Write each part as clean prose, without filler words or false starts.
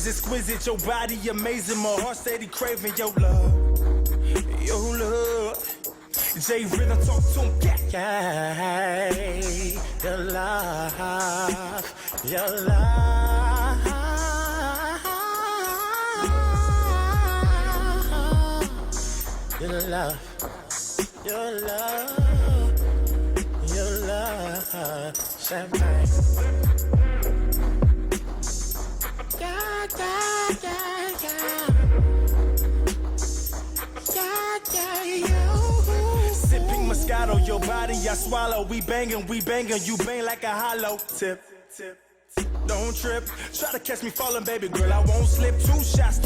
is exquisite, your body amazing, my heart steady craving your love, your love. J Rhythm talk to him, yeah. Your love, your love, your love, your love, your love, champagne. Yeah, yeah, yeah, yeah. Yeah, yeah, yeah. Sipping Moscato, your body I swallow. We bangin', you bang like a hollow tip. Don't trip, try to catch me falling, baby girl, I won't slip. Two shots,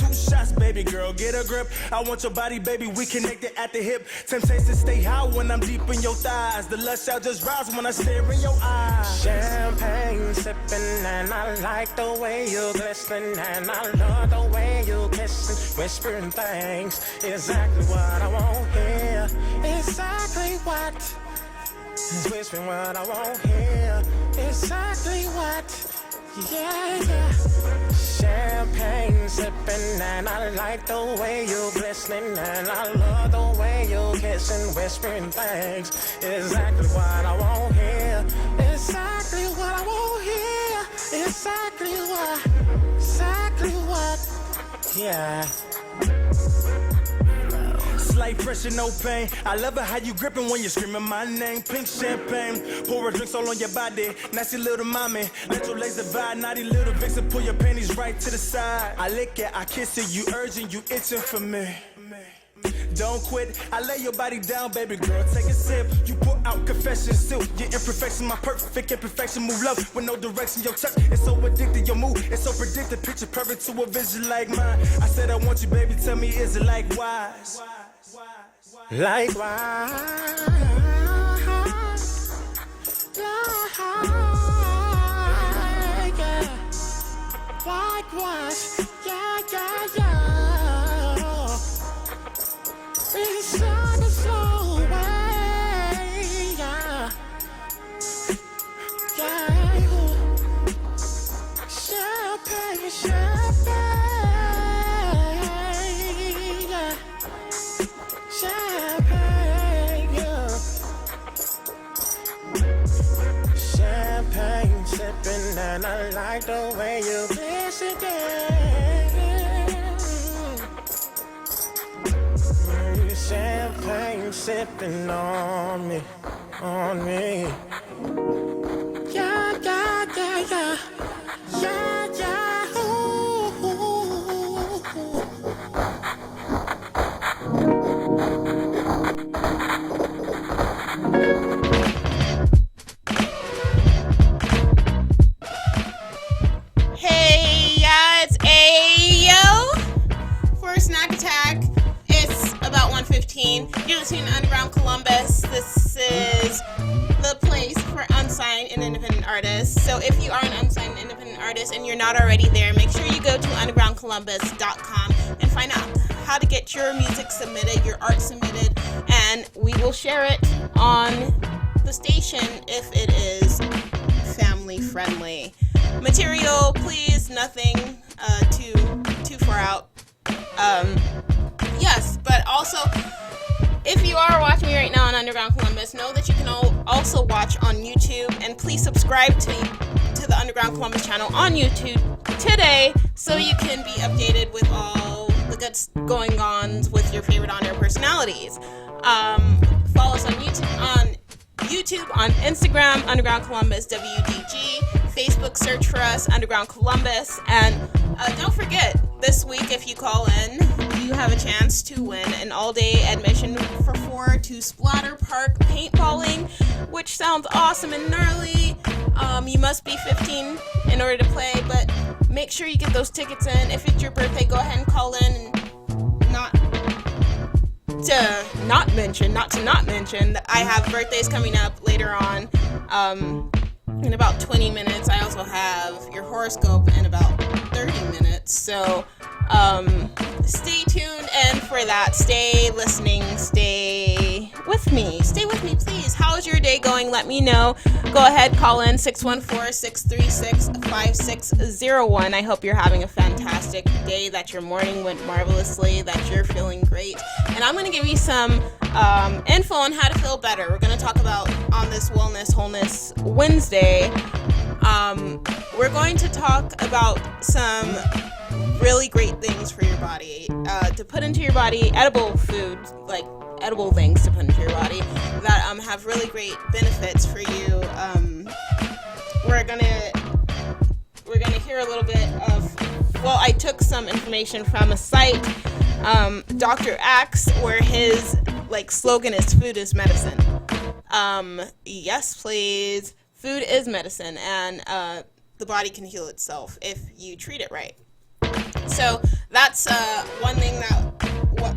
baby girl, get a grip. I want your body, baby, we connected at the hip. Temptations stay high when I'm deep in your thighs. The lust shall just rise when I stare in your eyes. Champagne sipping and I like the way you glisten, and I love the way you kissing, whispering things. Exactly what I want hear. Exactly what. Whispering what I want hear. Exactly what. Yeah, yeah. Champagne sipping and I like the way you glistening, and I love the way you kissing, whispering things. Exactly what I want hear. Exactly what I want hear. Exactly what. Yeah. Slight pressure, no pain. I love it how you gripping when you're screaming my name. Pink champagne, pour a drink all on your body. Nasty little mommy, let your legs divide. Naughty little vixen, pull your panties right to the side. I lick it, I kiss it, you urging, you itching for me. Don't quit, I lay your body down, baby girl, take a sip. You put out confessions, still your imperfection, my perfect imperfection. Move love with no direction, your touch is so addicted. Your move is so predicted, picture perfect to a vision like mine. I said I want you, baby, tell me, is it likewise? Likewise, yeah. Likewise, yeah. Inside the soul, yeah. Champagne, yeah. Champagne, yeah. Champagne sipping and I like the way you kiss it, champagne sipping on me. Yeah. Ooh. Hey, yeah, it's Ayo for Snak Attak. It's about 1:15. You're listening to Underground Columbus. This is the place for unsigned and independent artists. So if you are an unsigned and independent artist and you're not already there, make sure you go to undergroundcolumbus.com and find out how to get your music submitted, your art submitted, and we will share it on the station if it is family friendly. Material, please, nothing too far out. Yes, but also, if you are watching me right now on Underground Columbus, know that you can also watch on YouTube, and please subscribe to the Underground Columbus channel on YouTube today so you can be updated with all the good going on with your favorite on-air personalities. Follow us on YouTube, on Instagram, Underground Columbus WDG, Facebook, search for us, Underground Columbus, and don't forget, this week, if you call in, you have a chance to win an all-day admission for 4 to Splatter Park paintballing, which sounds awesome and gnarly. You must be 15 in order to play, but make sure you get those tickets in. If it's your birthday, go ahead and call in, and not to not mention that I have birthdays coming up later on. In about 20 minutes. I also have your horoscope in about 30 minutes. So stay tuned, and for that, stay listening, stay with me. me. Stay with me, please. How's your day going? Let me know. Go ahead, call in 614-636-5601. I hope you're having a fantastic day, that your morning went marvelously, that you're feeling great. And I'm going to give you some info on how to feel better. We're going to talk about on this Wellness Wholeness Wednesday. We're going to talk about some really great things for your body to put into your body, edible foods, like edible things to put into your body that have really great benefits for you. We're gonna hear a little bit of, well, I took some information from a site, Dr. Axe, where his slogan is food is medicine. Yes, please. Food is medicine, and the body can heal itself if you treat it right. So that's one thing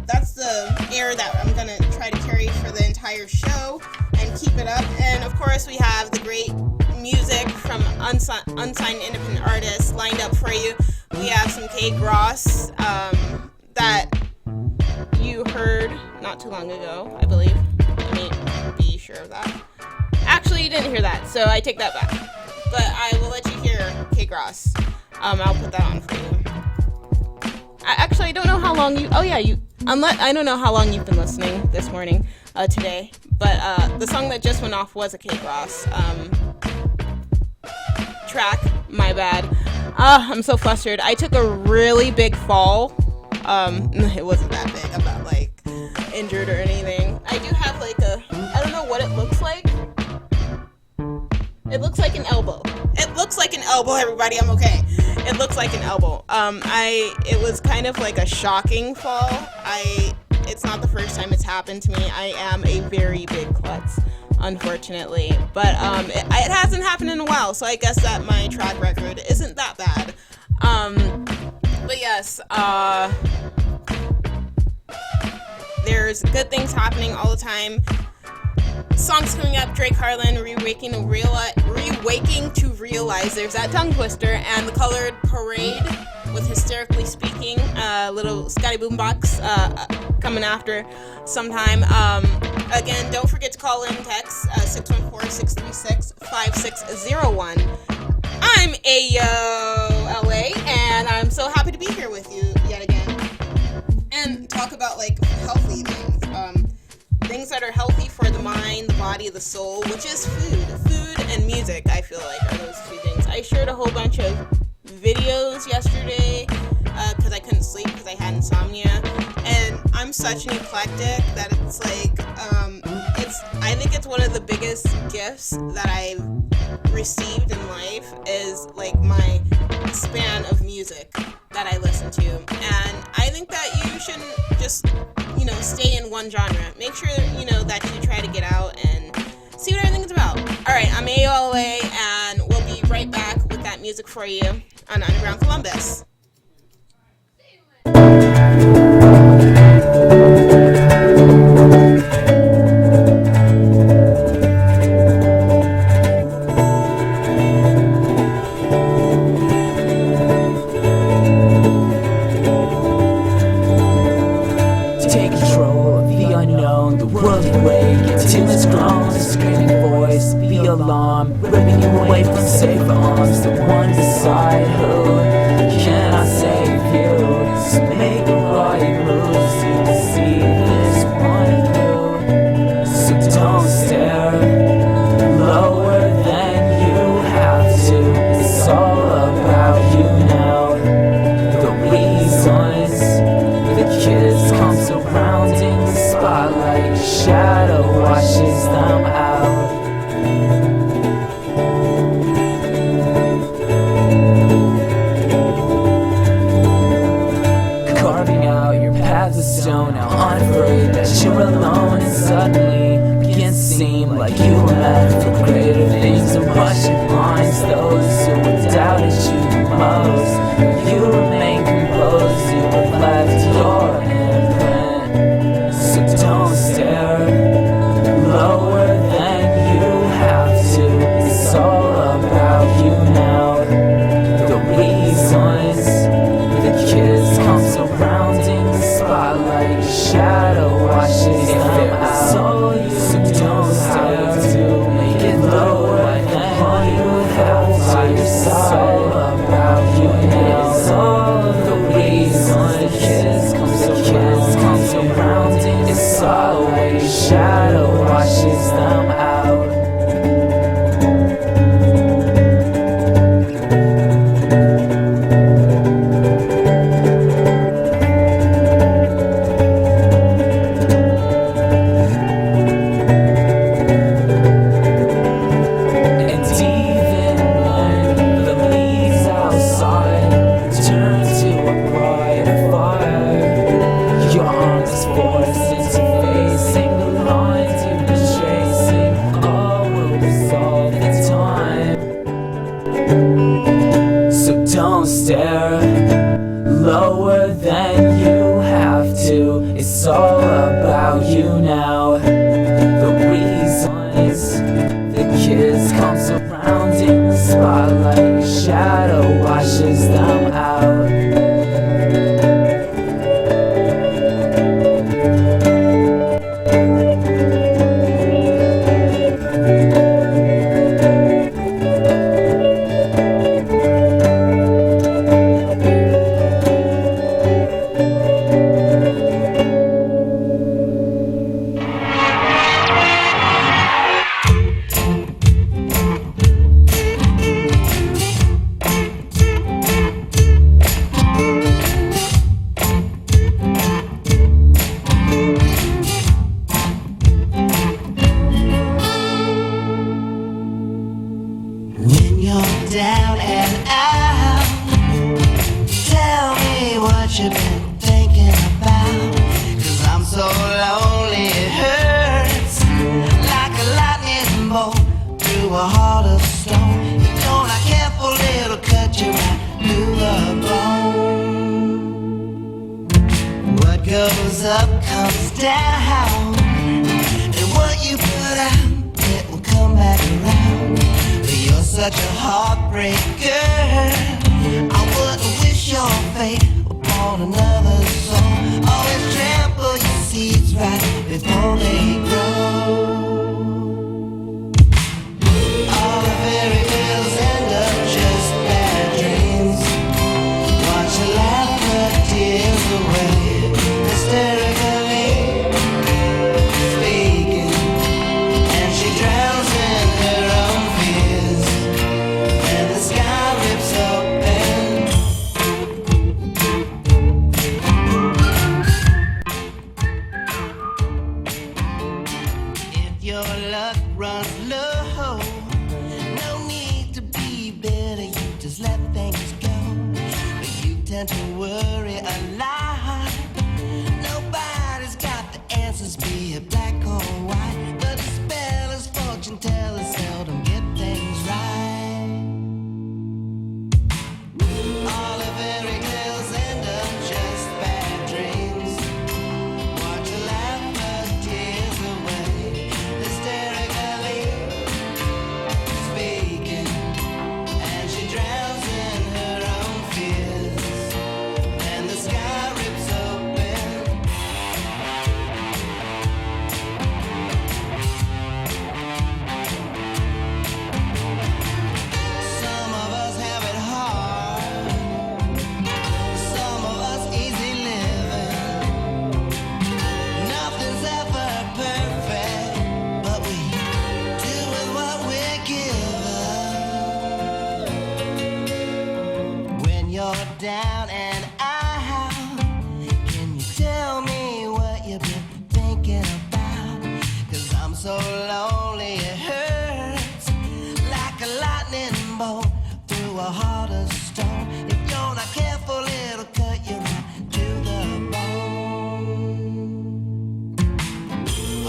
that's the air that I'm going to try to carry for the entire show and keep it up. And of course, we have the great music from unsigned independent artists lined up for you. We have some K. Gross that you heard not too long ago, I believe. Let me be sure of that. Actually, you didn't hear that, so I take that back. But I will let you hear K. Gross. I'll put that on for you. I don't know how long I don't know how long you've been listening this morning, today, but the song that just went off was a K. Gross track. My bad. I'm so flustered. I took a really big fall. It wasn't that big. I'm not injured or anything. I do have I don't know what it looks like. It looks like an elbow. It looks like an elbow, everybody. I'm okay. It looks like an elbow. It was kind of like a shocking fall. It's not the first time it's happened to me. I am a very big klutz, unfortunately. But it hasn't happened in a while, so I guess that my track record isn't that bad. But yes, there's good things happening all the time. Songs coming up, Drake Harlan, Rewaking to Realize. There's that tongue twister, and The Colored Parade with Hysterically Speaking, little Scotty Boombox coming after sometime. Again, don't forget to call in, text 614-636-5601. I'm Ayo LA, and I'm so happy to be here with you yet again and talk about healthy things. Things that are healthy for the mind, the body, the soul, which is food. Food and music, I feel like, are those two things. I shared a whole bunch of videos yesterday because I couldn't sleep because I had insomnia. And I'm such an eclectic that it's I think it's one of the biggest gifts that I've received in life is my span of music that I listen to. And I think that you shouldn't just stay in one genre. Make sure that you try to get out and see what everything's about. Alright, I'm AOLA, and we'll be right back with that music for you on Underground Columbus. Ripping you away from safe arms. The one decide who cannot save you. So make the right moves to deceive this one you. So don't stare lower than you have to. It's all about you now. The reasons the kids come surrounding the spotlight, shadow washes them out. Stone, now unafraid that you're alone, and suddenly begin to seem like you were meant for greater things, and rushing lines those who have doubted you the most. You remain composed, you have left your imprint. So don't stare lower than you have to. It's all about you now. The reasons the kids come surrounding the spotlight, shadow washes them out. So shadow washes them out. Don't stare lower than you have to. It's all about you now. The reason is the kids come surrounding the spotlight. Shadow washes them out. Down and out. Tell me what you've been thinking about. 'Cause I'm so lonely it hurts like a lightning bolt through a heart of stone. You know, like careful little cut you right through the bone. What goes up comes down, and what you put out, it will come back around. You're such a heartbreaker. I wouldn't wish your fate upon another soul. Always trample your seeds right before they grow. All the fairy tales end up just bad dreams. Watch her laugh the tears away, hysterically speaking, and she drowns in her own fears. The sky rips open. If your luck runs low, no need to be bitter, you just let things go. But you tend to worry a lot. Nobody's got the answers, be it black or white. The dispellers, fortune tellers seldom get things right. All the fairy tales end up just bad dreams. Watch her laugh the tears away, hysterically speaking, and she drowns in her own fears. And the sky rips open. Some of us have it hard. Some of us easy living. Nothing's ever perfect, but we do with what we're given. When you're down and out, can you tell me what you've been thinking about? 'Cause I'm so lonely it hurts like a lightning bolt through a heart of stone. If you're not careful, it'll cut you right to the bone.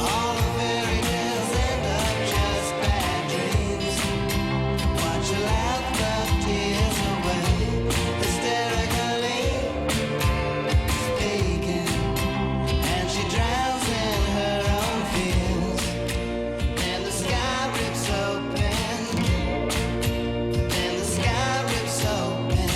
All the fairy tales end up just bad dreams. Watch her laugh the tears away, hysterically speaking, and she drowns in her own fears. And the sky rips open. And the sky rips open.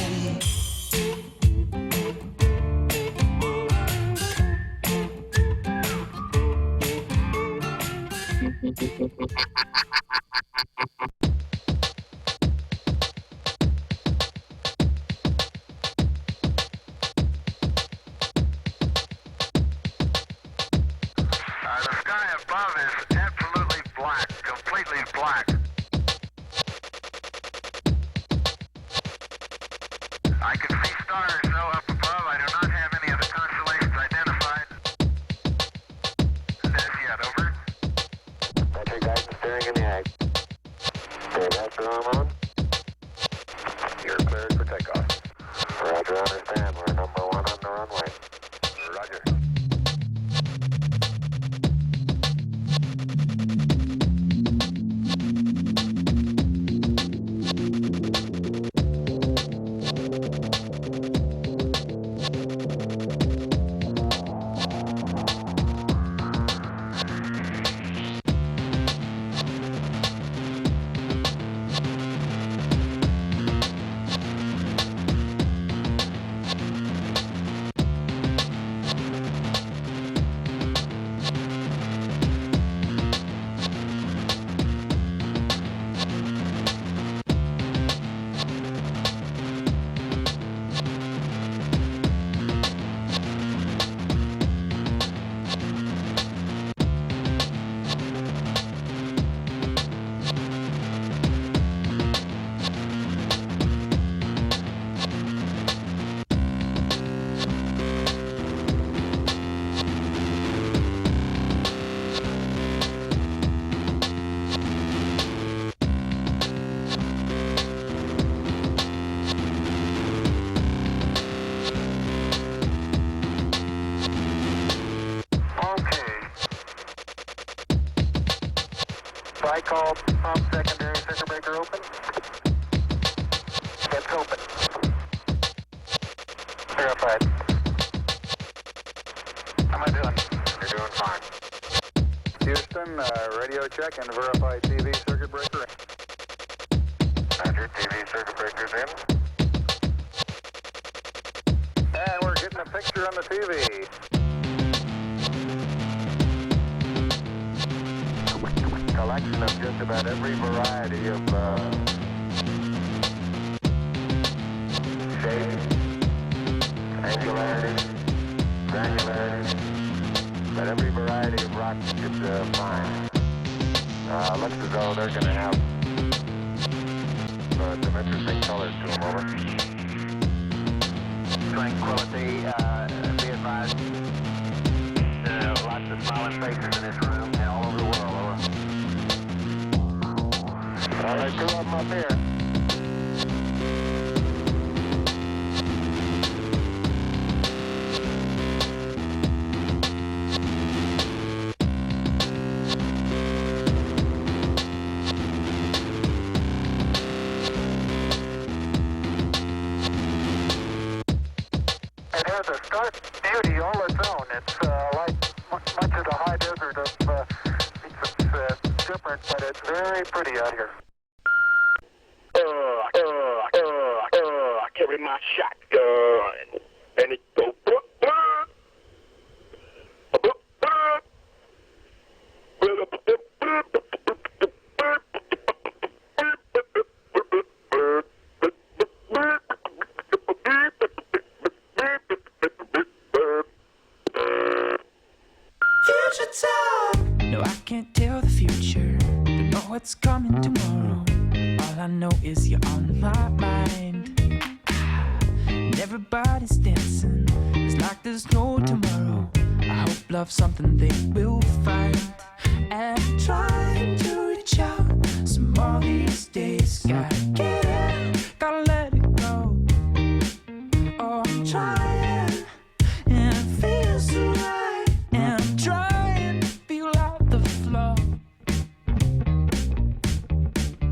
The sky above is absolutely black, completely black. I can see stars though up above. I do not have any of the constellations identified as yet. Over. Roger, guidance steering in the ag. Okay, that's the arm on. You're cleared for takeoff. Roger, understand. We're number 1 on the runway. Roger. I called pump secondary circuit breaker open. It's open. Verified. How am I doing? You're doing fine. Houston, radio check and verify TV circuit breaker. Roger, TV circuit breaker's in. And we're getting a picture on the TV. Collection of just about every variety of shape, angularity, granularity, but every variety of rock you could find. Looks as though they're going to have some interesting colors to them. Over. Tranquility, be advised. Lots of smiling faces in this room and all over the world. Over. All right, two of them up here. It has a stark beauty all its own. It's like much of the high desert of it's different, but it's very pretty out here. I carry my shotgun, and it go No, I can't tell the future, don't know what's coming tomorrow. All I know is you're on my mind, and everybody's dancing. It's like there's no tomorrow. I hope love's something they will find, and I'm trying to reach out some more these days. Gotta get it, gotta let it go. Oh, I'm trying, and it feels so right, and I'm trying to feel out the flow.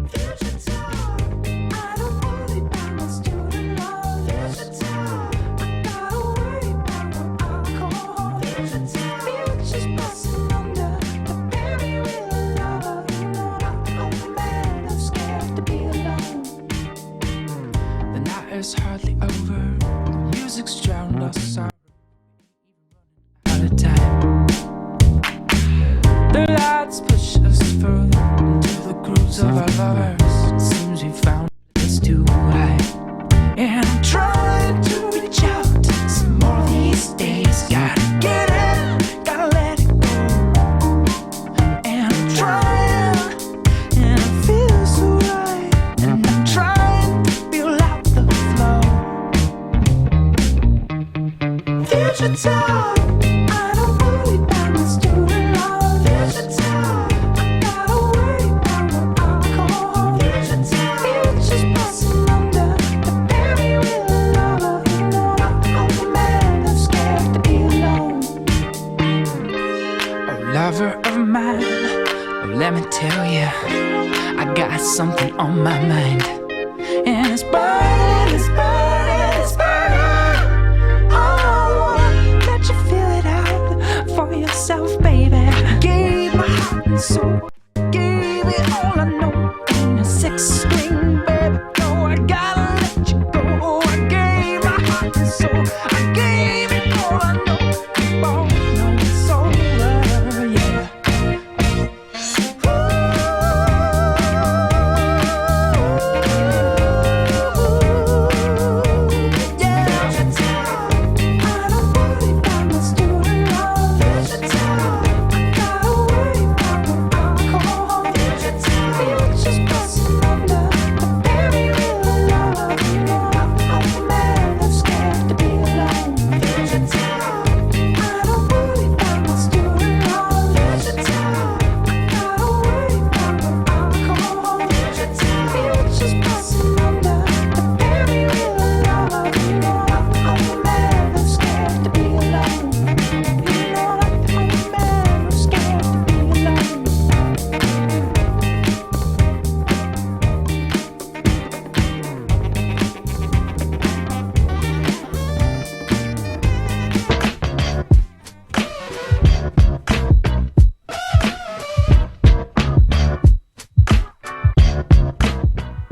Future time, I don't worry about my student loan. Future time, I gotta worry about my alcohol. Future time, future's busting under the very real love. You know what I'm Digital, I don't worry about my student loan. Digital, I gotta worry about my alcohol. Digital, it's just busting under the very real lover. You know I'm the man that's scared to be alone. Oh, lover of mine, oh, let me tell ya, I got something on my mind, and it's burning, it's burning, it's burning. Oh, let you feel it out for yourself, baby. I gave my heart and soul, gave it all I know. In a six-string, baby, no, I gotta let you go. I gave my heart and soul, I gave it all I know. Oh, no, it's over, yeah.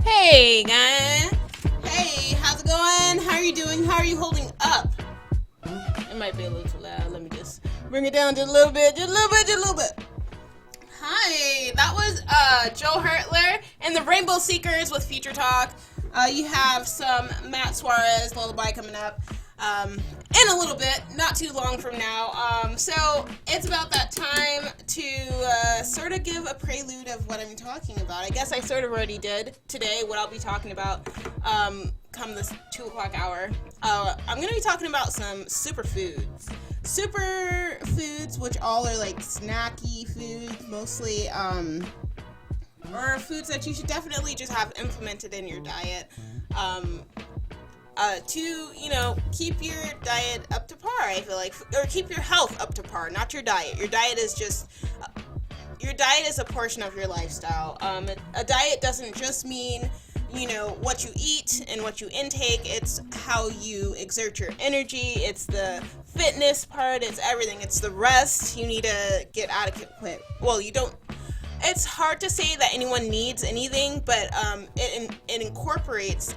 Hey guys, hey, how's it going? How are you doing? How are you holding up? It might be a little too loud. Let me just bring it down just a little bit, just a little bit, just a little bit. Hi, that was Joe Hertler and the Rainbow Seekers with Future Talk. You have some Matt Suarez lullaby coming up in a little bit, not too long from now. So it's about that time to sort of give a prelude of what I'm talking about. I guess I sort of already did today what I'll be talking about come this 2 o'clock hour. I'm going to be talking about some superfoods. Superfoods, which all are like snacky foods, mostly, or foods that you should definitely just have implemented in your diet. To, you know, keep your diet up to par, I feel like, or keep your health up to par, not your diet. Your diet is just, your diet is a portion of your lifestyle. A diet doesn't just mean, you know, what you eat and what you intake. It's how you exert your energy. It's the fitness part. It's everything. It's the rest. You need to get adequate. Well, you don't. It's hard to say that anyone needs anything, but it incorporates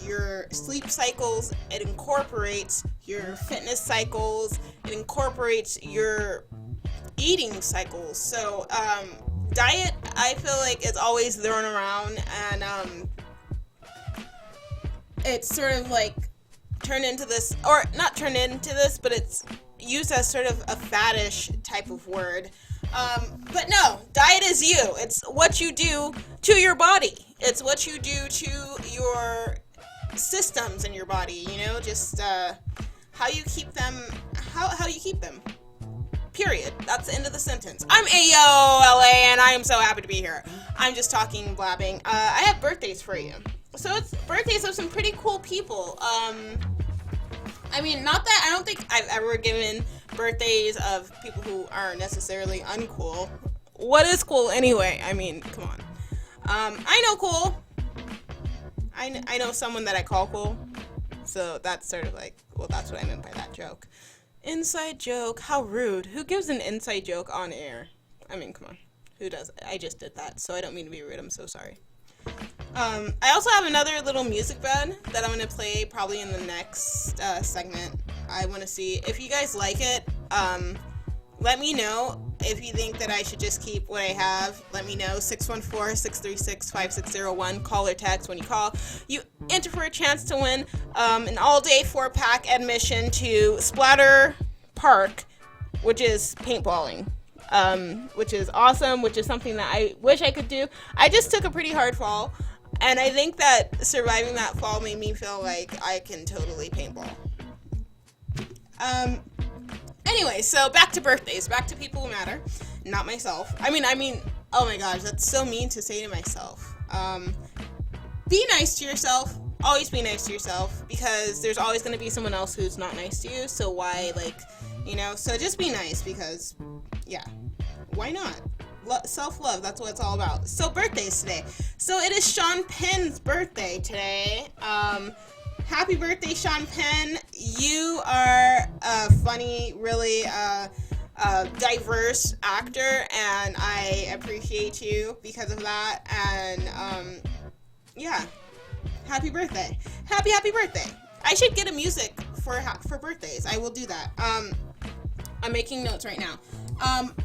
your sleep cycles, it incorporates your fitness cycles, it incorporates your eating cycles. So diet, I feel like, is always thrown around, and it's sort of like turned into this, or not turned into this, but it's used as sort of a faddish type of word. But no, diet is you. It's what you do to your body. It's what you do to your systems in your body, you know, just how you keep them, how you keep them. Period. That's the end of the sentence. I'm AOLA, and I am so happy to be here. I'm just talking, blabbing. I have birthdays for you. So it's birthdays of some pretty cool people. I mean, not that I don't think I've ever given birthdays of people who aren't necessarily uncool. What is cool anyway? I mean, come on. I know cool. I know someone that I call cool. So that's sort of like, well, that's what I meant by that joke. Inside joke. How rude. Who gives an inside joke on air? I mean, come on. Who does? I just did that, so I don't mean to be rude. I'm so sorry. I also have another little music bed that I'm going to play probably in the next segment. I want to see if you guys like it. Let me know if you think that I should just keep what I have. Let me know. 614-636-5601. Call or text. When you call, you enter for a chance to win an all-day 4-pack admission to Splatter Park, which is paintballing. Which is awesome, which is something that I wish I could do. I just took a pretty hard fall, and I think that surviving that fall made me feel like I can totally paintball. Anyway, so back to birthdays, back to people who matter, not myself. I mean, oh my gosh, that's so mean to say to myself. Be nice to yourself. Always be nice to yourself, because there's always going to be someone else who's not nice to you. So why, so just be nice, because, yeah, why not? Self-love, that's what it's all about. So birthdays today. So it is Sean Penn's birthday today. Happy birthday, Sean Penn. You are a funny, really diverse actor, and I appreciate you because of that. And yeah, happy birthday. Happy birthday. I should get a music for birthdays. I will do that. I'm making notes right now.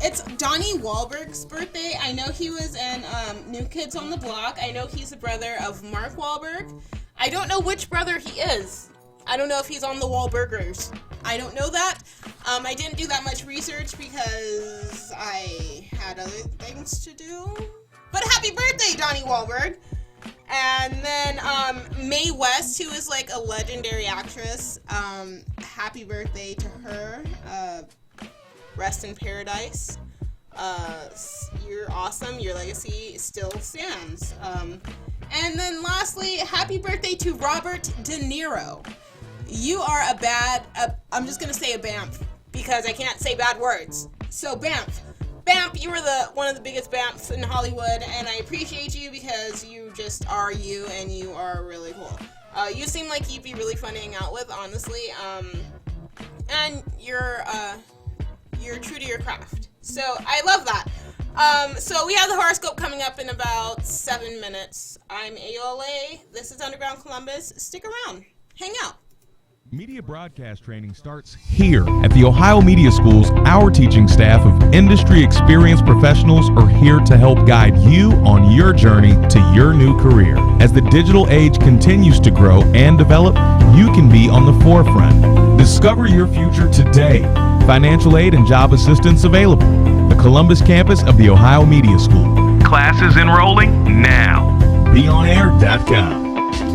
It's Donnie Wahlberg's birthday. I know he was in New Kids on the Block. I know he's the brother of Mark Wahlberg. I don't know which brother he is. I don't know if he's on the Wahlburgers. I don't know that. I didn't do that much research because I had other things to do. But happy birthday, Donnie Wahlberg. And then Mae West, who is like a legendary actress. Happy birthday to her. Rest in paradise. You're awesome. Your legacy still stands. And then lastly, happy birthday to Robert De Niro. You are I'm just going to say a BAMF because I can't say bad words. So BAMF. BAMF, you were one of the biggest BAMFs in Hollywood, and I appreciate you because you just are you, and you are really cool. You seem like you'd be really fun to hang out with, honestly. And you're true to your craft. So I love that. So we have the horoscope coming up in about 7 minutes. I'm AOLA. This is Underground Columbus. Stick around. Hang out. Media broadcast training starts here at the Ohio Media Schools. Our teaching staff of industry experienced professionals are here to help guide you on your journey to your new career. As the digital age continues to grow and develop, you can be on the forefront. Discover your future today. Financial aid and job assistance available. The Columbus campus of the Ohio Media School. Classes enrolling now. BeOnAir.com.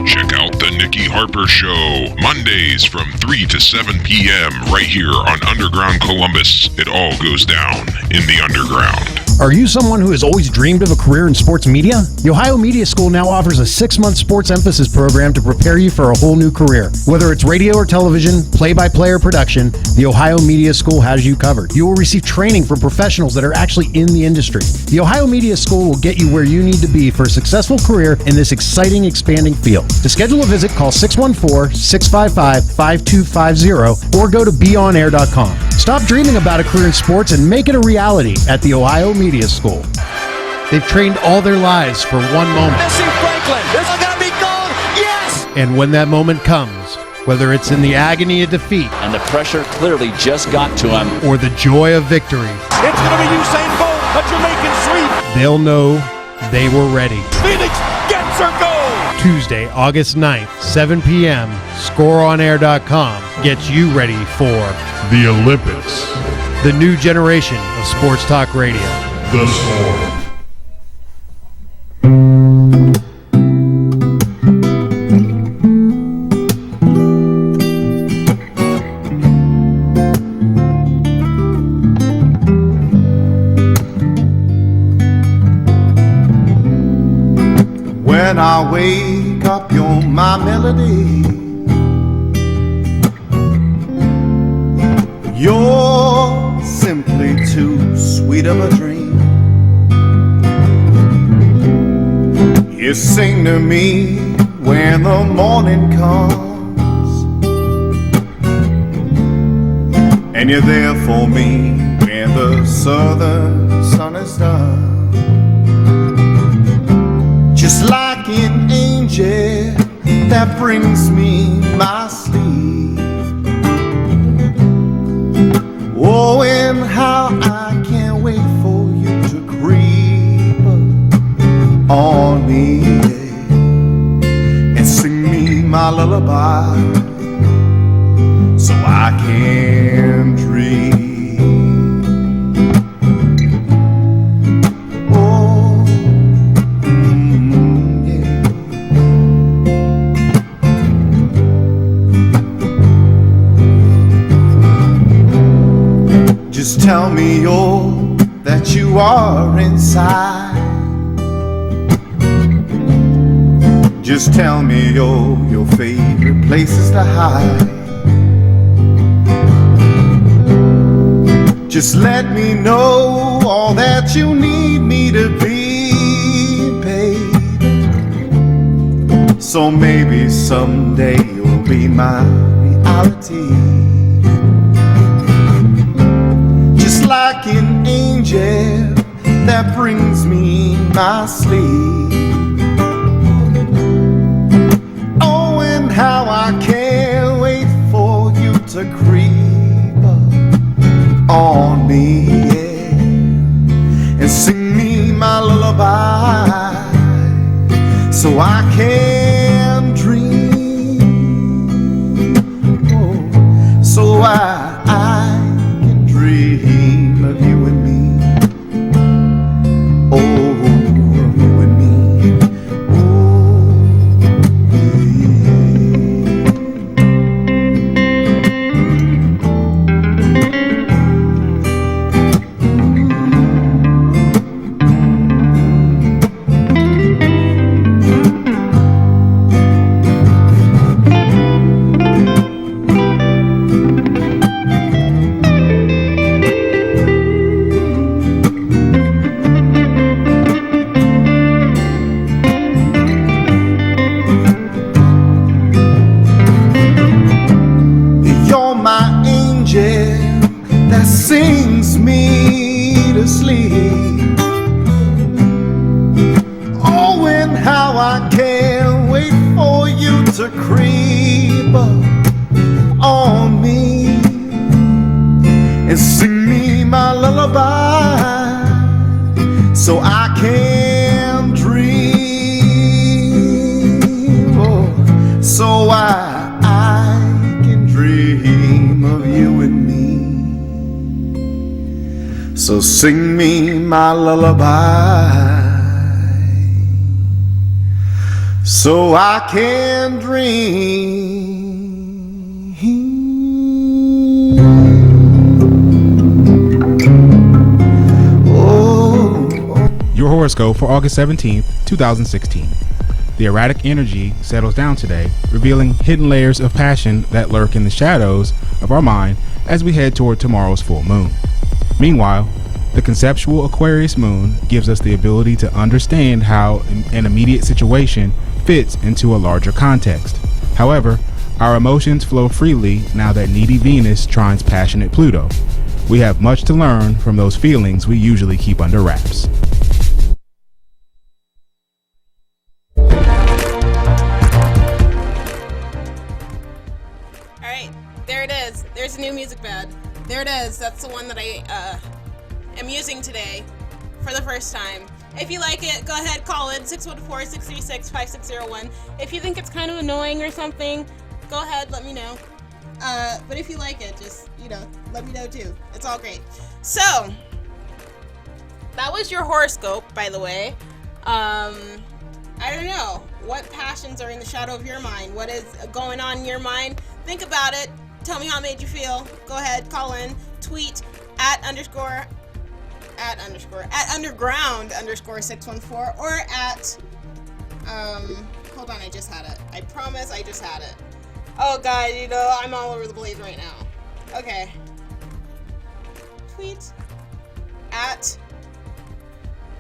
Check out The Nikki Harper Show, Mondays from 3 to 7 p.m. right here on Underground Columbus. It all goes down in the underground. Are you someone who has always dreamed of a career in sports media? The Ohio Media School now offers a 6-month sports emphasis program to prepare you for a whole new career. Whether it's radio or television, play-by-play or production, the Ohio Media School has you covered. You will receive training from professionals that are actually in the industry. The Ohio Media School will get you where you need to be for a successful career in this exciting, expanding field. To schedule a visit, call 614-655-5250 or go to beonair.com. Stop dreaming about a career in sports and make it a reality at the Ohio Media School. They've trained all their lives for one moment. Missing Franklin. This is going to be gold. Yes! And when that moment comes, whether it's in the agony of defeat And the pressure clearly just got to him. or the joy of victory, It's going to be Usain Bolt, a Jamaican sweep. they'll know they were ready. Phoenix gets her goal. Tuesday, August 9th, 7 p.m., ScoreOnAir.com gets you ready for The Olympics. the new generation of sports talk radio. The Score. When I wake up, you're my melody. You're simply too sweet of a dream. You sing to me when the morning comes, and you're there for me when the southern sun is done. Just like an angel that brings me my sleep. Oh, and how I can't wait for you to creep on me and sing me my lullaby so I can dream. Just tell me all that you are inside. Just tell me all your favorite places to hide. Just let me know all that you need me to be, babe. So maybe someday you'll be my reality. Just like an angel that brings me my sleep. Oh, and how I can't wait for you to creep up on me, yeah, and sing me my lullaby, so I can dream. Oh, so I can dream of you and me. Oh, of you and me. You're my angel that sings me to sleep. Oh, and how I can't wait for you to creep up on me and sing me my lullaby, so I can dream. Oh, so I can dream of you and me. So sing me my lullaby, so I can dream. Your horoscope for August 17th, 2016. The erratic energy settles down today, revealing hidden layers of passion that lurk in the shadows of our mind as we head toward tomorrow's full moon. Meanwhile, the conceptual Aquarius moon gives us the ability to understand how an immediate situation fits into a larger context. However, our emotions flow freely now that needy Venus trines passionate Pluto. We have much to learn from those feelings we usually keep under wraps. There it is. There's a new music bed. There it is. That's the one that I am using today for the first time. If you like it, go ahead, call in 614-636-5601. If you think it's kind of annoying or something, go ahead, let me know. But if you like it, just, let me know too. It's all great. So, that was your horoscope, by the way. I don't know. What passions are in the shadow of your mind? What is going on in your mind? Think about it. Tell me how it made you feel. Go ahead, call in, tweet at underground_614 or at hold on, I just had it. I promise I just had it. Oh god, I'm all over the place right now. Okay. Tweet at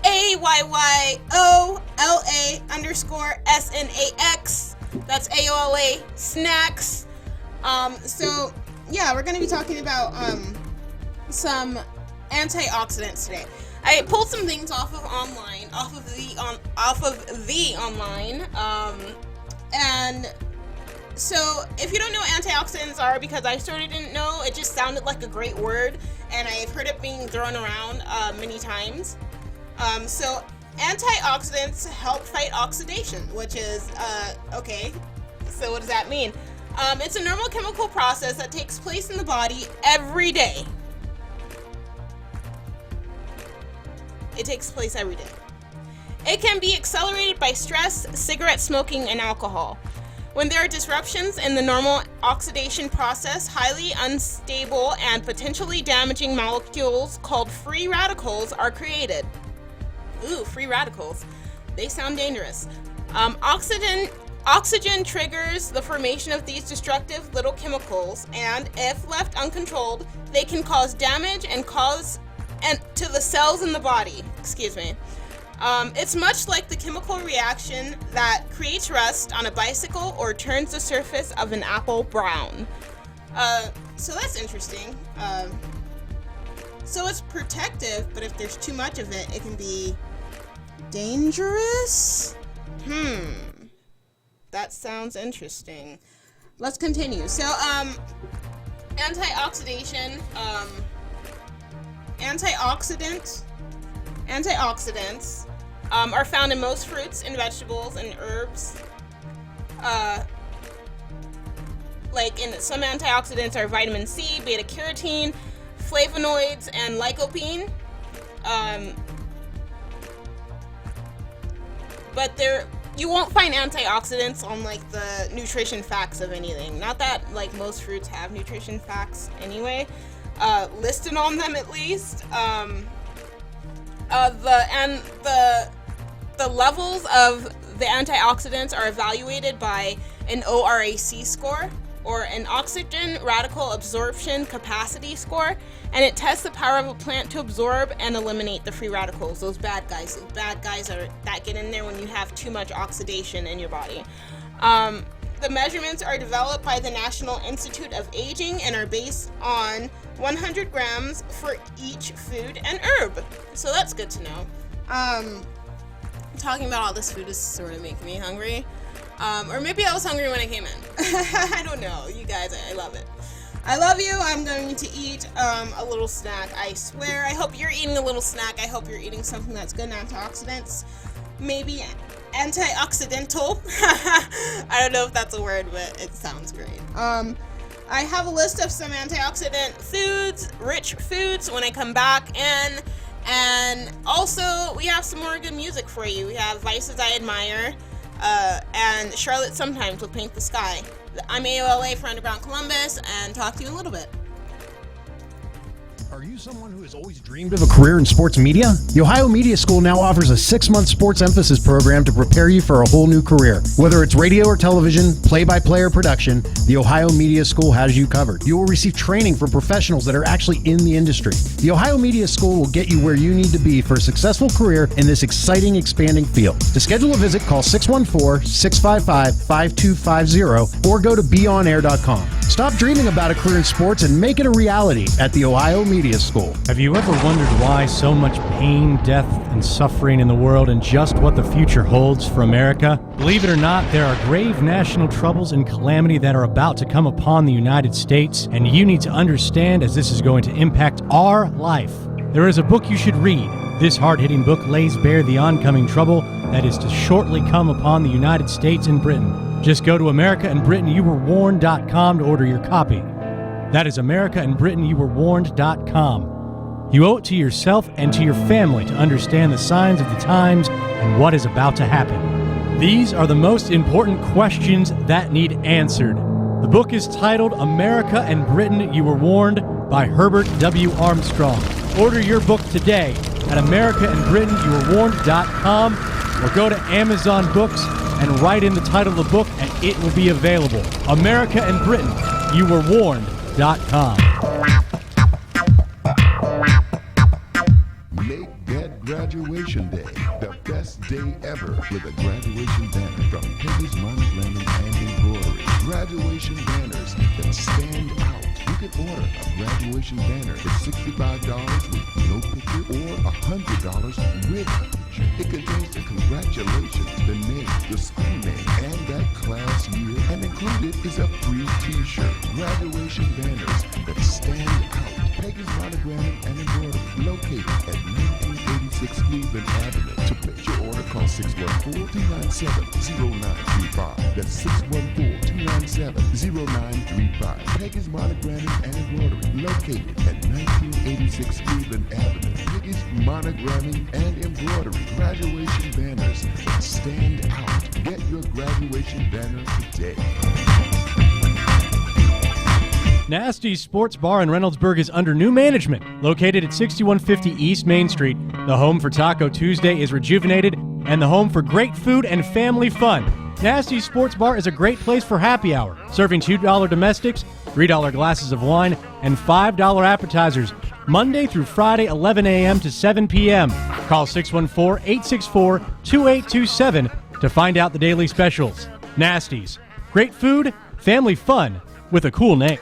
AYYOLA_SNAX. That's AOLA snacks. So yeah, we're gonna be talking about some antioxidants today. I pulled some things off of the online, and so if you don't know what antioxidants are, because I sort of didn't know, it just sounded like a great word, and I've heard it being thrown around many times. So antioxidants help fight oxidation, which is okay. So what does that mean? It's a normal chemical process that takes place in the body every day. It takes place every day. It can be accelerated by stress, cigarette smoking, and alcohol. When there are disruptions in the normal oxidation process, highly unstable and potentially damaging molecules called free radicals are created. Ooh, free radicals. They sound dangerous. Oxygen triggers the formation of these destructive little chemicals, and if left uncontrolled, they can cause damage and to the cells in the body. Excuse me. It's much like the chemical reaction that creates rust on a bicycle or turns the surface of an apple brown. So that's interesting. So it's protective, but if there's too much of it, it can be dangerous? That sounds interesting. Let's continue. So, antioxidants are found in most fruits and vegetables and herbs. Like in some antioxidants are vitamin C, beta carotene, flavonoids, and lycopene. But you won't find antioxidants on like the nutrition facts of anything. Not that like most fruits have nutrition facts anyway, listed on them at least. The levels of the antioxidants are evaluated by an ORAC score, or an oxygen radical absorption capacity score, and it tests the power of a plant to absorb and eliminate the free radicals, those bad guys. Those bad guys are that get in there when you have too much oxidation in your body. The measurements are developed by the National Institute of Aging and are based on 100 grams for each food and herb. So that's good to know. Talking about all this food is sort of making me hungry. Or maybe I was hungry when I came in. I don't know. You guys, I love it. I love you. I'm going to eat a little snack, I swear. I hope you're eating a little snack. I hope you're eating something that's good in antioxidants. Maybe antioxidantal. I don't know if that's a word, but it sounds great. I have a list of some antioxidant foods, rich foods, when I come back in. And also, we have some more good music for you. We have Vices I Admire, and Charlotte Sometimes will Paint the Sky. I'm AOLA for Underground Columbus, and talk to you in a little bit. Are you someone who has always dreamed of a career in sports media? The Ohio Media School now offers a 6-month sports emphasis program to prepare you for a whole new career. Whether it's radio or television, play-by-play or production, the Ohio Media School has you covered. You will receive training from professionals that are actually in the industry. The Ohio Media School will get you where you need to be for a successful career in this exciting, expanding field. To schedule a visit, call 614-655-5250 or go to beonair.com. Stop dreaming about a career in sports and make it a reality at the Ohio Media School. Have you ever wondered why so much pain, death, and suffering in the world, and just what the future holds for America? Believe it or not, there are grave national troubles and calamity that are about to come upon the United States, and you need to understand as this is going to impact our life. There is a book you should read. This hard-hitting book lays bare the oncoming trouble that is to shortly come upon the United States and Britain. Just go to AmericaandBritainYouWereWarned.com to order your copy. That is AmericaandBritainYouWereWarned.com. You owe it to yourself and to your family to understand the signs of the times and what is about to happen. These are the most important questions that need answered. The book is titled America and Britain You Were Warned by Herbert W. Armstrong. Order your book today at AmericaandBritainYouWereWarned.com or go to Amazon Books and write in the title of the book and it will be available. America and Britain You Were Warned.com. Make that graduation day the best day ever with a graduation banner from Peggy's Monogram and Embroidery. Graduation banners that stand out. You can order a graduation banner for $65 with no picture or $100 with a picture. It contains the congratulations, the name, the school name, and that class year. And included is a free t-shirt. Graduation banners that stand out. Peggy's Monogram and Embroidery, located at 1986 Cleveland Avenue. To place your order, call 614-297-0935. That's 614-297-0935. Peggy's Monogram and Embroidery, located at 1986 Cleveland Avenue. quickest monogramming and embroidery graduation banners that stand out. Get your graduation banner today. Nasty's Sports Bar in Reynoldsburg is under new management. Located at 6150 East Main Street, the home for Taco Tuesday is rejuvenated and the home for great food and family fun. Nasty's Sports Bar is a great place for happy hour, serving $2 domestics, $3 glasses of wine, and $5 appetizers, Monday through Friday, 11 a.m. to 7 p.m. Call 614-864-2827 to find out the daily specials. Nasty's. Great food, family fun, with a cool name.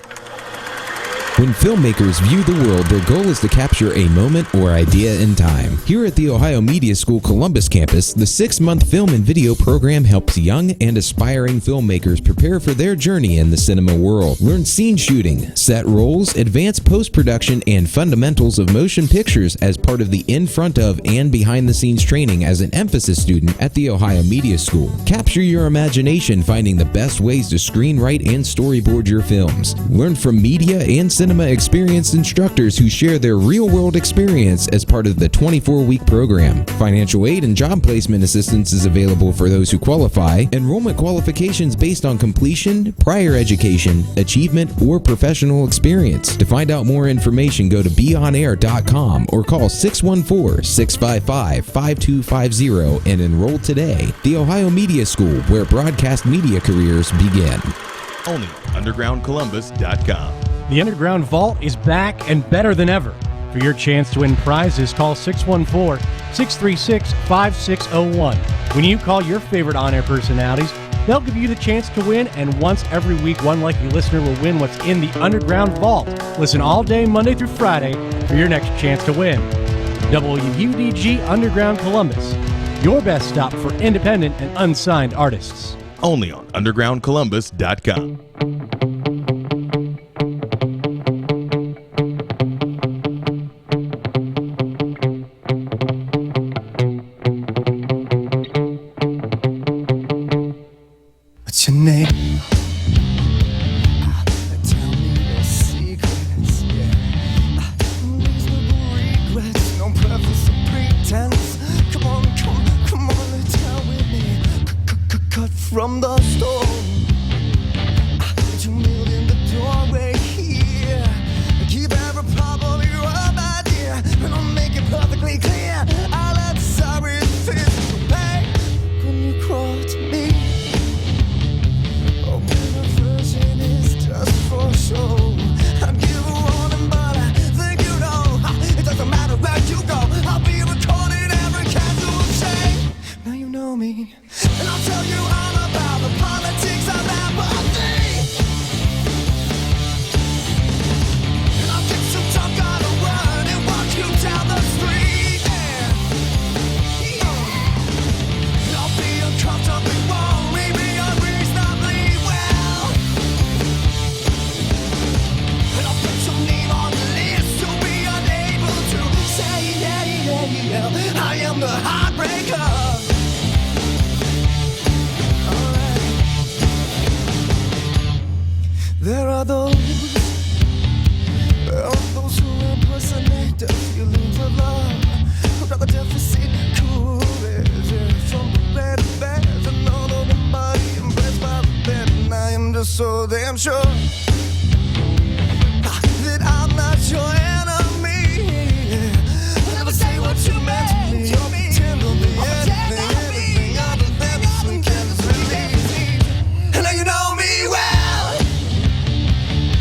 When filmmakers view the world, their goal is to capture a moment or idea in time. Here at the Ohio Media School Columbus campus, the 6-month film and video program helps young and aspiring filmmakers prepare for their journey in the cinema world. Learn scene shooting, set roles, advanced post-production, and fundamentals of motion pictures as part of the in front of and behind the scenes training as an emphasis student at the Ohio Media School. Capture your imagination finding the best ways to screenwrite and storyboard your films. Learn from media and cinema experienced instructors who share their real-world experience as part of the 24-week program. Financial aid and job placement assistance is available for those who qualify. Enrollment qualifications based on completion, prior education, achievement, or professional experience. To find out more information, go to beonair.com or call 614-655-5250 and enroll today. The Ohio Media School, where broadcast media careers begin. Only undergroundcolumbus.com. The Underground Vault is back and better than ever. For your chance to win prizes, call 614-636-5601. When you call your favorite on-air personalities, they'll give you the chance to win, and once every week, one lucky listener will win what's in the Underground Vault. Listen all day, Monday through Friday, for your next chance to win. WUDG Underground Columbus, your best stop for independent and unsigned artists. Only on undergroundcolumbus.com. What's your name? Tell me your secrets, yeah. Reasonable regrets, no preface or pretense. Come on, let's tell with me. Cut from the stone. 2 million the doorway here. Keep every problem you are, my dear, and I'll make it perfectly clear. I let sorry things away when you crawl to me. For sure, I'd give a warning, but I think you know it doesn't matter where you go. I'll be recording every casualty. Now you know me, and I'll tell you all about the politics of apathy. And I'll get some talk on the word and walk you down the street. Yeah. And I'll be uncomfortably wrong, maybe unreasonably well. And I'll put your name on the list. You'll be unable to say, yeah, I am the heartbreaker. Alright. There are those who impersonate the feelings of love, who got the deficit courage from the bed of bears, and although nobody impressed by the bed, and I am just so damn sure that I'm not your enemy. Never say what you meant to me. You'll pretend to be anything other than the sweet chemistry. And now you know me well.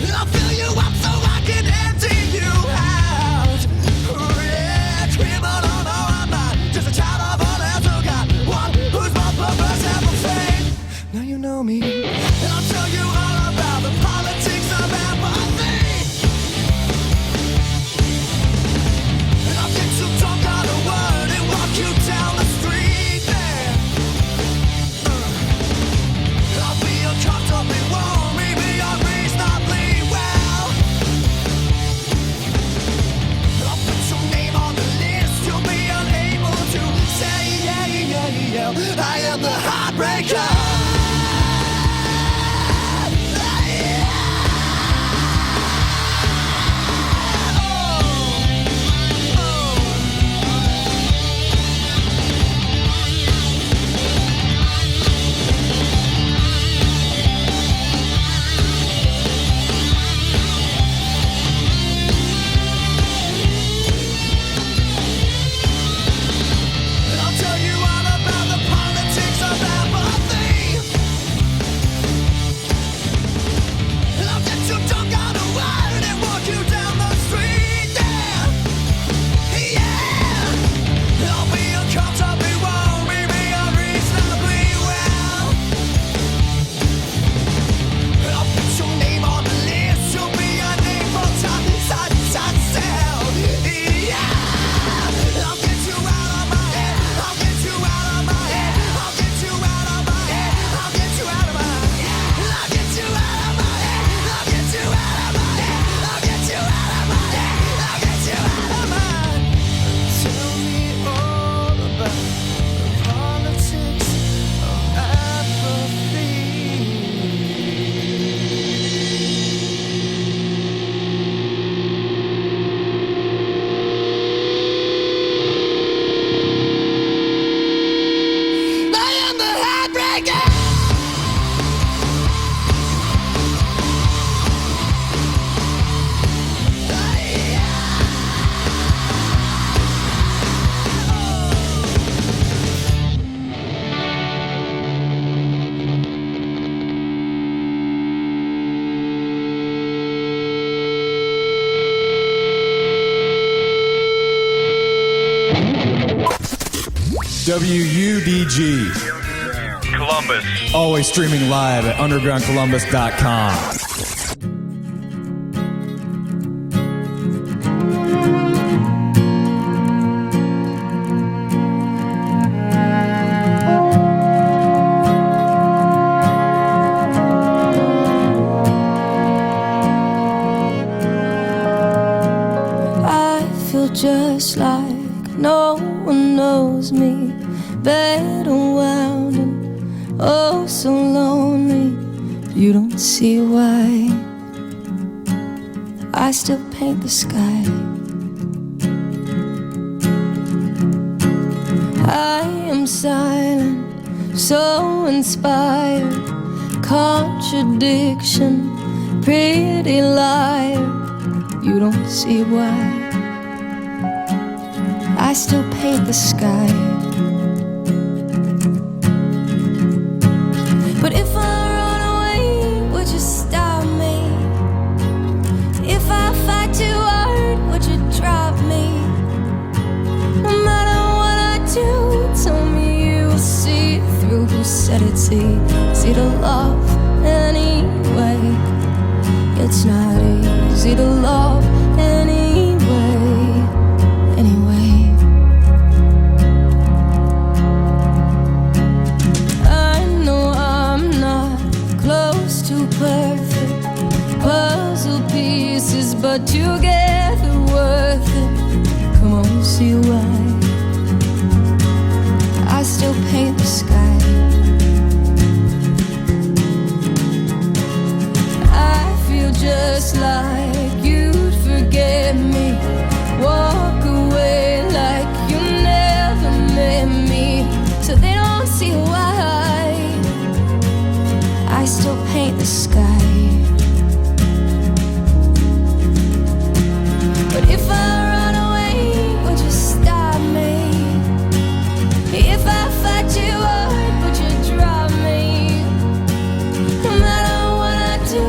And I'll fill you up so I can empty you out. Yeah, criminal, no, I'm not just a child of a lesser God, one whose more purpose and fame. Now you know me, and I'll tell you all about the WUDG. Columbus. Always streaming live at undergroundcolumbus.com. Just like no one knows me, bed unwound and oh so lonely. You don't see why I still paint the sky. I am silent, so inspired, contradiction, pretty liar. You don't see why I still paint the sky. But if I run away, would you stop me? If I fight too hard, would you drop me? No matter what I do, tell me you'll see through. Who said it's easy to love anyway? It's not easy to love anyway. Perfect puzzle pieces, but together worth it. Come on, see why I still paint the sky. I feel just like you'd forget me, walk away like you never met me, so they don't see why I still paint the sky. But if I run away, would you stop me? If I fight too hard, would you drop me? No matter what I do,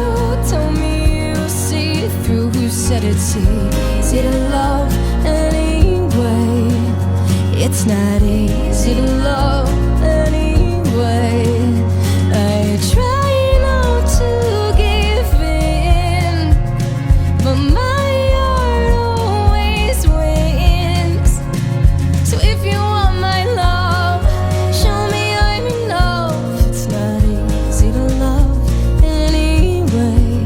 tell me you'll see through. Who said it's easy to love anyway? It's not easy to love anyway. I try to give in, but my heart always wins. So if you want my love, show me I'm in love. It's not easy to love anyway.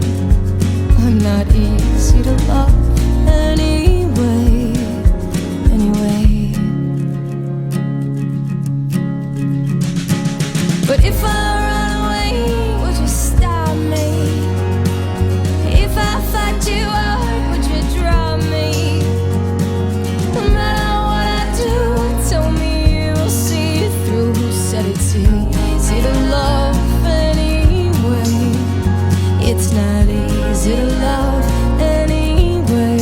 I'm not easy to love anyway. But if I it's not easy to love anyway.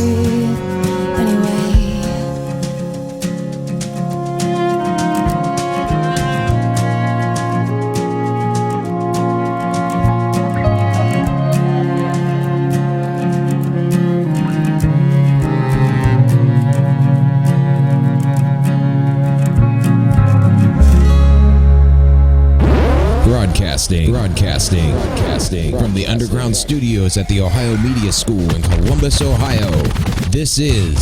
Broadcasting from the underground studios at the Ohio Media School in Columbus, Ohio. This is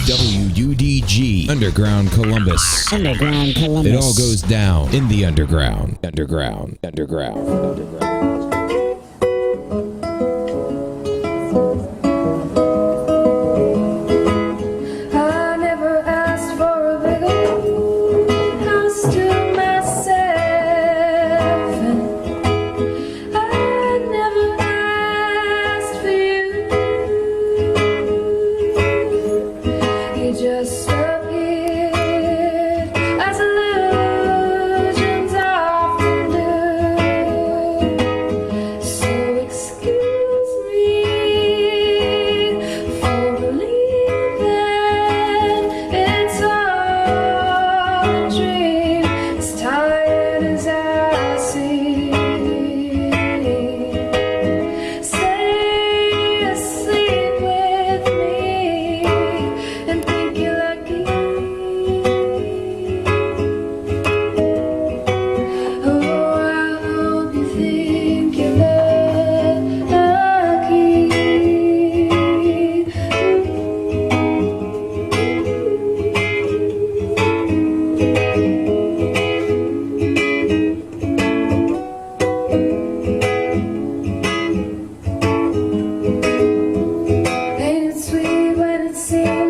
WUDG Underground Columbus. Underground Columbus. It all goes down in the underground. I never asked for a bigger house to myself, and I never asked for you. You just appeared as illusions often do. So excuse me for believing it's all a dream, as tired as I seem. Stay asleep with me and think you like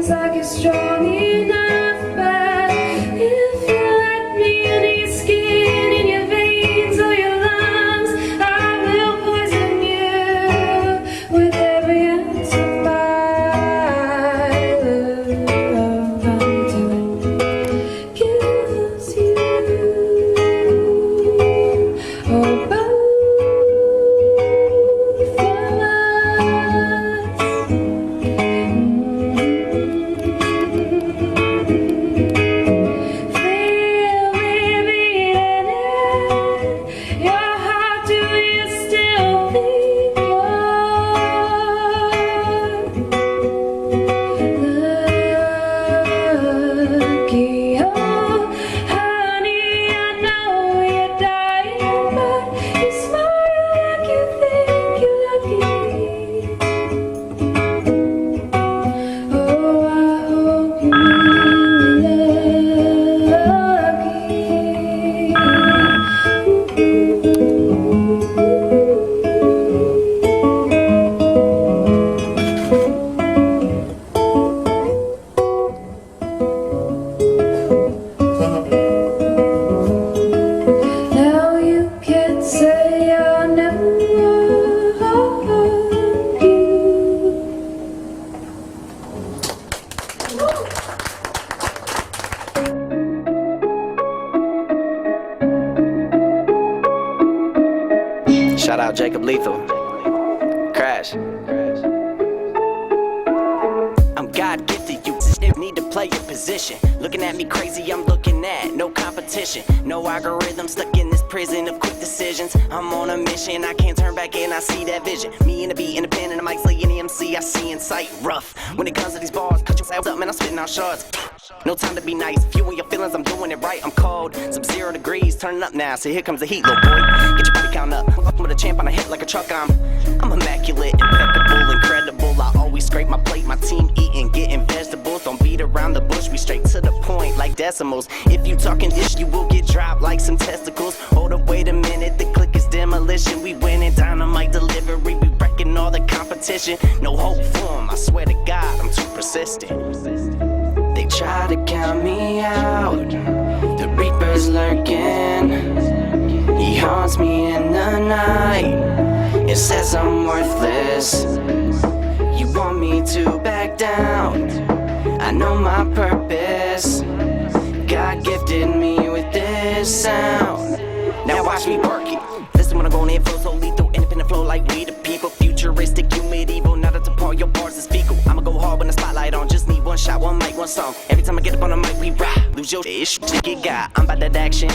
feels like you're strong enough, but if you let me under your skin, in your veins or your lungs, I will poison you with every ounce of my love until it kills you. Oh, both of us. Feel me beating in your heart. Do you still think you're lucky? Oh, honey, I know you're dying, but you smile like you think you're lucky. Oh, I hope you're really Now you can't say I never loved you. Shout out Jacob Lethal. Crash. I'm God gifted, you need to play your position. Looking at me crazy, I'm looking at no competition. No algorithm stuck in this prison of quick decisions. I'm on a mission, I can't turn back in, I see that vision. Me and the beat, independent, I'm like Slay any MC, I see in sight. Rough, when it comes to these bars, cut your ass up, man, I'm spitting out shards. No time to be nice, if you and your feelings, I'm doing it right. I'm cold, sub-0 degrees, turning up now, so here comes the heat, little boy. Get your body count up, I'm with a champ on a hit like a truck, I'm immaculate, impeccable, incredible. I always scrape my plate, my team eating, getting vegetables. Don't beat around the bush, we straight to the point like decimals. If you talking ish, you will get dropped like some testicles. Hold up, wait a minute, the click is demolition. We winning dynamite delivery, we wrecking all the competition. No hope for 'em, I swear to God, I'm too persistent. They try to count me out, the Reaper's lurking. He haunts me in the night, it says I'm worthless. You want me to back down, I know my purpose. God gifted me with this sound. Now watch me work it. Listen when I'm going in, flow so lethal. Independent flow like we the people. Futuristic, you medieval. Not to part, your bars is fecal. I'ma go hard when the spotlight on. Just need one shot, one mic, one song. Every time I get up on the mic, we rock. Lose your ish, get got. I'm by that action.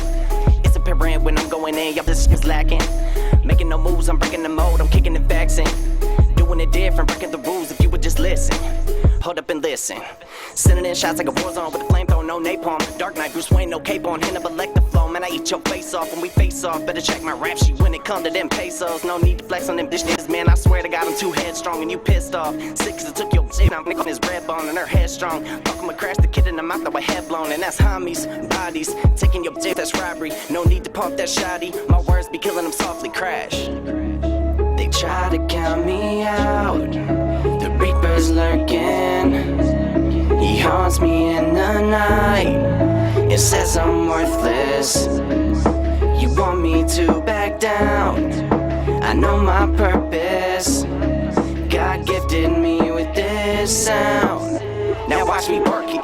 It's apparent when I'm going in, y'all this is lacking. Making no moves, I'm breaking the mode, I'm kicking it back in. Doing it different, breaking the rules if you would just listen. Hold up and listen. Sending in shots like a war zone with a flamethrower, no napalm. Dark Knight, Bruce Wayne, no cape on. Hand up electric flow, man, I eat your face off when we face off. Better check my rap sheet when it come to them pesos. No need to flex on them bitch niggas, man. I swear to God, I'm too headstrong and you pissed off. Sick 'cause I took your shit, I'm on his red bone and her headstrong. Fuck 'em, I crash the kid in the mouth, that way head blown. And that's homies, bodies. Taking your dick, that's robbery. No need to pump that shoddy. My words be killing them softly, crash. They try to count me out, the Reaper's lurking. He haunts me in the night, it says I'm worthless. You want me to back down, I know my purpose. God gifted me with this sound. Now watch me work it.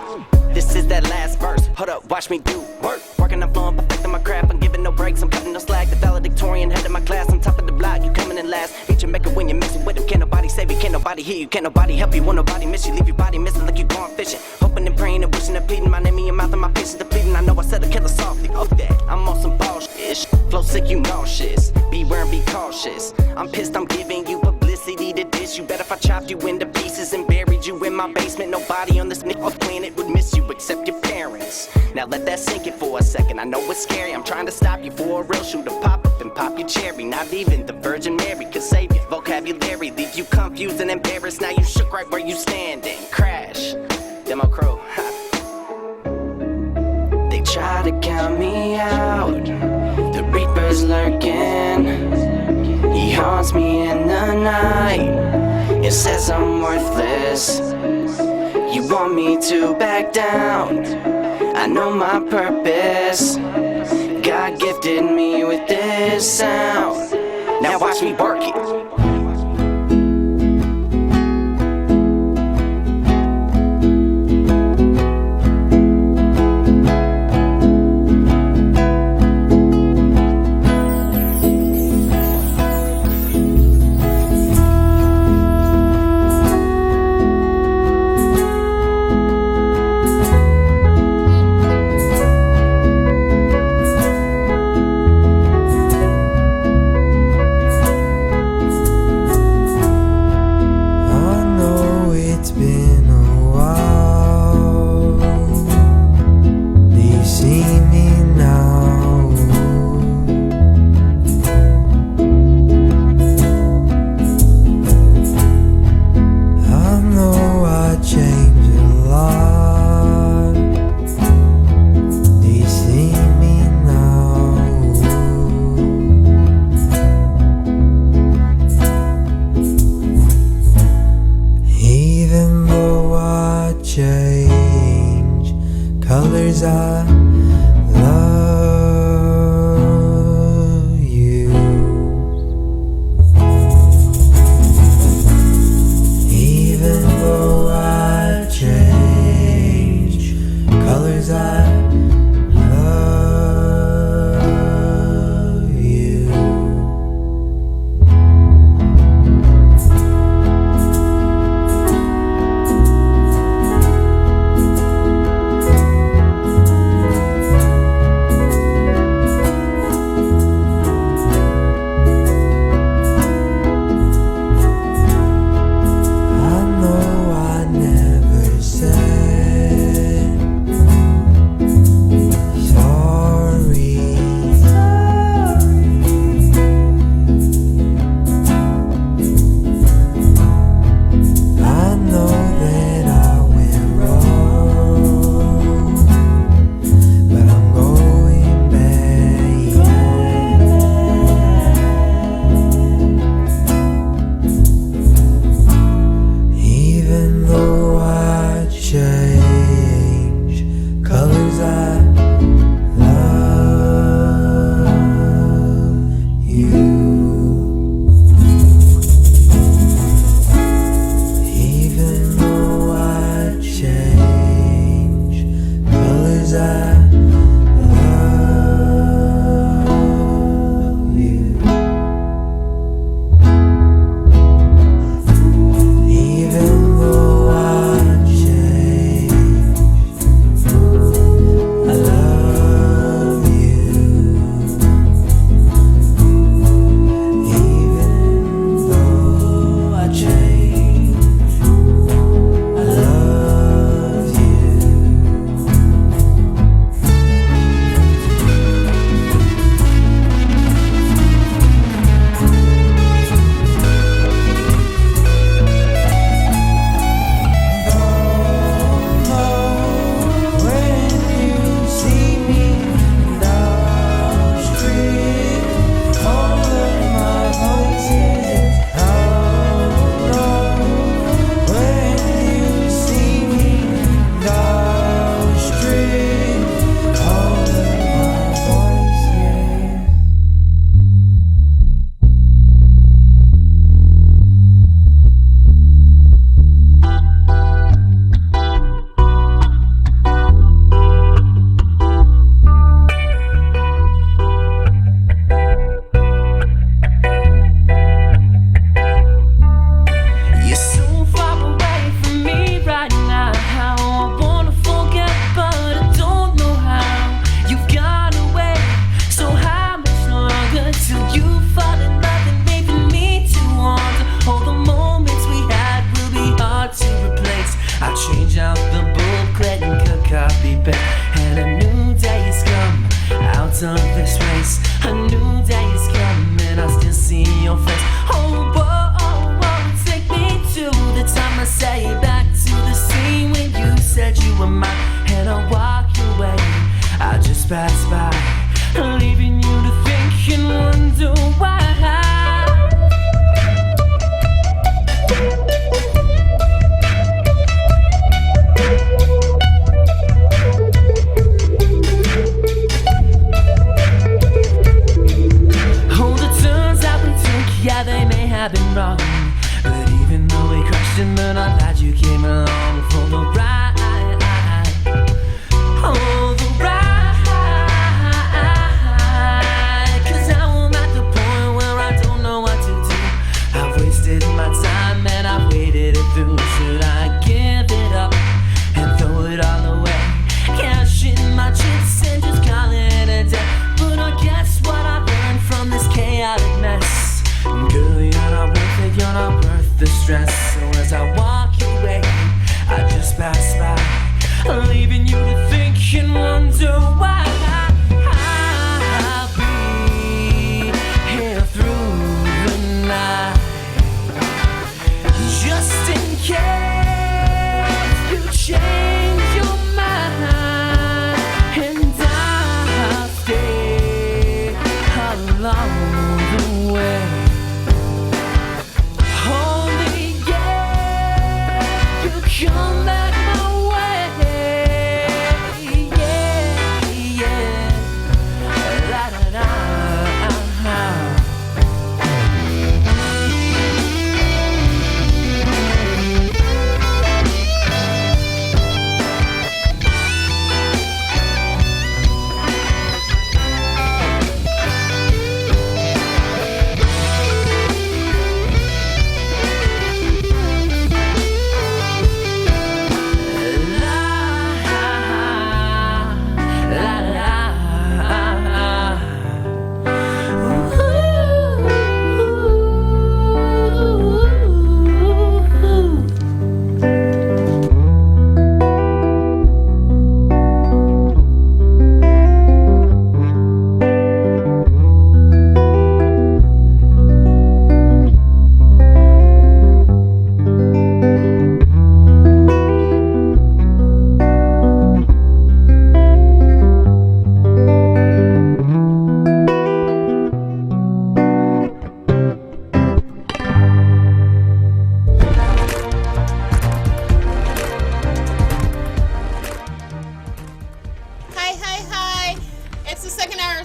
This is that last verse. Hold up, watch me do work. Working on flowing, perfecting my craft. I'm giving no breaks, I'm cutting no slack. The valedictorian, head of my class. I'm top of the block, you coming in last. Reach and make it when you're messing with him. Can't nobody save you, can't nobody hear you, can't nobody help you. Won't nobody miss you, leave your body missing like you going fishing. Hoping and praying and wishing and pleading. My name in your mouth and my patience depleting. I know I said a killer softly. Off that, I'm on some bullshit. Flow sick, you nauseous. Beware and be cautious. I'm pissed, I'm giving you publicity to diss you. Bet if I chopped you into pieces and buried you in my basement, nobody on this planet would miss you except your parents. Now let that sink in for a second. I know it's scary. I'm trying to stop you for a real shooter. Pop up and pop your cherry. Not even the Virgin Mary could save you. Vocabulary leave you confused and embarrassed. Now you shook right where you standing. Crash. Demo crew. They try to count me out, the Reaper's lurking. He haunts me in the night, it says I'm worthless. You want me to back down. I know my purpose. God gifted me with this sound. Now watch me work it.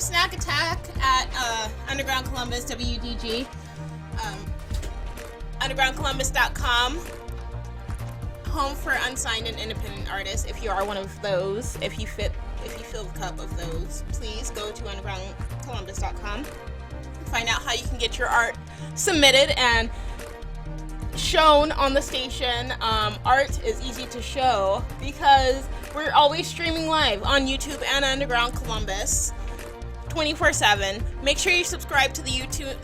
Snak Attak at Underground Columbus, WDG. UndergroundColumbus.com. Home for unsigned and independent artists. If you are one of those, if you fill the cup of those, please go to UndergroundColumbus.com. Find out how you can get your art submitted and shown on the station. Art is easy to show because we're always streaming live on YouTube and Underground Columbus 24/7. Make sure you subscribe to the YouTube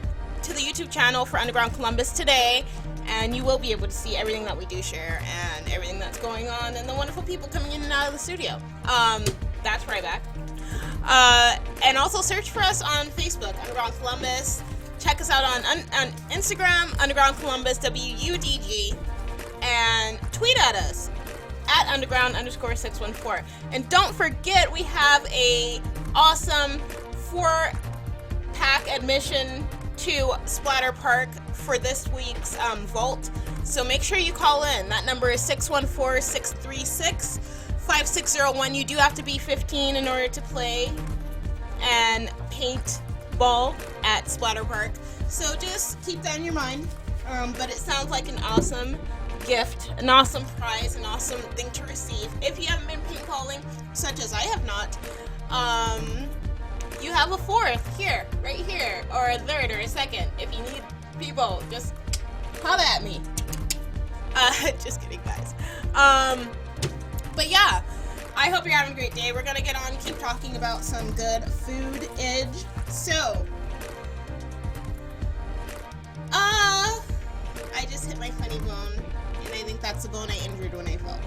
channel for Underground Columbus today, and you will be able to see everything that we do share and everything that's going on and the wonderful people coming in and out of the studio. That's right back. And also search for us on Facebook, Underground Columbus. Check us out on Instagram, Underground Columbus, WUDG, and tweet at us at underground_614. And don't forget, we have a awesome 4-pack admission to Splatter Park for this week's vault. So make sure you call in. That number is 614-636-5601. You do have to be 15 in order to play and paint ball at Splatter Park. So just keep that in your mind. But it sounds like an awesome gift, an awesome prize, an awesome thing to receive. If you haven't been paintballing, such as I have not, you have a 4th here, right here, or a 3rd or a 2nd. If you need people, just holla at me. Just kidding, guys. But yeah, I hope you're having a great day. We're gonna get on and keep talking about some good food-age. So, I just hit my funny bone, and I think that's the bone I injured when I fell.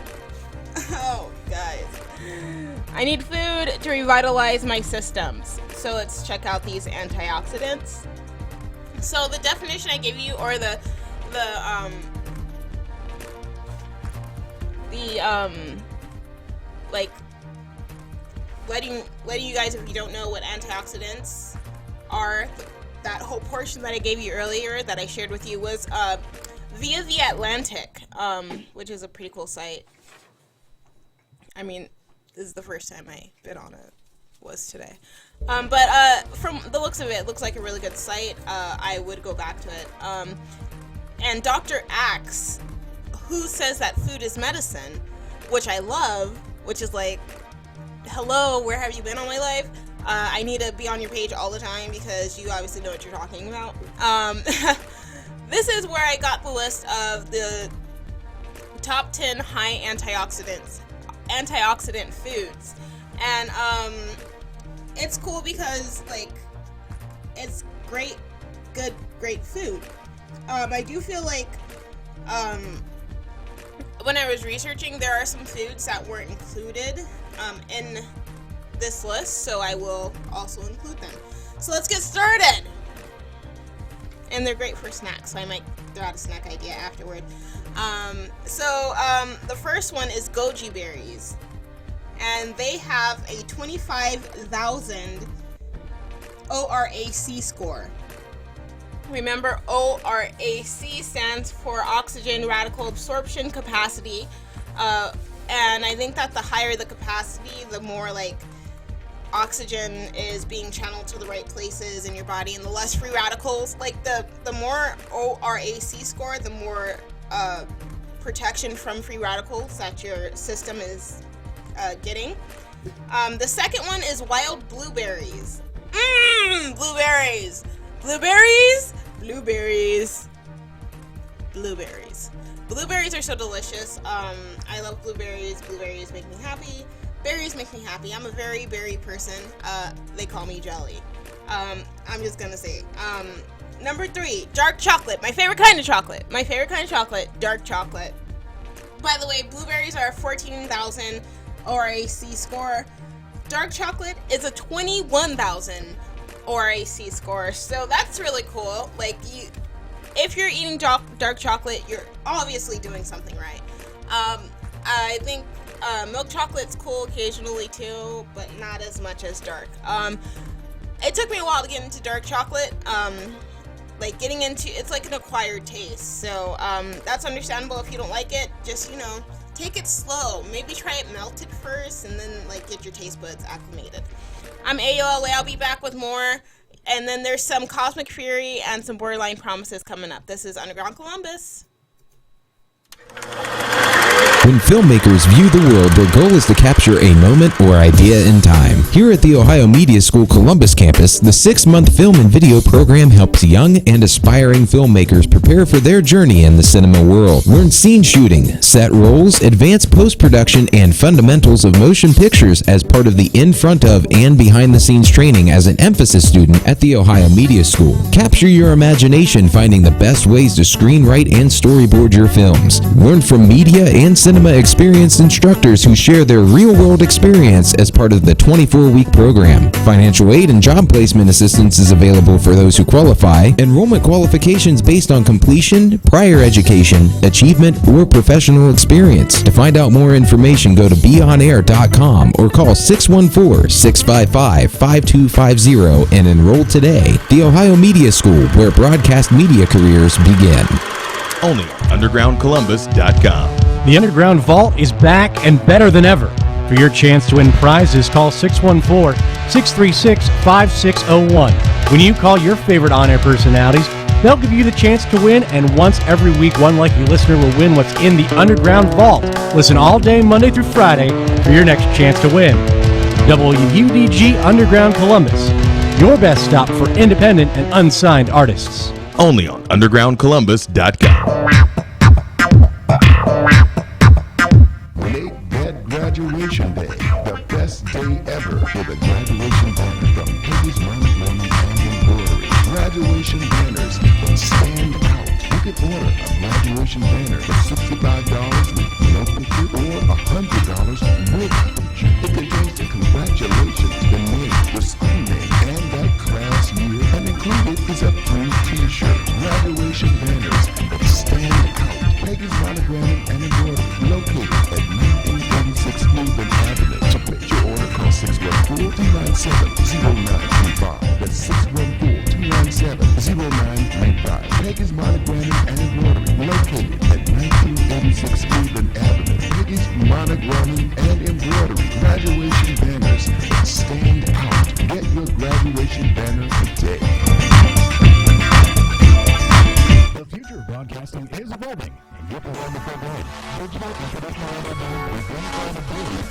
Oh, guys. I need food to revitalize my systems. So let's check out these antioxidants. So the definition I gave you, or like letting you guys, if you don't know what antioxidants are, that whole portion that I gave you earlier that I shared with you was via The Atlantic, which is a pretty cool site. I mean, this is the first time I've been on it, was today. But from the looks of it, it looks like a really good site. I would go back to it. And Dr. Axe, who says that food is medicine, which I love, which is like, hello, where have you been all my life? I need to be on your page all the time because you obviously know what you're talking about. This is where I got the list of the top 10 high antioxidant foods. And it's cool because, like, it's great food. I do feel like when I was researching, there are some foods that weren't included in this list, so I will also include them. So let's get started. And they're great for snacks, so I might throw out a snack idea afterward. The first one is goji berries, and they have a 25,000 ORAC score. Remember, ORAC stands for oxygen radical absorption capacity, and I think that the higher the capacity, the more like oxygen is being channeled to the right places in your body, and the less free radicals. Like the more ORAC score, the more protection from free radicals that your system is getting. The second one is wild blueberries. Blueberries. Blueberries are so delicious. I love blueberries. Blueberries make me happy. Berries make me happy. I'm a very berry person. They call me jelly. I'm just gonna say. Number 3, dark chocolate. My favorite kind of chocolate. Dark chocolate. By the way, blueberries are a 14,000 ORAC score. Dark chocolate is a 21,000 ORAC score. So that's really cool. Like, if you're eating dark chocolate, you're obviously doing something right. I think milk chocolate's cool occasionally too, but not as much as dark. It took me a while to get into dark chocolate. Like it's like an acquired taste. So that's understandable if you don't like it. Just, take it slow. Maybe try it melted first and then like get your taste buds acclimated. I'm AOLA. I'll be back with more. And then there's some Cosmic Fury and some Borderline Promises coming up. This is Underground Columbus. When filmmakers view the world, their goal is to capture a moment or idea in time. Here at the Ohio Media School Columbus campus, the 6-month film and video program helps young and aspiring filmmakers prepare for their journey in the cinema world. Learn scene shooting, set roles, advanced post-production, and fundamentals of motion pictures as part of the in front of and behind the scenes training as an emphasis student at the Ohio Media School. Capture your imagination finding the best ways to screenwrite and storyboard your films. Learn from media and cinema experienced instructors who share their real-world experience as part of the 24-week program. Financial aid and job placement assistance is available for those who qualify. Enrollment qualifications based on completion, prior education, achievement, or professional experience. To find out more information, go to beonair.com or call 614-655-5250 and enroll today. The Ohio Media School, where broadcast media careers begin. Only on undergroundcolumbus.com. The Underground Vault is back and better than ever. For your chance to win prizes, call 614-636-5601. When you call your favorite on-air personalities, they'll give you the chance to win, and once every week, one lucky listener will win what's in the Underground Vault. Listen all day, Monday through Friday, for your next chance to win. WUDG Underground Columbus, your best stop for independent and unsigned artists. Only on undergroundcolumbus.com. Graduation Day, the best day ever with a graduation banner from Peggy's Mom's Woman and Embroidery. Graduation banners that stand out. You can order a graduation banner for $65 with no picture or $100 with picture. It contains the congratulations, the name, the school name, and that class year, and included is a free t-shirt. Graduation banners that stand out. Peggy's Monogram and Embroidery, located at 1986 Cleveland Avenue. To place your order, call 614-297-0935. That's 614-297-0935. Peggy's Monogram and Embroidery, located at 1986 Cleveland Avenue. Peggy's Monogram and Embroidery, graduation banners that stand out. Get your graduation banner today. The future of broadcasting is evolving, and you're part of the program. Digital and traditional entertainment is one part of the business.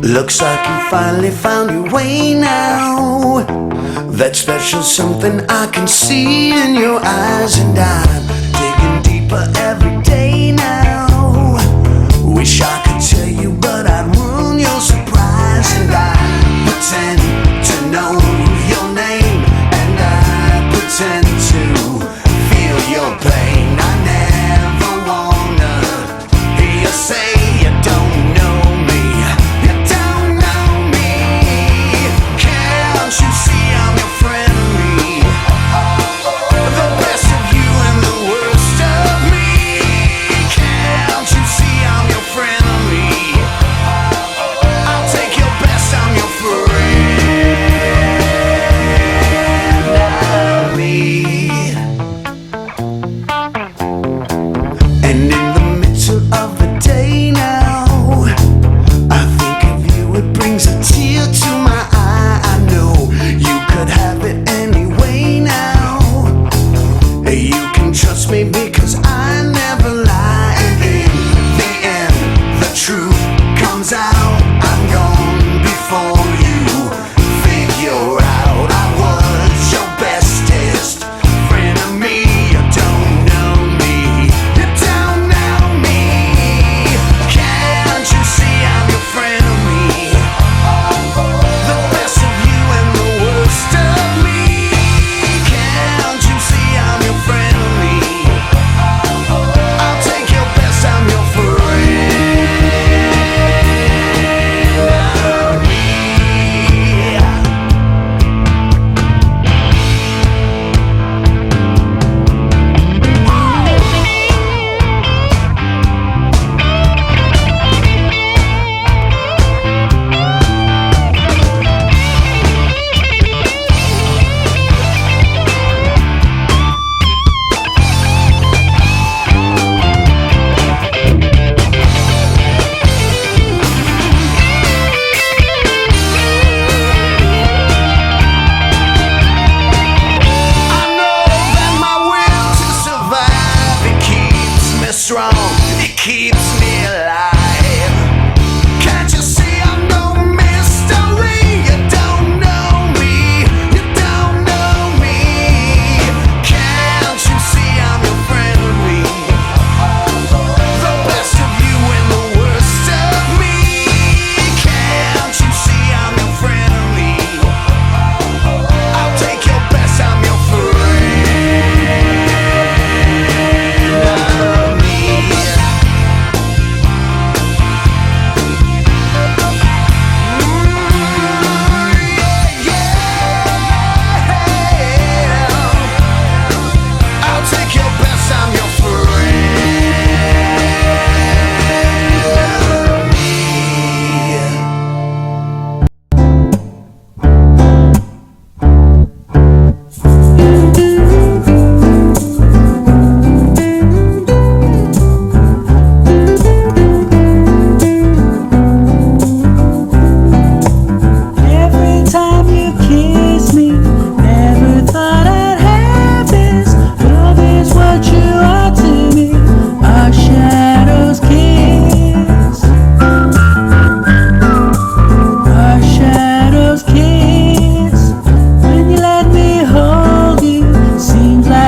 Looks like you finally found your way now. That special something I can see in your eyes, and I'm digging deeper every day now. Wish I could tell you, but I'd ruin your surprise. And I pretend to know your name, and I pretend to feel your pain. I never wanna hear you say you don't know me. You don't know me. Can't you see I'm your friendly? The best of you and the worst of me.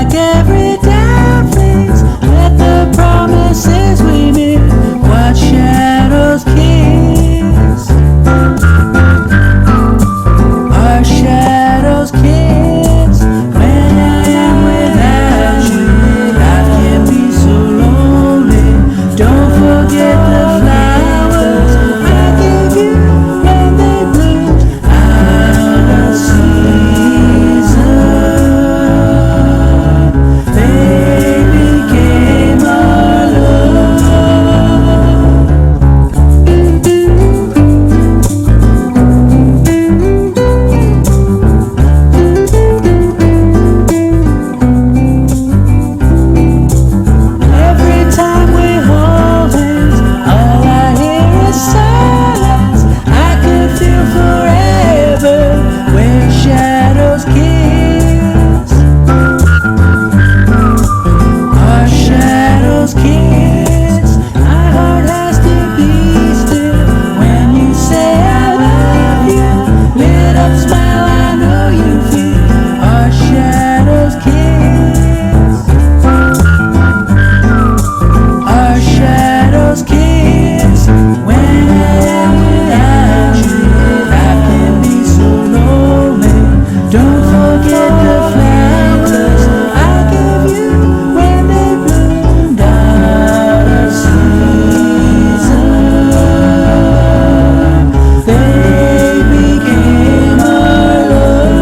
like every day flees. Let the promises we made watch shadows kiss. Our shadows kiss. When I am without you, life can be so lonely. Don't forget the flowers I gave you when they bloomed out of season. They became our love. Every time we hold hands, all I hear is silence. I could feel forever where shadows kiss. Our shadows kiss. My heart has to be still when you say I love you. Lit up smile, I know you feel. Our shadows kiss. Our shadows kiss. When I am without you, life can be so lonely. Don't forget the flowers I gave you when they bloomed out of season. They became our love.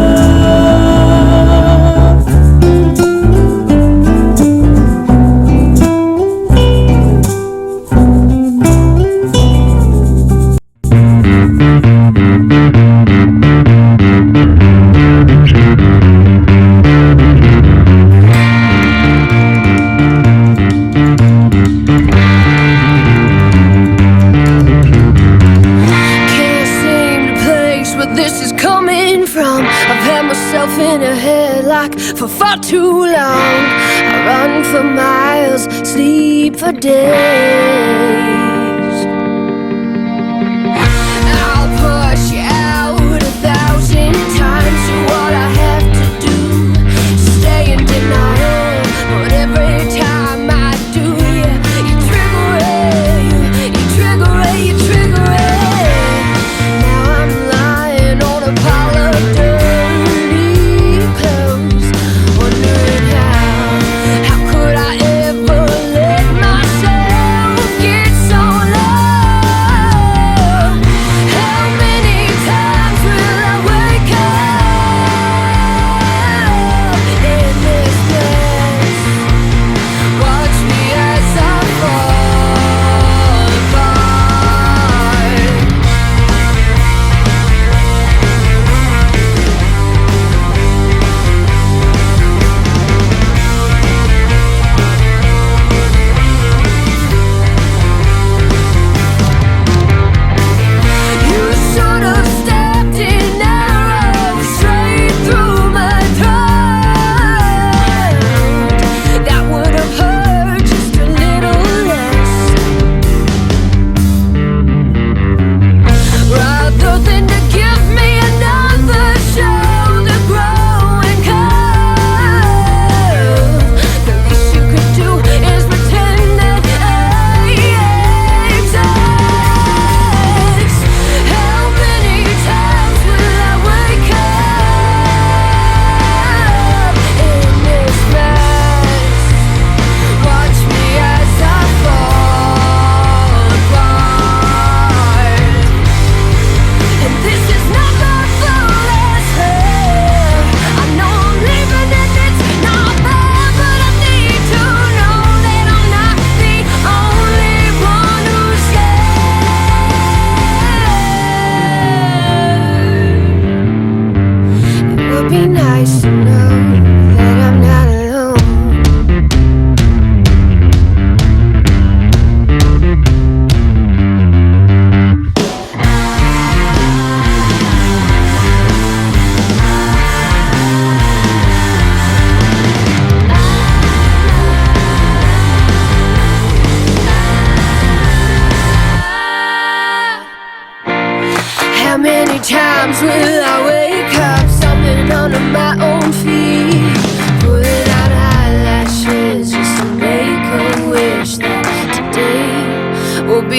Can't seem to place where this is coming from. I've had myself in a headlock for far too long. I run for miles, sleep for days. I'll push you out 1,000 times. So what I have to do to stay in denial, but every time I do, you trigger it, you trigger it, you trigger it. Now I'm lying on a pile of dirty clothes, wondering how could I ever let myself get so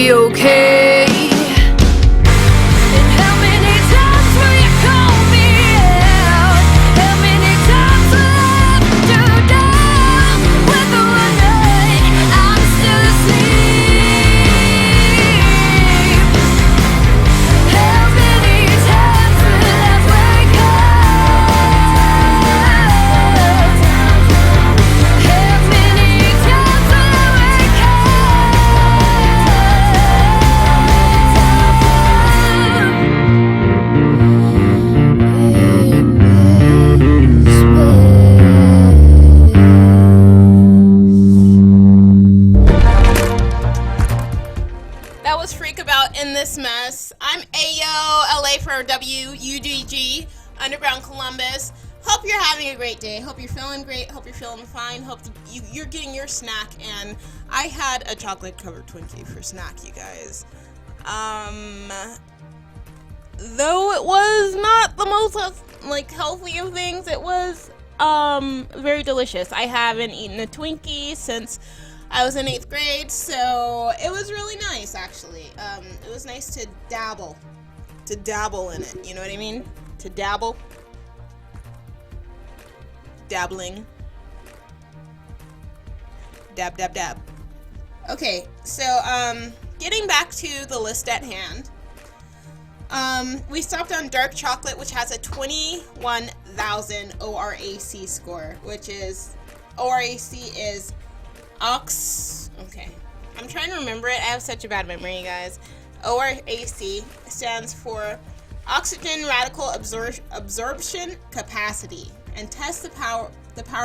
be okay. And how many times will you call me out? How many times will I have to down with the one night I'm still asleep? How many times will I wake up? How many times will I wake That was Freak About In This Mess. I'm Ayo, LA for WUDG, Underground Columbus. Hope you're having a great day. Hope you're feeling great. Hope you're feeling fine. Hope you're getting your snack. And I had a chocolate covered Twinkie for snack, you guys. Though it was not the most healthy of things, it was very delicious. I haven't eaten a Twinkie since I was in 8th grade, so it was really nice, actually. It was nice to dabble in it. You know what I mean? To dabble. Dabbling. Dab, dab, dab. Okay, so, getting back to the list at hand. We stopped on dark chocolate, which has a 21,000 ORAC score, which is, ORAC is okay. I'm trying to remember it. I have such a bad memory, you guys. ORAC stands for Oxygen Radical Absorption Capacity, and tests the power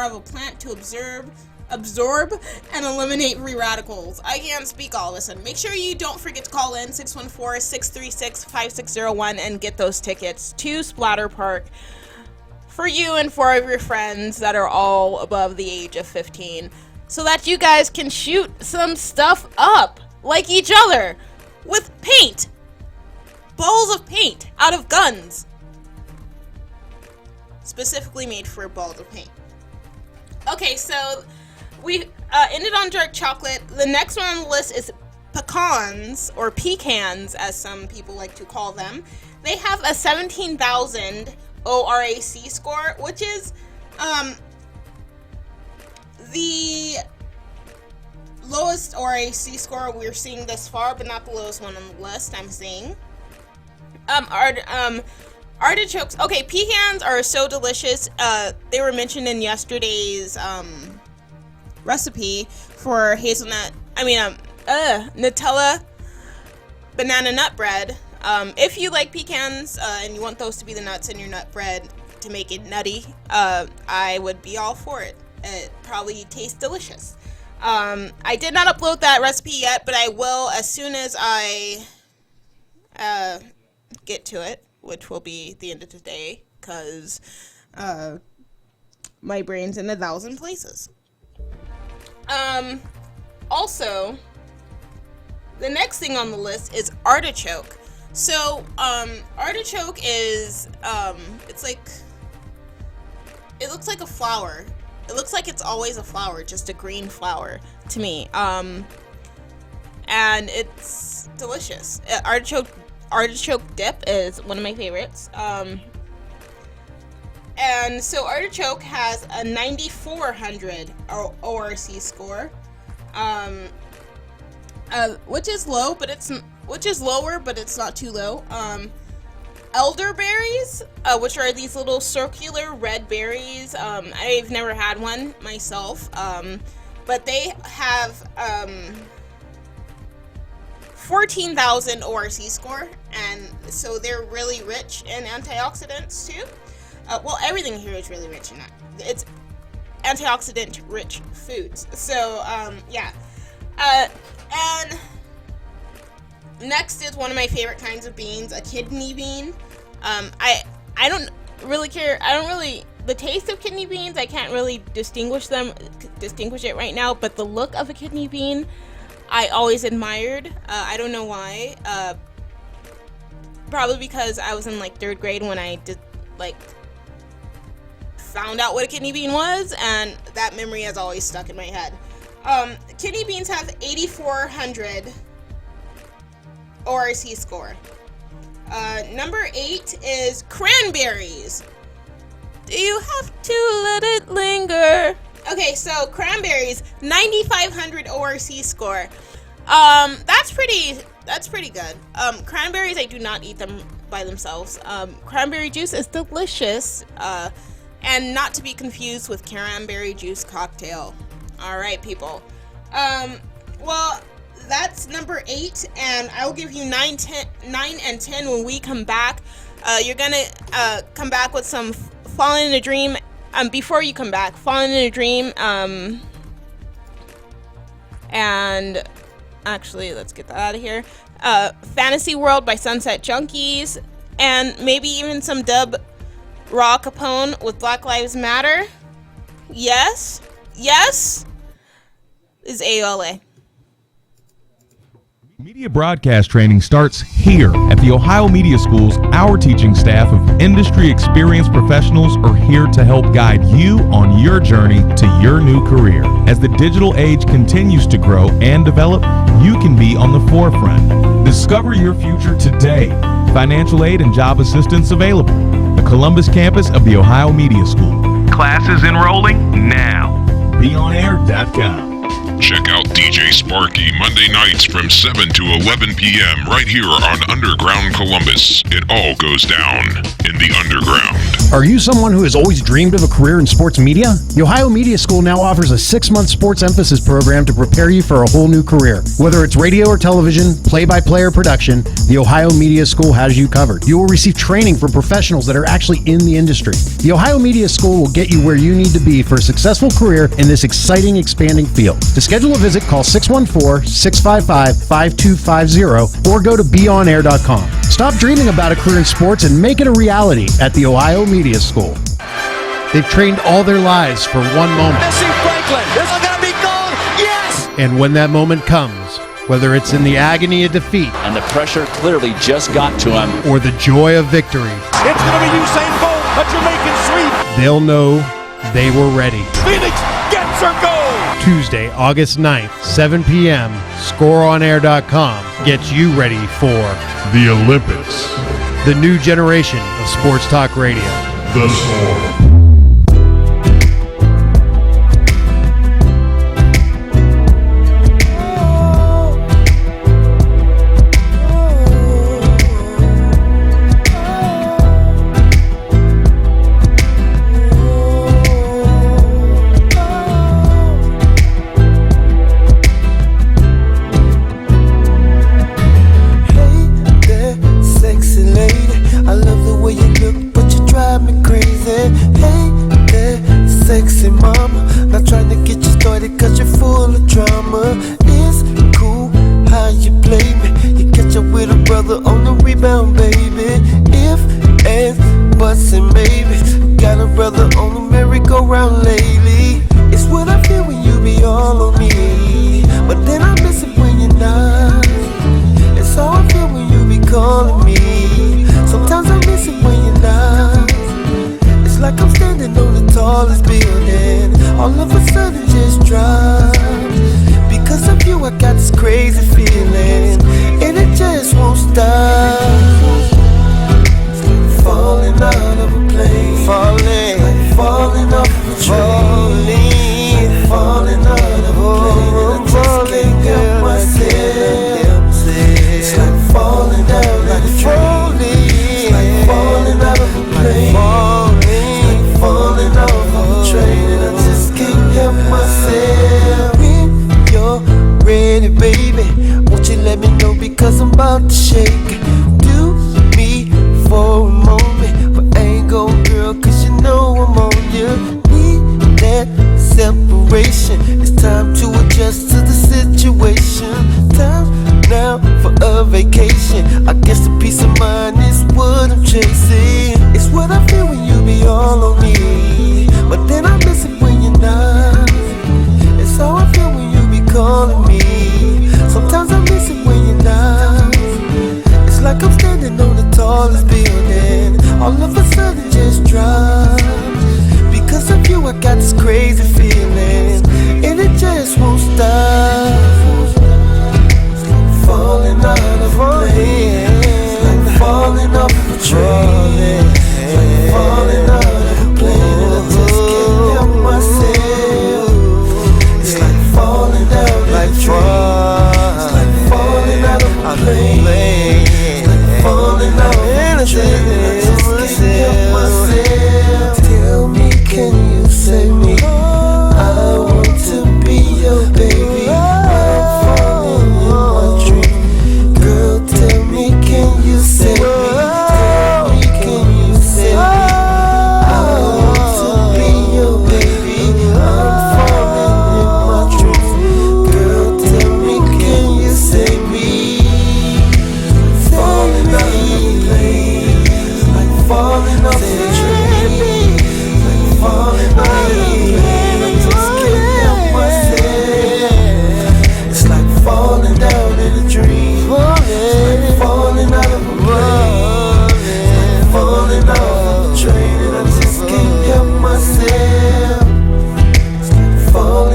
of a plant to absorb and eliminate free radicals. I can't speak all of a sudden. Make sure you don't forget to call in 614-636-5601 and get those tickets to Splatter Park for you and 4 of your friends that are all above the age of 15, so that you guys can shoot some stuff up like each other with paint. Balls of paint out of guns. Specifically made for balls of paint. Okay, so we ended on dark chocolate. The next one on the list is pecans, or pecans as some people like to call them. They have a 17,000 ORAC score, which is the lowest ORAC score we're seeing thus far, but not the lowest one on the list I'm seeing. Artichokes. Okay, pecans are so delicious. They were mentioned in yesterday's recipe for Nutella banana nut bread. If you like pecans and you want those to be the nuts in your nut bread to make it nutty, I would be all for it. It probably tastes delicious. I did not upload that recipe yet, but I will as soon as I get to it, which will be the end of the day, because my brain's in 1,000 places. Also, the next thing on the list is artichoke. So, artichoke is, it looks like a flower. It looks like it's always a flower, just a green flower to me. And it's delicious. Artichoke dip is one of my favorites. And so artichoke has a 9,400 ORC score, which is lower, but it's not too low. Elderberries, which are these little circular red berries. I've never had one myself, but they have 14,000 ORC score, and so they're really rich in antioxidants too. Well, everything here is really rich in that. It's antioxidant-rich foods. So, yeah. And next is one of my favorite kinds of beans, a kidney bean. I don't really care. The taste of kidney beans, I can't really distinguish it right now, but the look of a kidney bean, I always admired. I don't know why. Probably because I was in 3rd grade when I found out what a kidney bean was, and that memory has always stuck in my head. Kidney beans have 8,400 ORC score. Number 8 is Cranberries. Do you have to let it linger? Okay, so Cranberries, 9,500 ORC score. That's pretty good. Cranberries, I do not eat them by themselves. Cranberry juice is delicious, and not to be confused with cranberry juice cocktail. All right, people. Well, that's number 8, and I'll give you 9 and 10 when we come back. You're gonna come back with some Falling in a Dream. Before you come back, Falling in a Dream. And actually, let's get that out of here. Fantasy World by Sunset Junkies, and maybe even some dub Raw Capone with Black Lives Matter. Yes, is AOLA. Media broadcast training starts here at the Ohio Media Schools. Our teaching staff of industry experienced professionals are here to help guide you on your journey to your new career. As the digital age continues to grow and develop, you can be on the forefront. Discover your future today. Financial aid and job assistance available. The Columbus campus of the Ohio Media School. Classes enrolling now. BeOnAir.com. Check out DJ Sparky Monday nights from 7 to 11 p.m. right here on Underground Columbus. It all goes down in the underground. Are you someone who has always dreamed of a career in sports media? The Ohio Media School now offers a 6-month sports emphasis program to prepare you for a whole new career. Whether it's radio or television, play-by-play or production, the Ohio Media School has you covered. You will receive training from professionals that are actually in the industry. The Ohio Media School will get you where you need to be for a successful career in this exciting, expanding field. To schedule a visit, call 614-655-5250 or go to beonair.com. Stop dreaming about a career in sports and make it a reality at the Ohio Media School. They've trained all their lives for one moment. Messi Franklin, this is gonna be gold. Yes! And when that moment comes, whether it's in the agony of defeat And the pressure clearly just got to him. or the joy of victory, It's gonna be Usain Bolt, a Jamaican sweep. they'll know they were ready. Phoenix gets her goal. Tuesday, August 9th, 7 p.m., ScoreOnAir.com gets you ready for The Olympics. the new generation of sports talk radio. The Score. Sexy lady, I love the way you look, but you drive me crazy. Hey there, sexy mama, not trying to get you started cause you're full of drama. It's cool how you play me, you catch up with a brother on the rebound, baby. If and buts and maybe, got a brother on the merry-go-round lately. It's what I feel when you be all on me, but then I miss it when you're not. It's how I feel when you be calling me. Sometimes I miss it when you're not. It's like I'm standing on the tallest building, all of a sudden just drop. Because of you I got this crazy feeling, and it just won't stop. It's like falling out of a plane, falling off of a train, falling out of a plane, and I just can't help myself. It's like falling down like a train. It's like falling out of a plane. Falling off of a train, and I just can't help myself. When you're ready, baby, won't you let me know, because I'm about to shake. Do me for a moment, but I ain't gon' girl, cause you know I'm on you. Need that separation, it's time to adjust to the situation. Time now for a vacation, I guess the peace of mind is what I'm chasing. It's what I feel when you be all on me, but then I miss it when you're not. It's how I feel when you be calling me. Sometimes I miss it when you're not. It's like I'm standing on the tallest building, all of a sudden just drop. Because of you I got this crazy feeling, and it just won't stop. Falling out of a plane,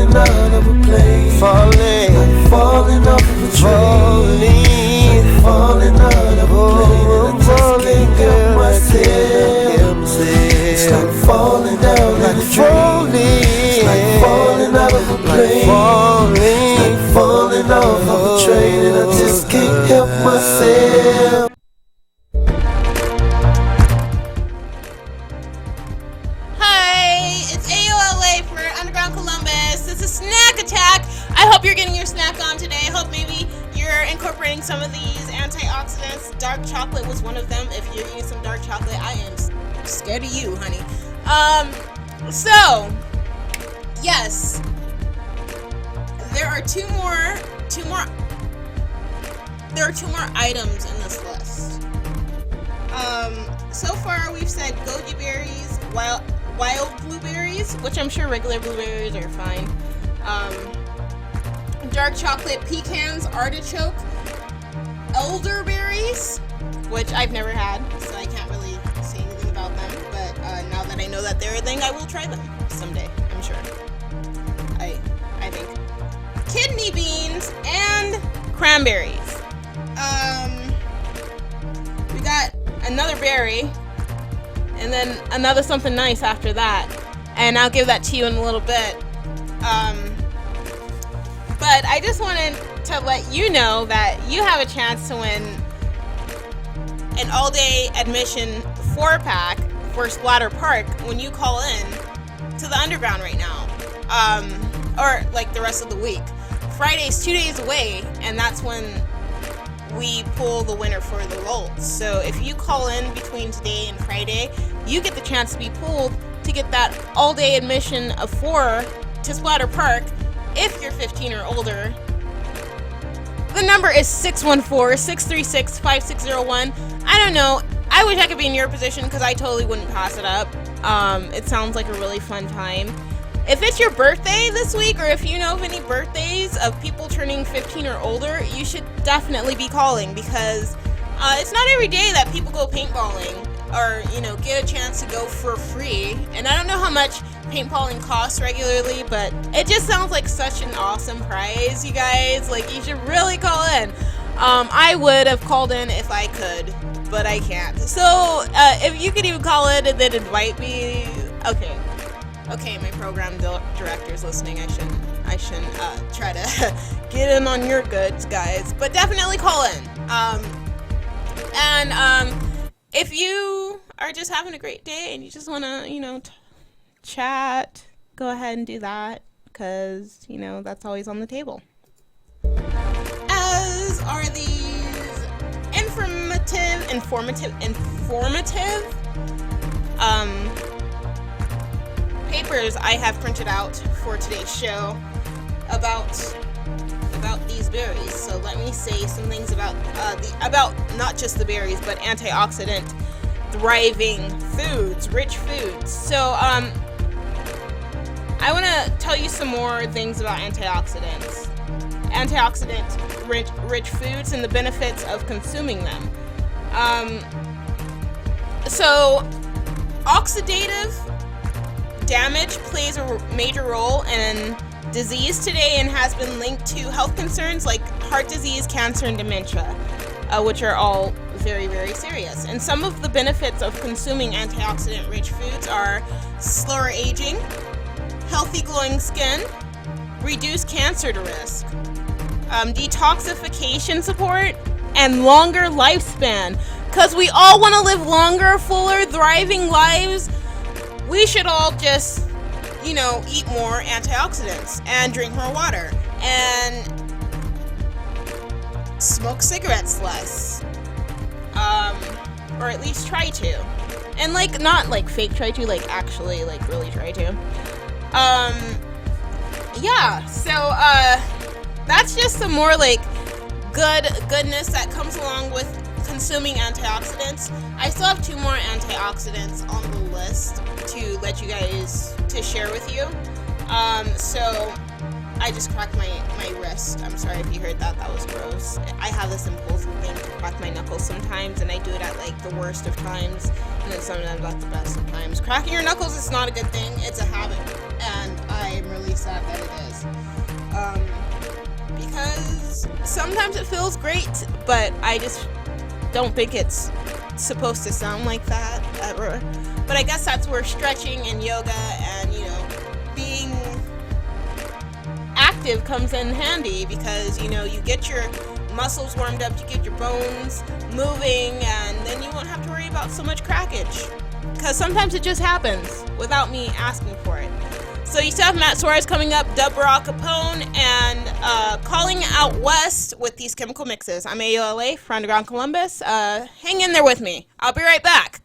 falling out of a plane. Falling, like falling off of a train. Falling out of a plane, and I just can't help myself. It's like falling down like a train. It's like falling out of a plane. It's like falling off of a train, and I just can't help myself. Snak Attak. I hope you're getting your snack on today. I hope maybe you're incorporating some of these antioxidants. Dark chocolate was one of them. If you're eating some dark chocolate, I am scared of you, honey. So yes, there are two more items in this list. So far we've said goji berries, wild blueberries, which I'm sure regular blueberries are fine. Dark chocolate pecans, artichoke, elderberries, which I've never had, so I can't really say anything about them. But now that I know that they're a thing, I will try them someday. I'm sure. I think kidney beans and cranberries. We got another berry, and then another something nice after that, and I'll give that to you in a little bit. But I just wanted to let you know that you have a chance to win an all-day admission 4-pack for Splatter Park when you call in to the Underground right now, or like the rest of the week. Friday's 2 days away, and that's when we pull the winner for the Lolts. So if you call in between today and Friday, you get the chance to be pulled to get that all-day admission of 4 to Splatter Park if you're 15 or older. The number is 614-636-5601. I don't know. I wish I could be in your position because I totally wouldn't pass it up. It sounds like a really fun time. If it's your birthday this week, or if you know of any birthdays of people turning 15 or older, you should definitely be calling, because it's not every day that people go paintballing or, get a chance to go for free. And I don't know how much paintballing costs regularly, but it just sounds like such an awesome prize, you guys. Like, you should really call in. I would have called in if I could, but I can't. So, if you could even call in and then invite me, okay, my program director's listening. I shouldn't try to get in on your goods, guys, but definitely call in. If you are just having a great day and you just want to, chat, go ahead and do that, because, that's always on the table. As are these informative papers I have printed out for today's show about these berries. So let me say some things about not just the berries, but antioxidant thriving foods, rich foods. So I want to tell you some more things about antioxidants, rich foods, and the benefits of consuming them. So oxidative damage plays a major role in disease today and has been linked to health concerns like heart disease, cancer, and dementia, which are all very, very serious. And some of the benefits of consuming antioxidant-rich foods are slower aging, healthy glowing skin, reduced cancer risk, detoxification support, and longer lifespan. Because we all want to live longer, fuller, thriving lives. We should all just, eat more antioxidants and drink more water and smoke cigarettes less. Or at least try to. And not fake try to, actually really try to. Yeah, so that's just some more goodness that comes along with consuming antioxidants. I still have 2 more antioxidants on the list to let you guys to share with you. So I just cracked my wrist. I'm sorry if you heard that. That was gross. I have this impulsive thing to crack my knuckles sometimes, and I do it at the worst of times, and then sometimes at the best of times. Cracking your knuckles is not a good thing. It's a habit, and I am really sad that it is. Because sometimes it feels great, but I just don't think it's supposed to sound like that ever. But I guess that's where stretching and yoga and, you know, being active comes in handy, because, you know, you get your muscles warmed up, you get your bones moving, and then you won't have to worry about so much crackage. Because sometimes it just happens without me asking for it. So you still have Matt Suarez coming up, Dub Barack Capone, and Calling Out West with these chemical mixes. I'm AOLA for Underground Columbus. Hang in there with me. I'll be right back.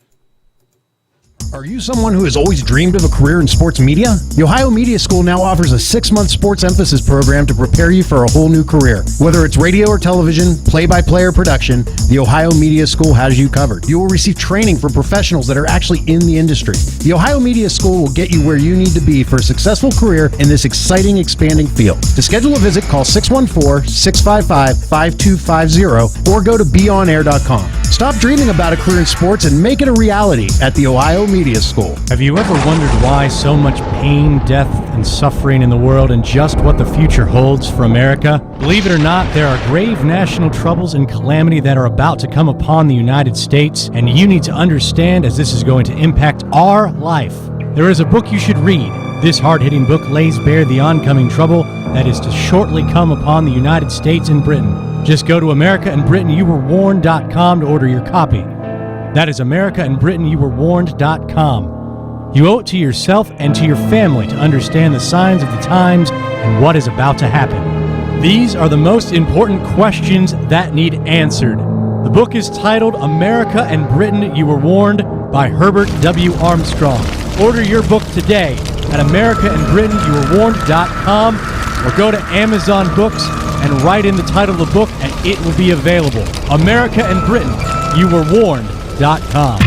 Are you someone who has always dreamed of a career in sports media? The Ohio Media School now offers a 6-month sports emphasis program to prepare you for a whole new career. Whether it's radio or television, play-by-play or production, the Ohio Media School has you covered. You will receive training from professionals that are actually in the industry. The Ohio Media School will get you where you need to be for a successful career in this exciting, expanding field. To schedule a visit, call 614-655-5250 or go to beonair.com. Stop dreaming about a career in sports and make it a reality at the Ohio Media School. Have you ever wondered why so much pain, death, and suffering in the world and just what the future holds for America? Believe it or not, there are grave national troubles and calamity that are about to come upon the United States, and you need to understand as this is going to impact our life. There is a book you should read. This hard-hitting book lays bare the oncoming trouble that is to shortly come upon the United States and Britain. Just go to AmericaandBritainYouWereWarned.com to order your copy. That is AmericaandBritainYouWereWarned.com. You owe it to yourself and to your family to understand the signs of the times and what is about to happen. These are the most important questions that need answered. The book is titled America and Britain You Were Warned by Herbert W. Armstrong. Order your book today at AmericaandBritainYouWereWarned.com or go to Amazon Books and write in the title of the book and it will be available. America and Britain You Were Warned.com.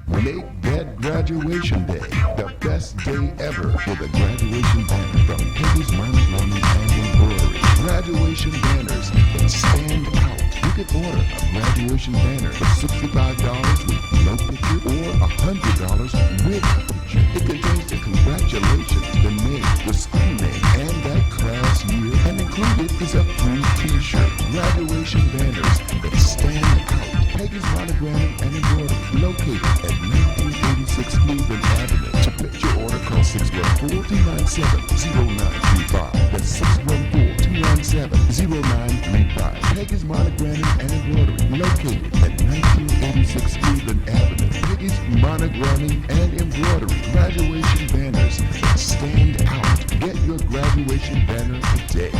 Make that graduation day the best day ever with a graduation banner from Peggy's Mom's Mommy and Embroidery. Graduation banners that stand out. You can order a graduation banner for $65 with no picture or $100 with a picture. It contains the congratulations, the name, the school name, and that class year. And included is a free t-shirt. Graduation banners that stand out. Peggy's Monogramming and Embroidery, located at 1986 Cleveland Avenue. To place your order, call 614-297-0935. That's 614-297-0935. Peggy's Monogramming and Embroidery, located at 1986 Cleveland Avenue. Peggy's Monogramming and Embroidery, graduation banners that stand out. Get your graduation banner today.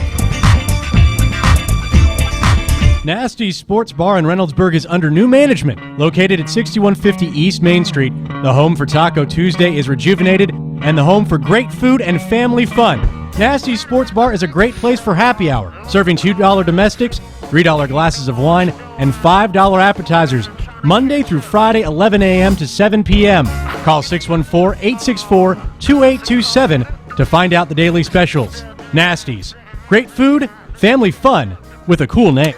Nasty's Sports Bar in Reynoldsburg is under new management. Located at 6150 East Main Street, the home for Taco Tuesday is rejuvenated and the home for great food and family fun. Nasty's Sports Bar is a great place for happy hour, serving $2 domestics, $3 glasses of wine, and $5 appetizers, Monday through Friday, 11 a.m. to 7 p.m. Call 614-864-2827 to find out the daily specials. Nasty's. Great food, family fun, with a cool name.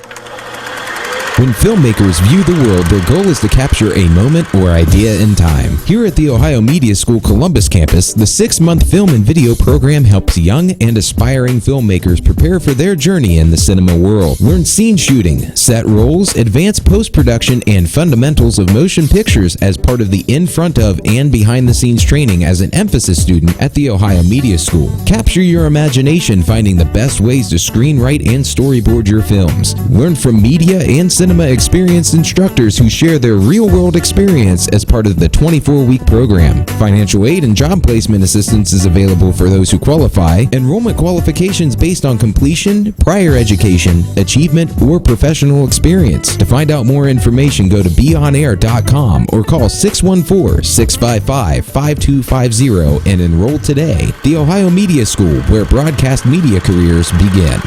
When filmmakers view the world, their goal is to capture a moment or idea in time. Here at the Ohio Media School Columbus campus, the 6-month film and video program helps young and aspiring filmmakers prepare for their journey in the cinema world. Learn scene shooting, set roles, advanced post-production, and fundamentals of motion pictures as part of the in front of and behind the scenes training as an emphasis student at the Ohio Media School. Capture your imagination finding the best ways to screenwrite and storyboard your films. Learn from media and cinema experienced instructors who share their real-world experience as part of the 24-week program. Financial aid and job placement assistance is available for those who qualify. Enrollment qualifications based on completion, prior education, achievement, or professional experience. To find out more information, go to beonair.com or call 614-655-5250 and enroll today. The Ohio Media School, where broadcast media careers begin.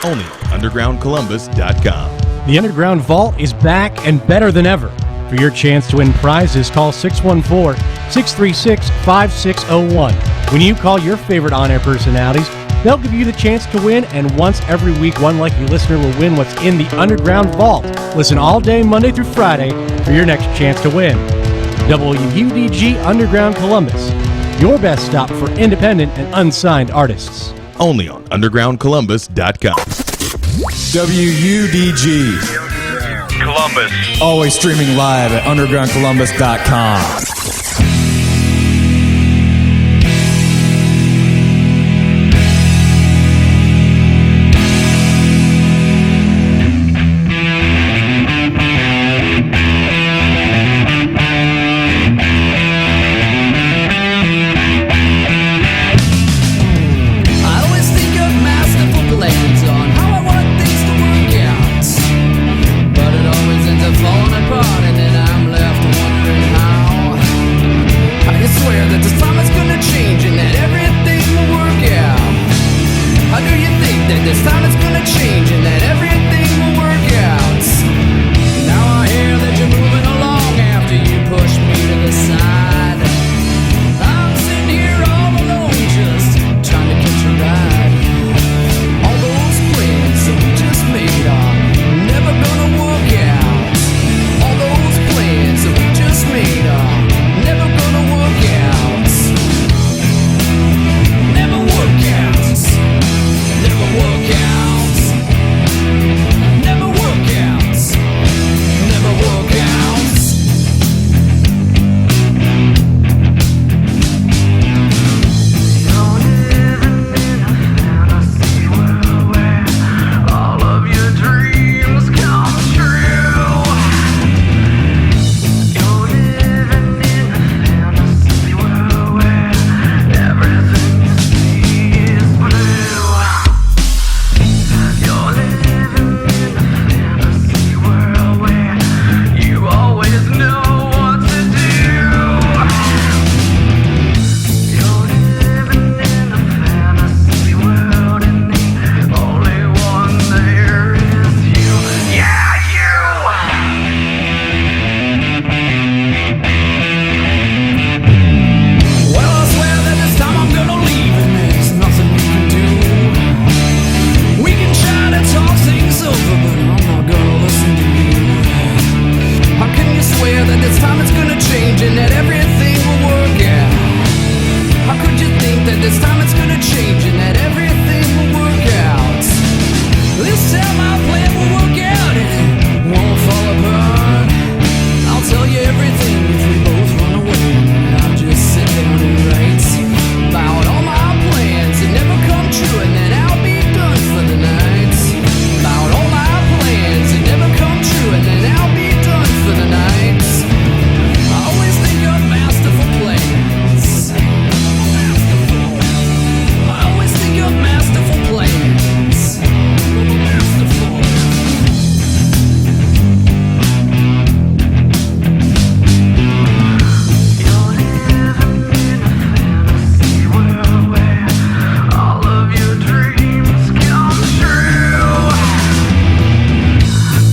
Only undergroundcolumbus.com. The Underground Vault is back and better than ever. For your chance to win prizes, call 614-636-5601. When you call your favorite on-air personalities, they'll give you the chance to win, and once every week, one lucky listener will win what's in the Underground Vault. Listen all day, Monday through Friday, for your next chance to win. WUDG Underground Columbus, your best stop for independent and unsigned artists. Only on undergroundcolumbus.com. WUDG Columbus. always streaming live at undergroundcolumbus.com. I always think of masterful plans on how I want things to work out, but it always ends up falling apart, and then I'm left wondering how. I swear that this time it's gonna change and that everything will work out. How do you think that this time it's gonna change and that everything will work out? Now I hear that you're moving along after you push me to the side. I'm sitting here all alone, just trying to catch a ride. All those plans that we just made are never gonna work out. All those plans that we just made are never gonna work out. Never work out. Never work out. Never work out. Never work out. All of your dreams come true. You're living in a fantasy world where everything you see is blue. You're living in a fantasy world where you always know what to do. You're living in a fantasy world and the only one there is you. Yeah, you! Well, I swear that this time I'm gonna leave and there's nothing we can do. We can try to talk things over, but I'm not gonna listen to you. How can you swear that this time it's gonna change and that everything will work out? How could you think that this time it's gonna change and that everything will work out? This time my plan will work out and it won't fall apart. I'll tell you everything if we both run away, and I'll just sit down and write about all my plans that never come true, and then I'll be done for the night. About all my plans that never come true, and then I'll be done for the night. I always think of masterful plans. I always think of masterful plans. Masterful. You're living in a fantasy world where all of your dreams come true.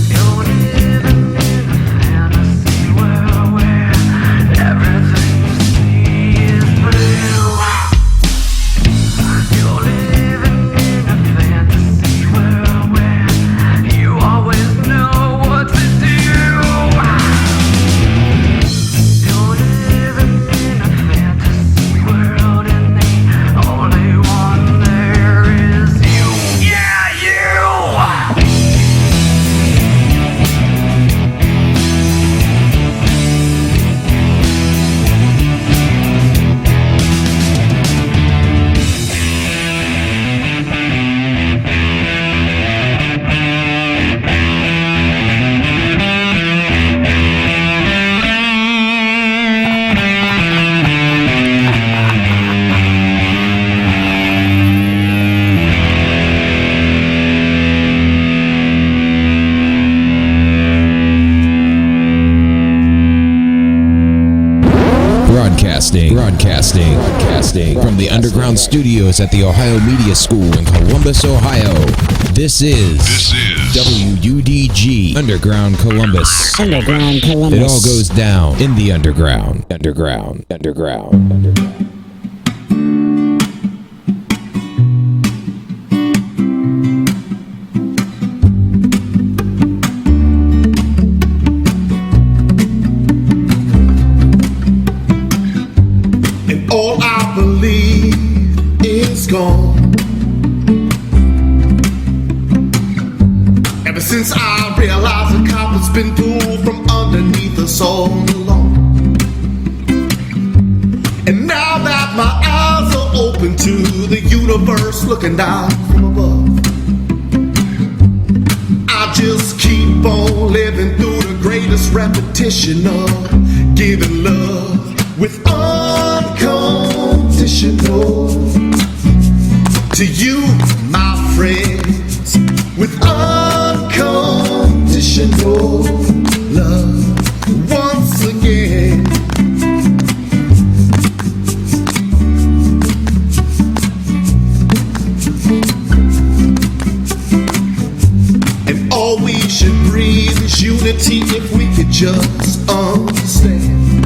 You're living in a fantasy world where everything you see is blue. You're living in a fantasy world where you always know what to do. You're living in a fantasy world and the only one there is you. Yeah, you! Broadcasting from the underground studios at the Ohio Media School in Columbus, Ohio. This is WUDG Underground Columbus. Underground Columbus. It all goes down in the underground. Underground. is gone. Ever since I realized the carpet's been pulled from underneath us all along. And now that my eyes are open to the universe looking down from above, I just keep on living through the greatest repetition of giving love with unconditional to you, my friends, with unconditional love once again. And all we should breathe is unity if we could just understand.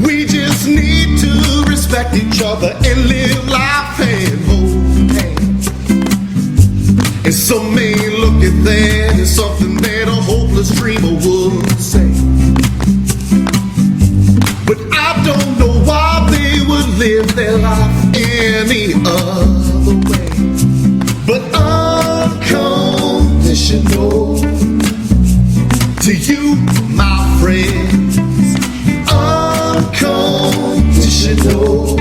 We just need to respect each other and live life hand hold hand. And some may look at that as something that a hopeless dreamer would say. But I don't know why they would live their life any other way. But unconditional to you, my friends. Unconditional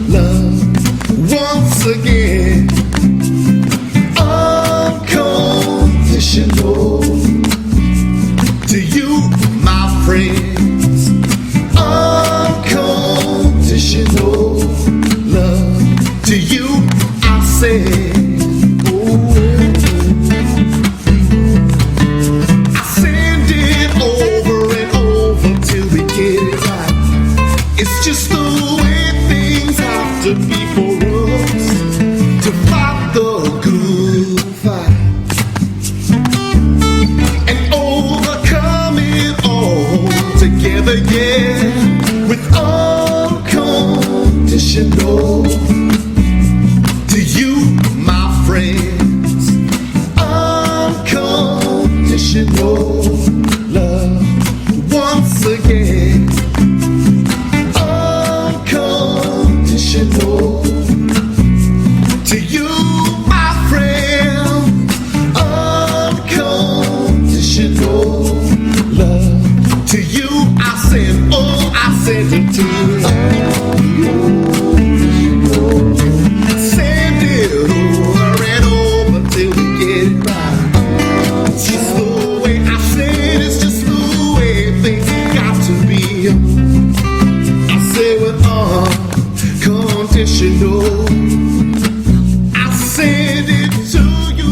love once again. Unconditional to you, my friends. Unconditional love to you, I say. I send it over and over till we get it right. It's just the way things have to be for us to fight the good fight and overcome it all together, yeah, with unconditional to you, my friends, unconditional love once again. Unconditional to you, my friend. Unconditional love to you. I send, oh, I send it to you. Send it over and over till we get it right. It's just the way I say it, it's just the way things got to be. I say with unconditional, I send it to you.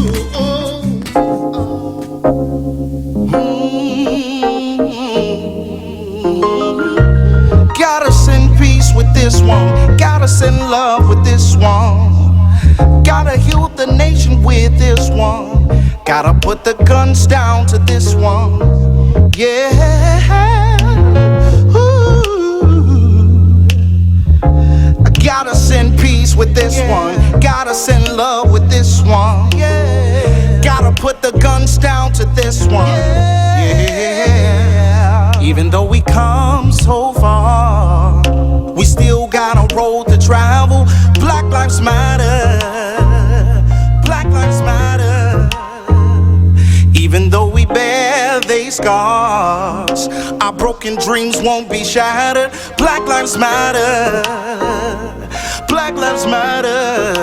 Gotta send peace with this one. Gotta send love with this one. Gotta heal the nation with this one. Gotta put the guns down to this one. Yeah. I gotta send peace with this one. Gotta send love with this one. Gotta put the guns down to this one. Yeah. Even though we come so far, we still got a road to travel. Black lives matter. Black lives matter. Even though we bear they scars, our broken dreams won't be shattered. Black lives matter. Black lives matter.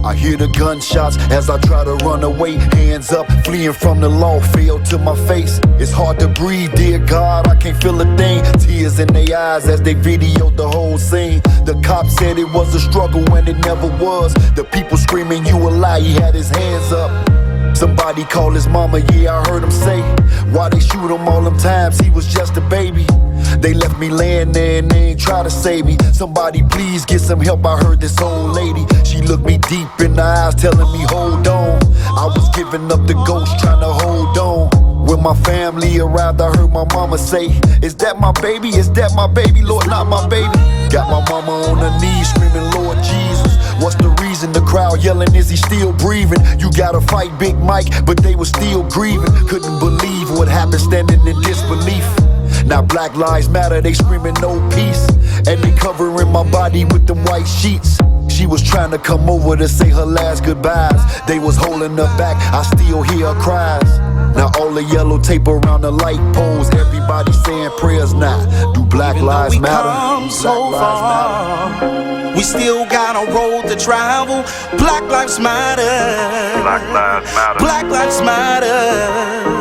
I hear the gunshots as I try to run away. Hands up, fleeing from the law, fell to my face. It's hard to breathe, dear God, I can't feel a thing. Tears in their eyes as they videoed the whole scene. The cop said it was a struggle when it never was. The people screaming, you a lie, he had his hands up. Somebody call his mama, yeah, I heard him say, why they shoot him all them times, he was just a baby. They left me laying there and they ain't try to save me. Somebody please get some help, I heard this old lady. She looked me deep in the eyes telling me hold on. I was giving up the ghost trying to hold on. When my family arrived, I heard my mama say, is that my baby? Is that my baby? Lord, not my baby. Got my mama on her knees screaming, Lord Jesus, what's the reason? The crowd yelling, is he still breathing? You gotta fight Big Mike, but they were still grieving. Couldn't believe what happened, standing in disbelief. Now Black Lives Matter, they screaming no peace. and they covering my body with them white sheets. She was trying to come over to say her last goodbyes. They was holding her back, I still hear her cries. Now all the yellow tape around the light poles, everybody saying prayers now. Do Black Lives Matter? Come so far, we still got a road to travel. Black Lives Matter. Black Lives Matter. Black Lives Matter.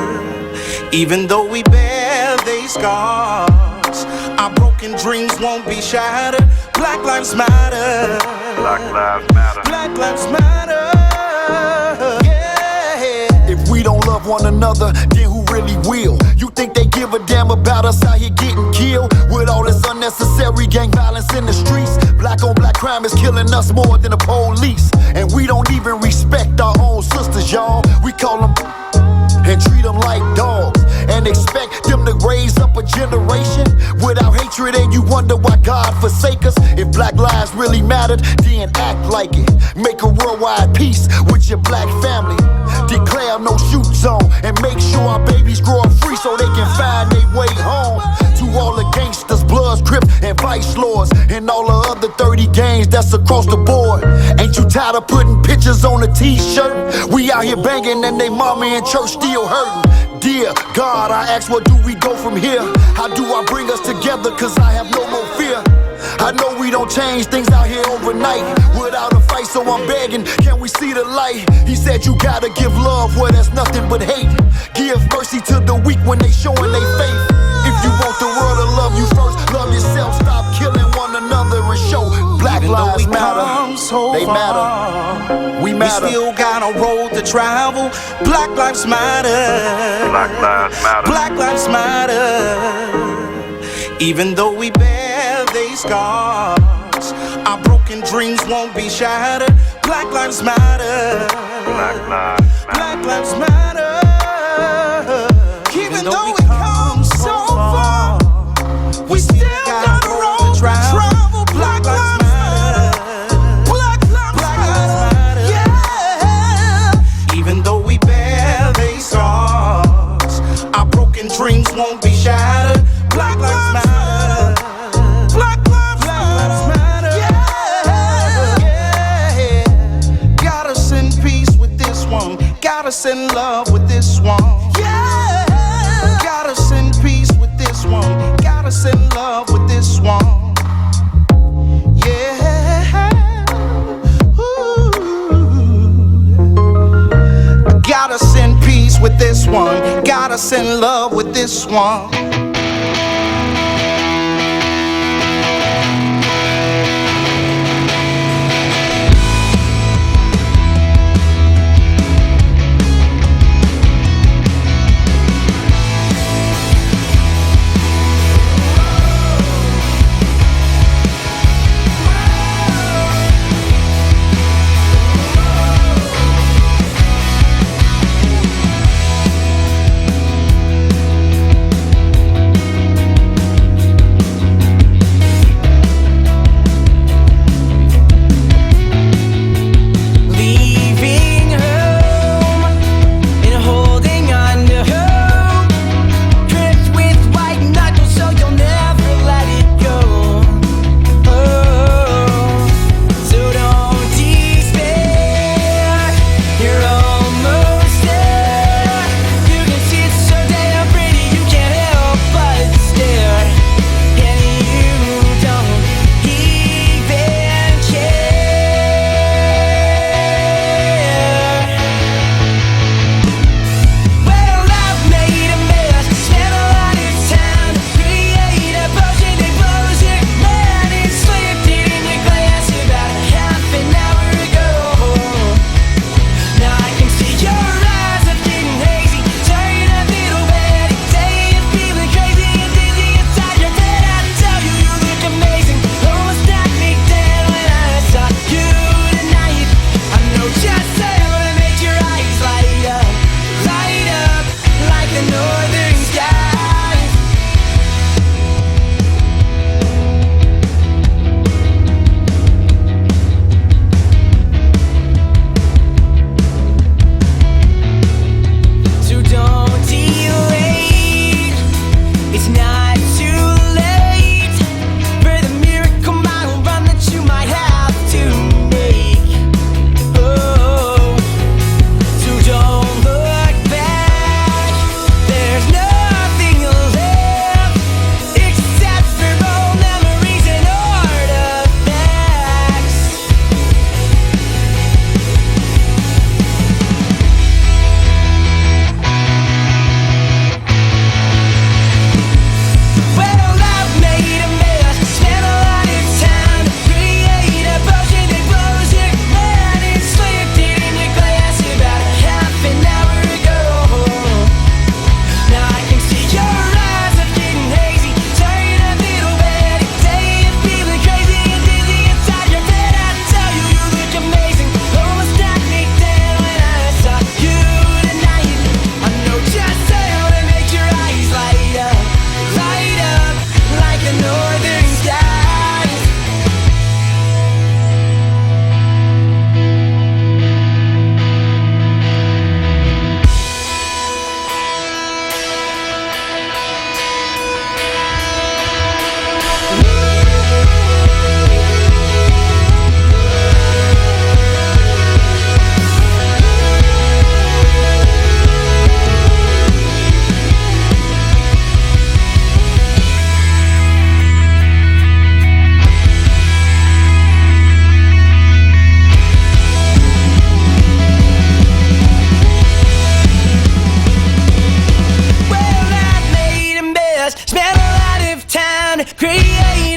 Even though we bear these scars, our broken dreams won't be shattered. Black Lives Matter. Black Lives Matter. Black Lives Matter. If we don't love one another, then who really will? You think they give a damn about us out here getting killed? With all this unnecessary gang violence in the streets, black on black crime is killing us more than the police. And we don't even respect our own sisters, y'all. We call them and treat them like dogs, and expect them to raise up a generation without hatred, and you wonder why God forsake us. If black lives really mattered, then act like it. Make a worldwide peace with your black family. Declare no shoot zone, and make sure our babies grow up free so they can find their way home. To all the gangsters, Bloods, Crips, and Vice Lords, and all the other 30 gangs that's across the board. Ain't you tired of putting pictures on a t-shirt? We out here banging and they mama in church still hurting. Dear God, I ask, where do we go from here? How do I bring us together, cause I have no more fear? I know we don't change things out here overnight without a fight, so I'm begging, can we see the light? He said you gotta give love where there's nothing but hate. Give mercy to the weak when they showing they faith. If you want the world to love you first, love yourself. Stop killing one another and show Black Lives Matter. So they matter. We matter. We still got a road to travel. Black Lives Matter. Black Lives Matter. Black Lives Matter. Even though we bear these scars, our broken dreams won't be shattered. Black Lives Matter. Black Lives Matter. Black Lives Matter. Even though we come so far, we still got a road to travel. Black Lives Matter. Black Lives Matter. Yeah. Even though we bear these scars, our broken dreams won't be shattered. Black Lives Matter. Black Lives Matter. Yeah. Got us in peace with this one. Got us in love with this one. Yeah. Got us in peace with this one. Got us in love with this one. Yeah. Ooh. Got us in peace with this one. Got us in love with this one.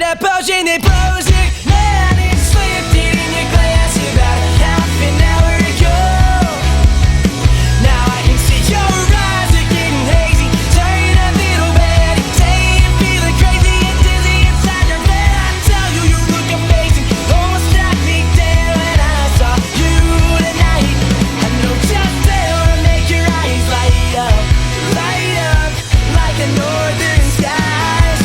that potion that froze it. Man, it slipped in your glass about half an hour ago. Now I can see your eyes are getting hazy. Turn up, little baby. Say you're feeling crazy and dizzy inside your bed. I tell you, you look amazing. Almost knocked me down when I saw you tonight. I know just how to make your eyes light up like a northern skies.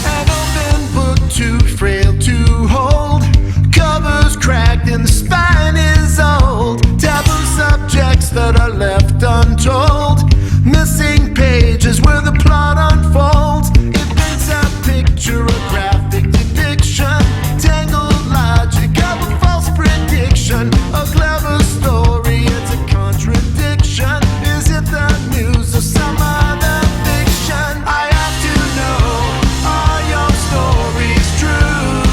An open book too frail to hold. Covers cracked and the spine is old. Taboo subjects that are left untold. Missing pages where the plot unfolds. It paints a picture, a graphic depiction. Tangled logic of a false prediction. A clever story, it's a contradiction. Is it the news or some other fiction? I have to know, are your stories true?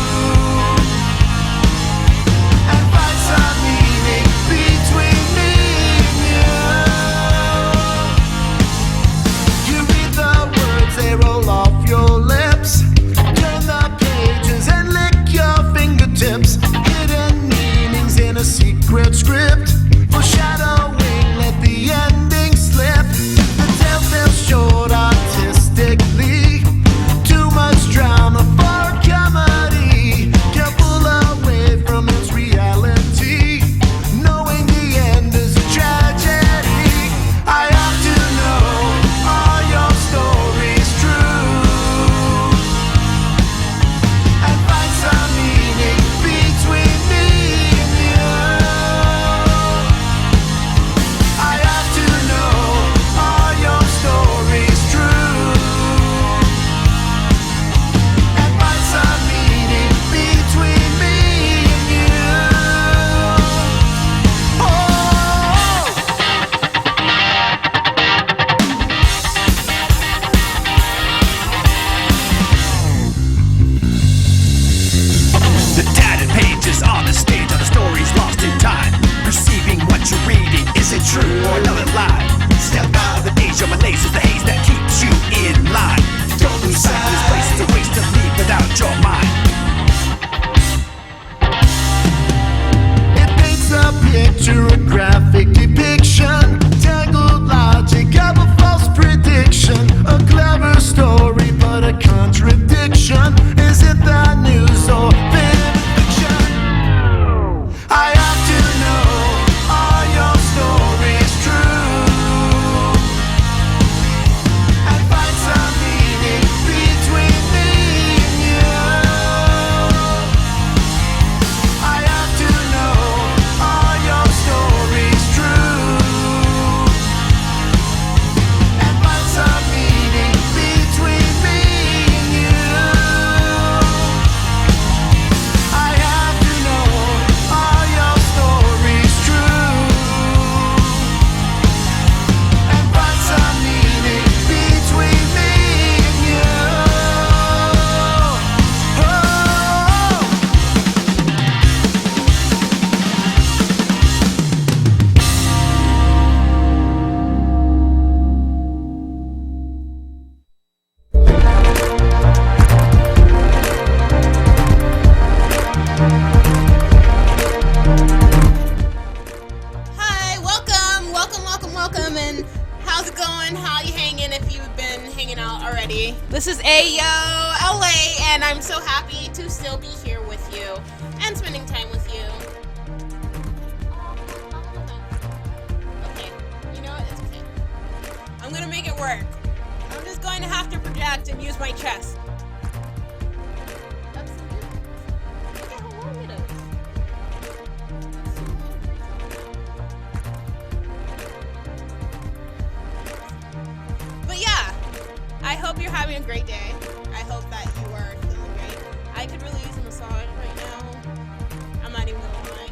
And find some meaning between me and you. You read the words, they roll off your lips. Turn the pages and lick your fingertips. Hidden meanings in a secret script. Foreshadowing, let the ending slip. The tale feels short artistically. Too much drama for a comedy. Can't pull away from its reality. Knowing the end is a tragedy. I have to know, are your stories true? And find some meaning between me and you. I have to know, are your stories true? And find some meaning between me and you. The tattered pages on the stage are the stories lost in time. Perceiving what you're reading, is it true or another lie? Step out of the days, your malaise is the haze that keeps you in line. Don't lose sight of this place, it's a waste to leave without your mind. It paints a picture, a graphic depiction. Tangled logic of a false prediction. A clever story, but a contradiction. Is it the news or fiction? I have to know, are your stories true? And find some meaning between me and you. I have to know, are your stories true? And find some meaning between me and you. I have to know, are your stories true? And find some meaning between me and you. Hi, welcome, and how's it going? How you hanging if you've been hanging out already? This is Ayo LA, and I'm so happy to still be here with you and spending time with you. Okay, you know what? It's okay. I'm gonna make it work. I'm just going to have to project and use my chest. That's look at how long it is. But yeah, I hope you're having a great day. I hope that you are feeling great. I could really use a massage right now. I'm not even gonna lie.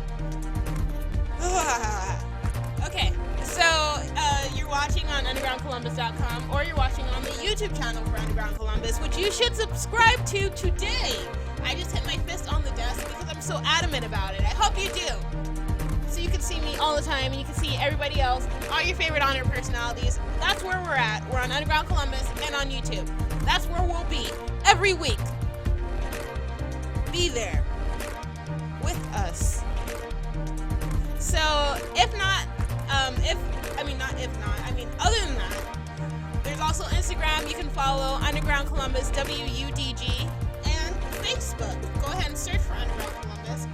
Okay, so you're undergroundcolumbus.com, or you're watching on the YouTube channel for Underground Columbus, which you should subscribe to today. I just hit my fist on the desk because I'm so adamant about it. I hope you do. So you can see me all the time, and you can see everybody else, all your favorite honor personalities. That's where we're at. We're on Underground Columbus and on YouTube. That's where we'll be every week. Be there with us. So other than that, there's also Instagram. You can follow Underground Columbus WUDG, and Facebook. Go ahead and search for Underground Columbus.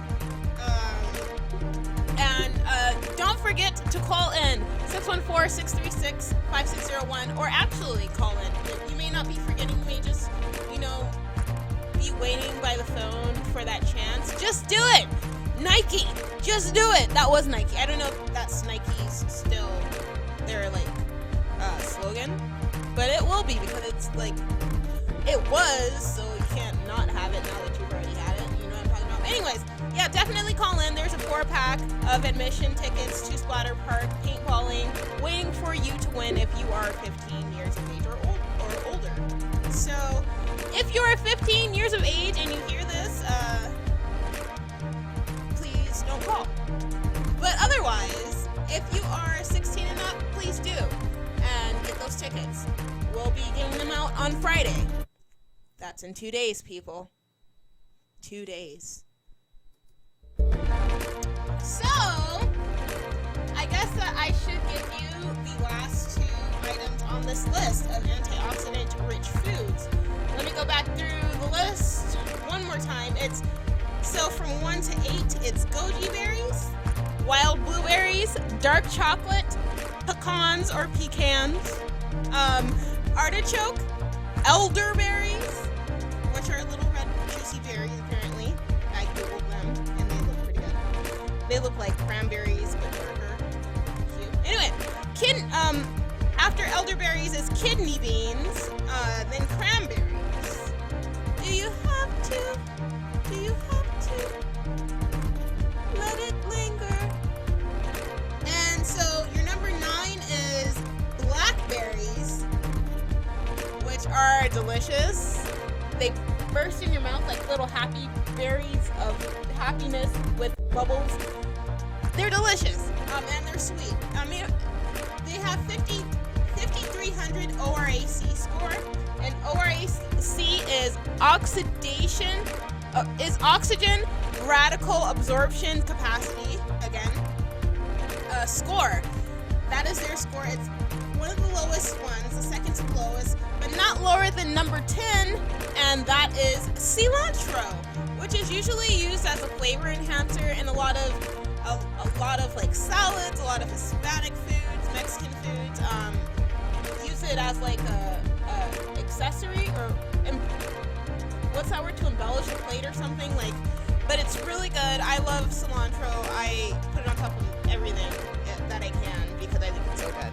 Don't forget to call in 614-636-5601, or actually call in. You may not be forgetting, you may just, be waiting by the phone for that chance. Just do it! Nike! Just do it! That was Nike. I don't know if that's Nike's still their, slogan, but it will be, because it's, it was, so you can't not have it now that you've already had it. You know what I'm talking about? Anyways, yeah, definitely call in. There's a 4-pack of admission tickets to Splatter Park paintballing waiting for you to win if you are 15 years of age or older. So, if you are 15 years of age and you hear this, please don't call. But otherwise, if you are 16 and up, please do, and get those tickets. We'll be giving them out on Friday. That's in 2 days, people. 2 days. So, I guess that I should give you the last 2 items on this list of antioxidant-rich foods. Let me go back through the list one more time. So from 1 to 8, it's goji berries, wild blueberries, dark chocolate, pecans or pecans, artichoke, elderberries, which are little red juicy berries apparently. I googled them and they look pretty good. They look like cranberries but darker. Cute. Anyway, after elderberries is kidney beans, then cranberries. Do you have to let it linger? And so your number 9 is blackberries, which are delicious. They burst in your mouth like little happy berries of happiness with bubbles. They're delicious, and they're sweet. They have 5,300 ORAC score, and ORAC is oxygen radical absorption capacity. Again, score. That is their score. It's one of the lowest ones, the second to lowest, but not lower than number 10, and that is cilantro, which is usually used as a flavor enhancer in a lot of salads, a lot of Hispanic foods, Mexican foods. Use it as a accessory, or what's that word, to embellish a plate or something, but it's really good. I love cilantro. I put it on top of everything that I can because I think it's so good.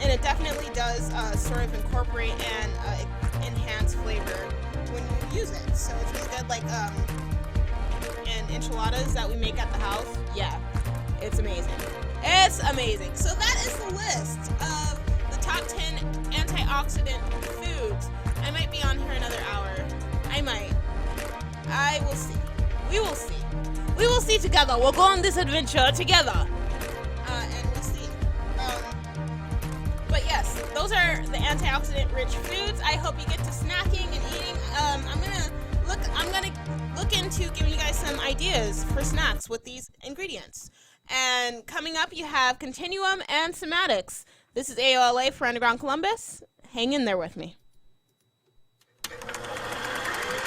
And it definitely does sort of incorporate and enhance flavor when you use it. So it's really good, and enchiladas that we make at the house. Yeah, it's amazing. It's amazing. So that is the list of the top 10 antioxidant foods. I might be on here another hour. I might. I will see. We will see. We will see together. We'll go on this adventure together. And we'll see. But yes, those are the antioxidant-rich foods. I hope you get to snacking and eating. I'm gonna look into giving you guys some ideas for snacks with these ingredients. And coming up, you have Continuum and Somatics. This is AOLA for Underground Columbus. Hang in there with me.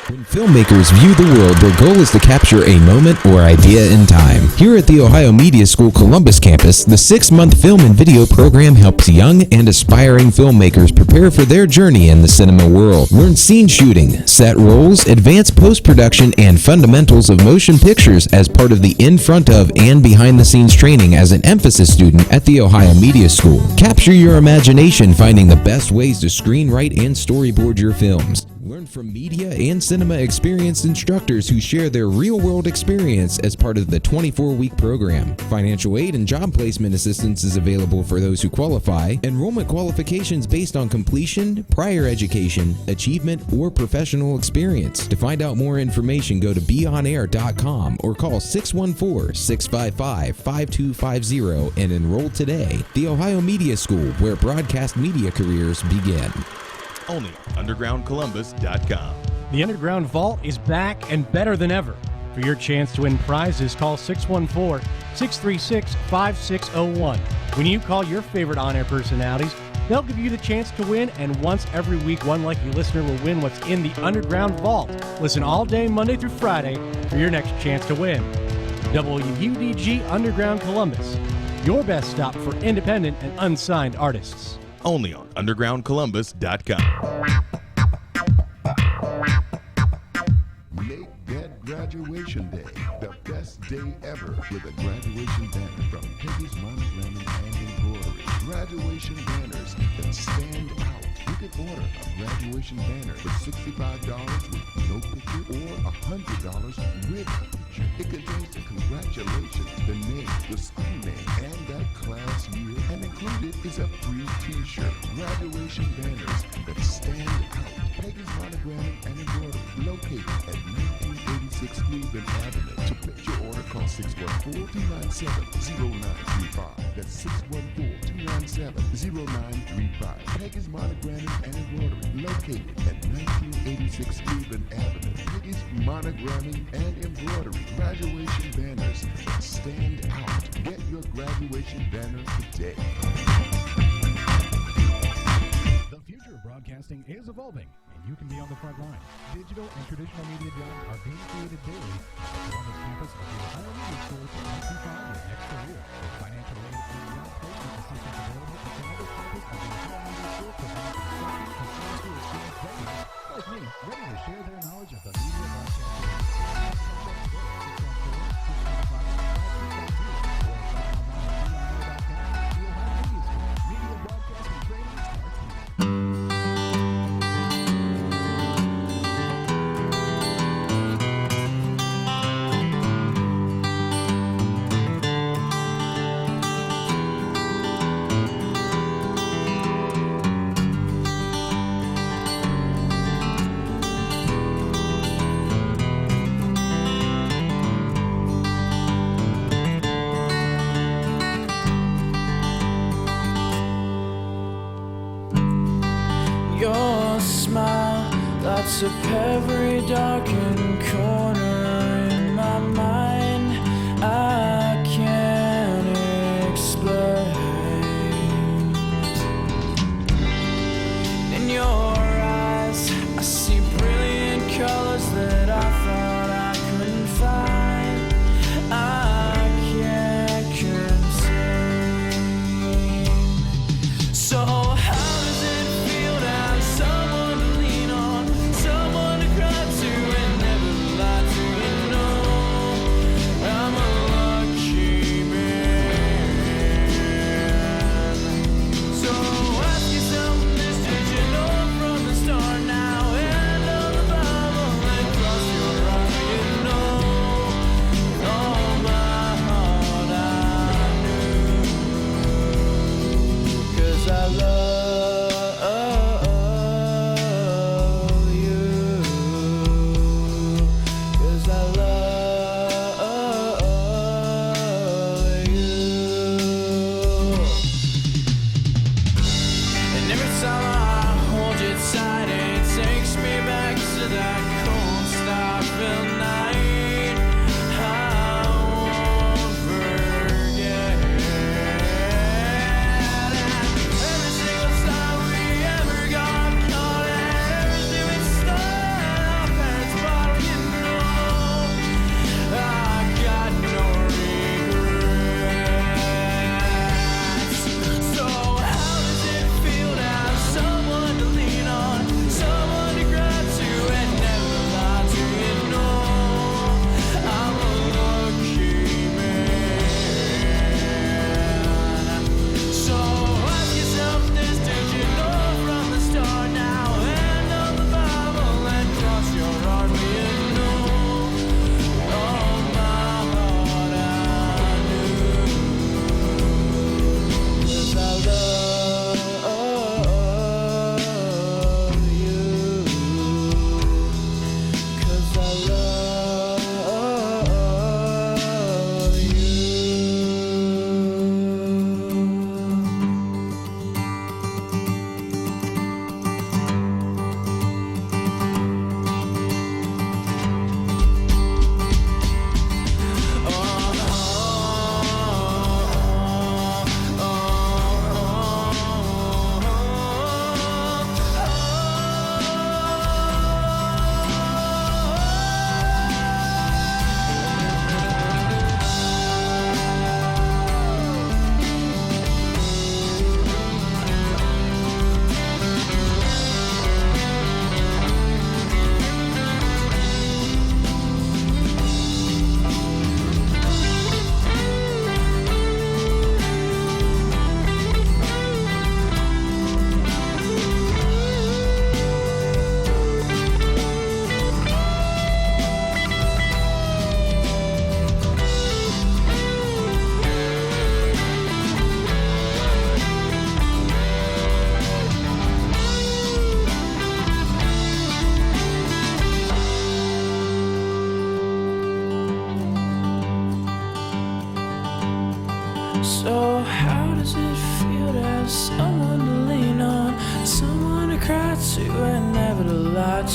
When filmmakers view the world, their goal is to capture a moment or idea in time. Here at the Ohio Media School Columbus campus, the 6-month film and video program helps young and aspiring filmmakers prepare for their journey in the cinema world. Learn scene shooting, set roles, advanced post-production, and fundamentals of motion pictures as part of the in front of and behind the scenes training as an emphasis student at the Ohio Media School. Capture your imagination finding the best ways to screenwrite and storyboard your films. Learn from media and cinema experienced instructors who share their real-world experience as part of the 24-week program. Financial aid and job placement assistance is available for those who qualify. Enrollment qualifications based on completion, prior education, achievement, or professional experience. To find out more information, go to beonair.com or call 614-655-5250 and enroll today. The Ohio Media School, where broadcast media careers begin. Only undergroundcolumbus.com. The Underground Vault is back and better than ever. For your chance to win prizes, call 614-636-5601. When you call your favorite on-air personalities, they'll give you the chance to win, and once every week, one lucky listener will win what's in the Underground Vault. Listen all day, Monday through Friday, for your next chance to win. WUDG Underground Columbus, your best stop for independent and unsigned artists. Only on undergroundcolumbus.com. Make that graduation day the best day ever with a graduation banner from Peggy's Monogramming and Embroidery. Graduation banners that stand out. You can order a graduation banner for $65 with no picture or $100 with a picture. It contains the congratulations, the name, the school name, and that class year. And included is a free t-shirt. Graduation banners that stand out. Peggy's Monogramming and Embroidery, located at 1986 Cleveland Avenue. To place your order, call 614-297-0935. That's 614-297-0935. Peggy's Monogramming and Embroidery, located at 1986 Cleveland Avenue. Peggy's Monogramming and Embroidery, graduation banners that stand out. Get your graduation banner today. The future of broadcasting is evolving, and you can be on the front line. Digital and traditional media jobs are being created daily at the Columbus campus of the Ohio Media School to occupy your next career. With financial aid and job placement assistance available at the Columbus campus of the Ohio Media School provides consulting and industry experience veterans like me, ready to share their knowledge of the media broadcasting Your smile lights up every darkened corner in my mind. I can't explain. In your eyes, I see brilliant colors that I thought I couldn't find. I can't contain. So how does it feel to have someone to lean on, someone to cry to and never lie to? You know I'm a lucky man. So ask yourself this, did you know from the start now? And on the Bible and cross your heart, you know with all my heart I knew, 'cause I love you, 'cause I love you. And every time I hold you tight, it takes me back to that cold Starkville night. I won't forget. Every single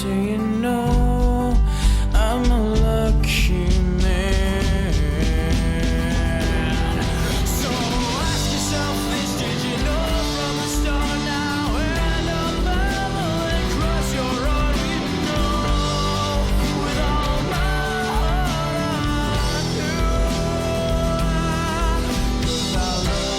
do you know I'm a lucky man? So ask yourself this, did you know from the start now and above and cross your heart, you know with all my heart I do. 'Cause I love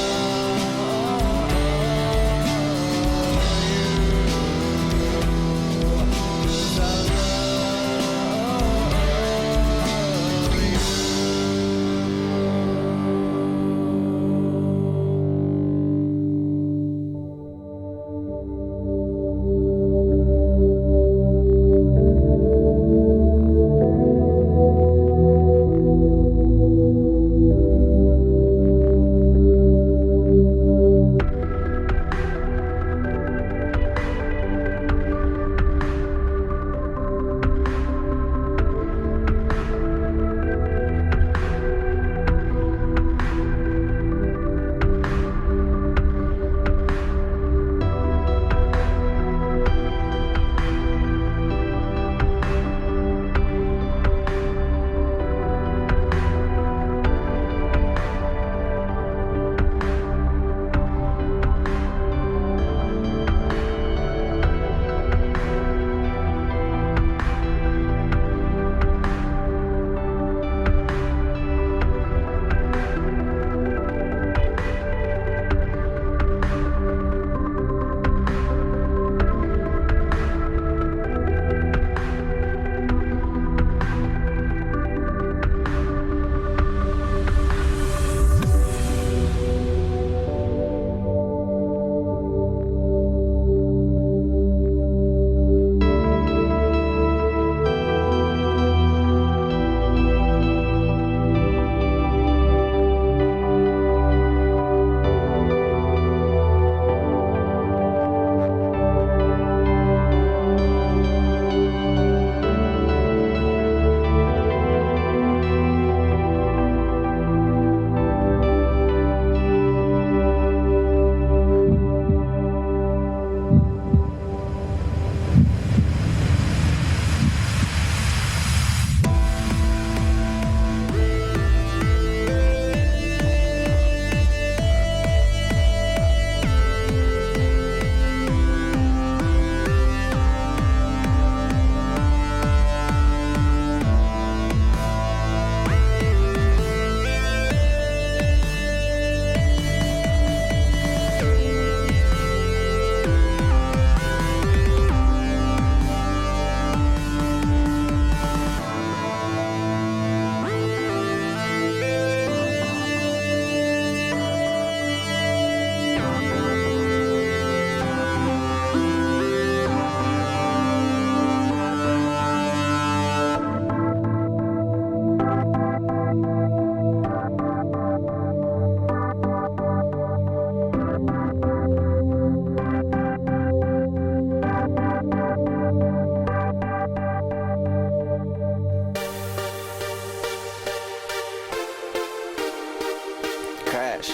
Crash.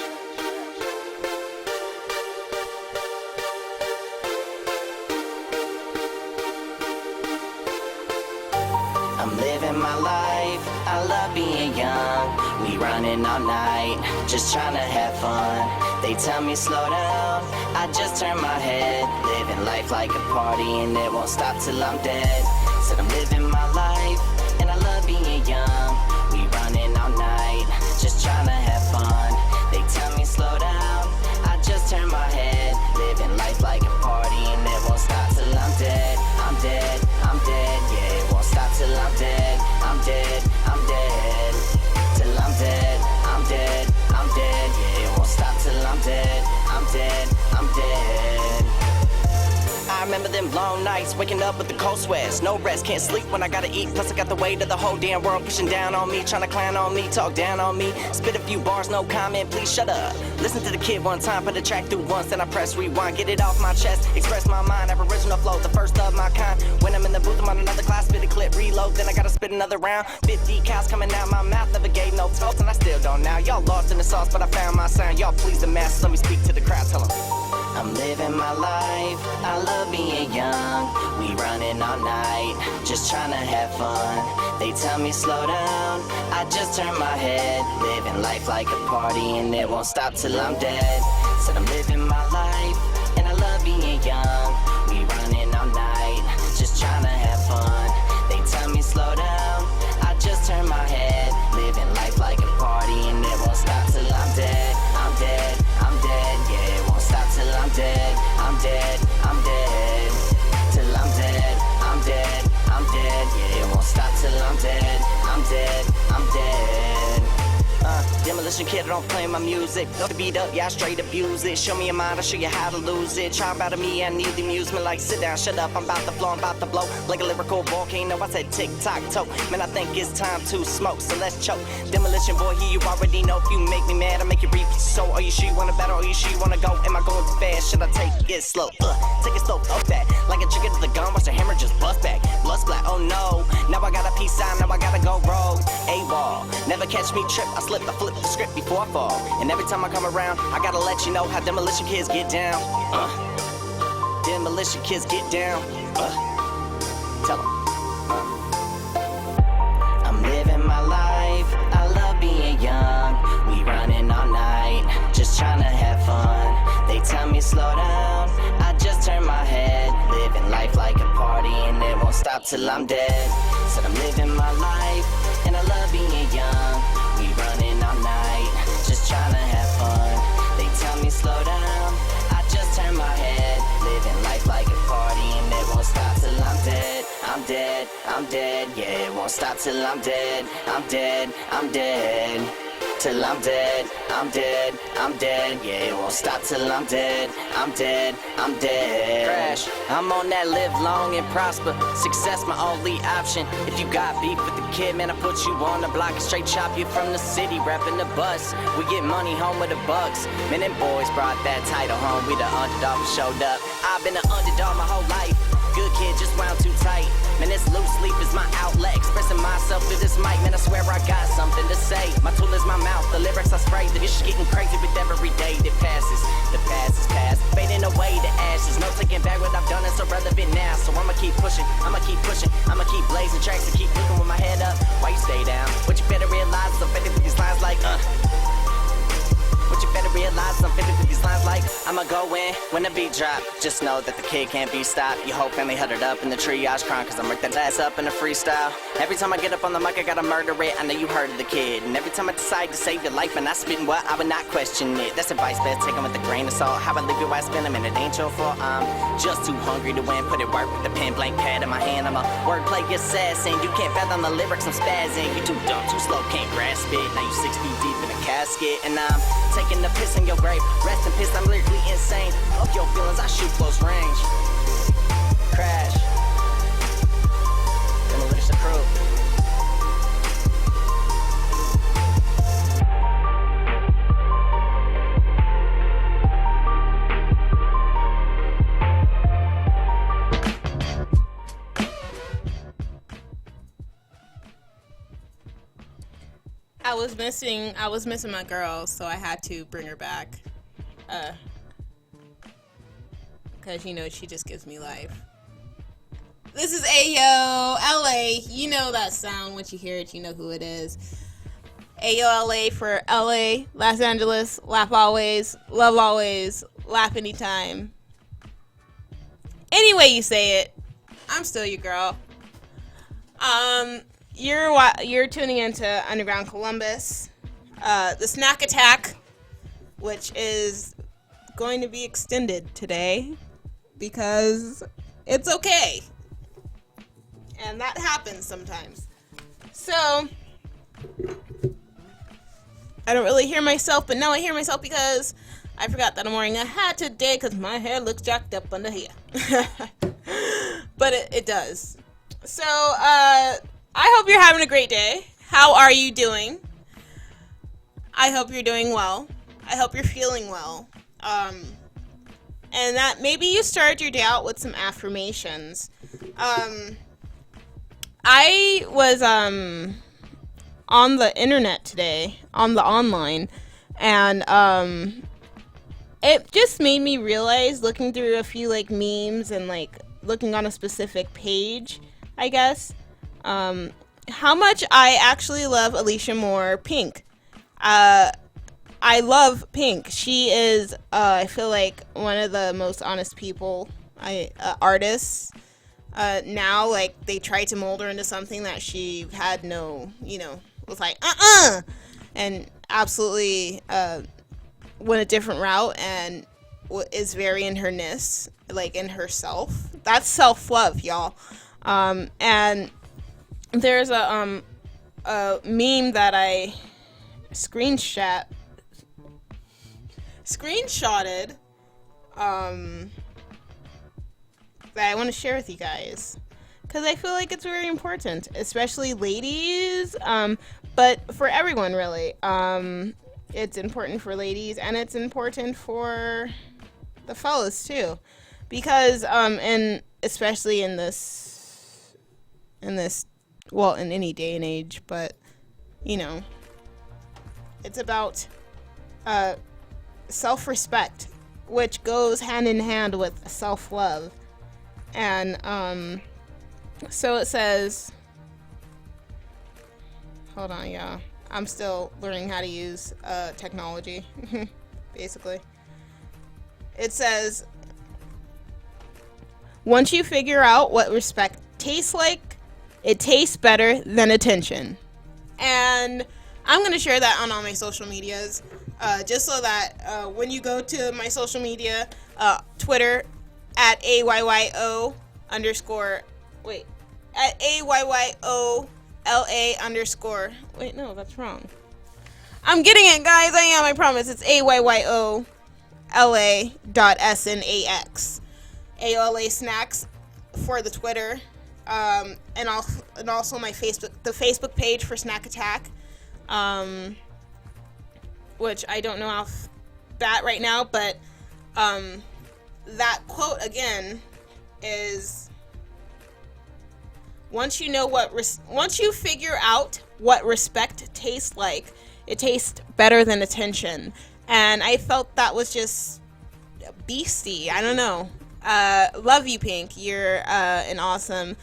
I'm living my life, I love being young. We running all night, just trying to have fun. They tell me slow down, I just turn my head. Living life like a party and it won't stop till I'm dead. Said I'm living my life, and I love being young. We running all night, just trying to have fun. They tell me slow down, I just turn my head. Living life like a party and it won't stop till I'm dead. I'm dead, I'm dead, yeah, it won't stop till I'm dead. I'm dead, I'm dead, till I'm dead. I'm dead, I'm dead, yeah, it won't stop till I'm dead. I'm dead, I'm dead. I remember them long nights, waking up with the cold sweats. No rest, can't sleep when I gotta eat. Plus I got the weight of the whole damn world pushing down on me, trying to clown on me, talk down on me. Spit a few bars, no comment, please shut up. Listen to the kid one time, put the track through once, then I press rewind. Get it off my chest, express my mind, have original flow, the first of my kind. When I'm in the booth, I'm on another class, spit a clip, reload, then I gotta spit another round. 50 cows coming out my mouth, never gave no toast, and I still don't now. Y'all lost in the sauce, but I found my sound. Y'all please the masses, let me speak to the crowd, tell them. I'm living my life, I love being young. We running all night, just trying to have fun. They tell me slow down, I just turn my head. Living life like a party and it won't stop till I'm dead. Said I'm living my life, and I love being young. We running all night, just trying to have fun. They tell me slow down, I just turn my head. Living life like a party and it won't stop till I'm dead. I'm dead, I'm dead, yeah, it won't stop till I'm dead. I'm dead, I'm dead, till I'm dead. I'm dead, I'm dead, yeah, it won't stop till I'm dead. I'm dead, I'm dead. Demolition kid, don't play my music. Got the beat up, yeah, I straight abuse it. Show me your mind, I'll show you how to lose it. Try about me, I need the amusement. Like, sit down, shut up, I'm about to flow, I'm about to blow. Like a lyrical volcano, I said tick-tock-toe. Man, I think it's time to smoke, so let's choke. Demolition boy, here you already know. If you make me mad, I make you reap. So, are you sure you wanna battle? Are you sure you wanna go? Am I going too fast? Should I take it slow? Take it slow, up that. Like a trigger to the gun, watch the hammer just bust back. Blood splat, oh no. Now I got a peace sign, now I gotta go rogue. A-wall, never catch me trip. I slip, I flip the script before I fall. And every time I come around, I gotta let you know how demolition kids get down. Demolition kids get down. Tell them. I'm living my life, I love being young. We running all night, just trying to have fun. They tell me slow down, I just turn my head. Living life like a party and it won't stop till I'm dead. Said I'm living my life, and I love being young. We running all night, just trying to have fun. They tell me slow down, I just turn my head. Living life like a party and it won't stop till I'm dead. I'm dead, I'm dead, yeah, it won't stop till I'm dead. I'm dead, I'm dead, till I'm dead. I'm dead, I'm dead, yeah, it won't stop till I'm dead. I'm dead, I'm dead. Crash, I'm on that live long and prosper. Success my only option. If you got beef with the kid, man, I put you on the block and straight chop you from the city, rapping the bus. We get money home with the bucks. Man, them boys brought that title home. We the underdog who showed up. I've been an underdog my whole life. Good kid, just wound too tight. Man, this loose sleep is my outlet. Expressing myself through this mic, man, I swear I got something to say. My tool is my mouth, the lyrics I spray. The dish is getting crazy with every day that passes. The past is past, fading away to ashes. No taking back what I've done, it's irrelevant now. So I'ma keep pushing, I'ma keep pushing. I'ma keep blazing tracks and keep looking with my head up. Why you stay down? What you better realize is I'm fitting with these lines like, What you better realize I'm fitting with these lines like, I'ma go in when the beat drop. Just know that the kid can't be stopped. Your whole family huddled up in the triage crying cause I worked that ass up in a freestyle. Every time I get up on the mic I gotta murder it. I know you heard of the kid. And every time I decide to save your life and I spittin' what, I would not question it. That's advice, best take 'em with a grain of salt. How I live your ass spin 'em and it ain't your fault. I'm just too hungry to win. Put it work with the pen blank pad in my hand. I'm a wordplay assassin. You can't fathom the lyrics I'm spazzing. You too dumb, too slow, can't grasp it. Now you 6 feet deep in a casket and I'm taking the piss in your grave. Rest in peace, I'm lyrically insane. Up your feelings, I shoot close range. Crash. Demolition crew. I was missing my girl, so I had to bring her back. Cause you know she just gives me life. This is Ayo LA. You know that sound. Once you hear it, you know who it is. Ayo LA for LA, Los Angeles. Laugh always, love always, laugh anytime. Any way you say it, I'm still your girl. You're tuning into Underground Columbus, the Snak Attak, which is going to be extended today because it's okay, and that happens sometimes. So I don't really hear myself, but now I hear myself because I forgot that I'm wearing a hat today because my hair looks jacked up under here. But it does. So I hope you're having a great day. How are you doing? I hope you're doing well. I hope you're feeling well. And that maybe you started your day out with some affirmations. I was on the internet today, on the online, and it just made me realize, looking through a few like memes and like looking on a specific page, I guess, how much I actually love Alicia Moore Pink. I love Pink. She is, I feel like, one of the most honest people, artists. Now, like, they tried to mold her into something that she had no, was like, and absolutely went a different route and is very in her-ness, like, in herself. That's self-love, y'all. And there's a meme that I screenshotted that I want to share with you guys because I feel like it's very important, especially ladies, but for everyone really. It's important for ladies and it's important for the fellas too, because and especially in this well, in any day and age, but it's about self-respect, which goes hand in hand with self-love. And so it says, hold on, y'all, I'm still learning how to use technology. Basically, it says, once you figure out what respect tastes like, it tastes better than attention. And I'm going to share that on all my social medias, just so that when you go to my social media, Twitter, at AYYO_, at AYYOLA_, wait, no, that's wrong. I'm getting it, guys, I am, I promise. It's AYYOLA.SNAX. AOLA Snacks for the Twitter, and also my the Facebook page for Snak Attak, which I don't know off bat right now, but that quote again is, once you figure out what respect tastes like, it tastes better than attention. And I felt that was just beastie. I don't know. Love you, Pink. You're an awesome,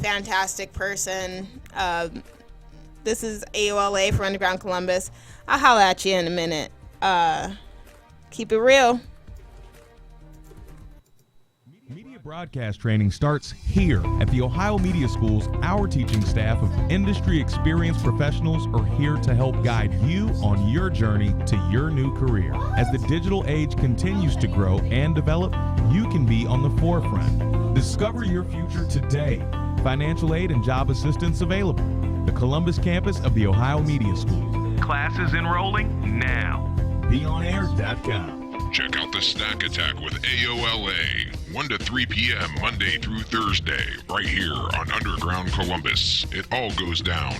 fantastic person. This is AOLA for Underground Columbus. I'll holler at you in a minute. Keep it real. Broadcast training starts here at the Ohio Media Schools. Our teaching staff of industry experienced professionals are here to help guide you on your journey to your new career. As the digital age continues to grow and develop, you can be on the forefront. Discover your future today. Financial aid and job assistance available. The Columbus campus of the Ohio Media School. Classes enrolling now. BeOnAir.com. Check out the Snak Attak with AOLA, 1 to 3 p.m. Monday through Thursday, right here on Underground Columbus. It all goes down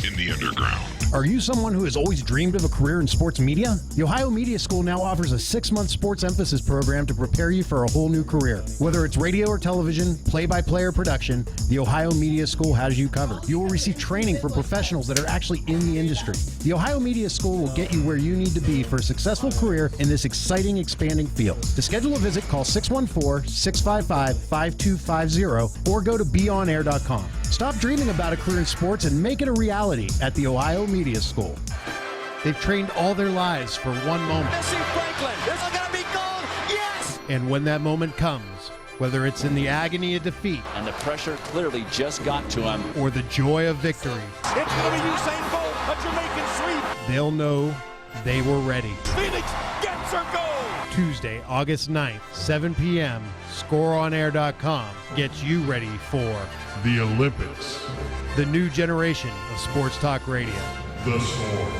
in the underground. Are you someone who has always dreamed of a career in sports media? The Ohio Media School now offers a 6-month sports emphasis program to prepare you for a whole new career. Whether it's radio or television, play-by-play or production, the Ohio Media School has you covered. You will receive training from professionals that are actually in the industry. The Ohio Media School will get you where you need to be for a successful career in this exciting, expanding field. To schedule a visit, call 614-655-5250 or go to beonair.com. Stop dreaming about a career in sports and make it a reality at the Ohio Media School. They've trained all their lives for one moment. Yes! And when that moment comes, whether it's in the agony of defeat And the pressure clearly just got to him. or the joy of victory, It's going to be Usain Bolt, a Jamaican sweep. they'll know they were ready. Phoenix gets her goal. Tuesday, August 9th, 7 p.m., ScoreOnAir.com gets you ready for The Olympics. the new generation of sports talk radio. The Score.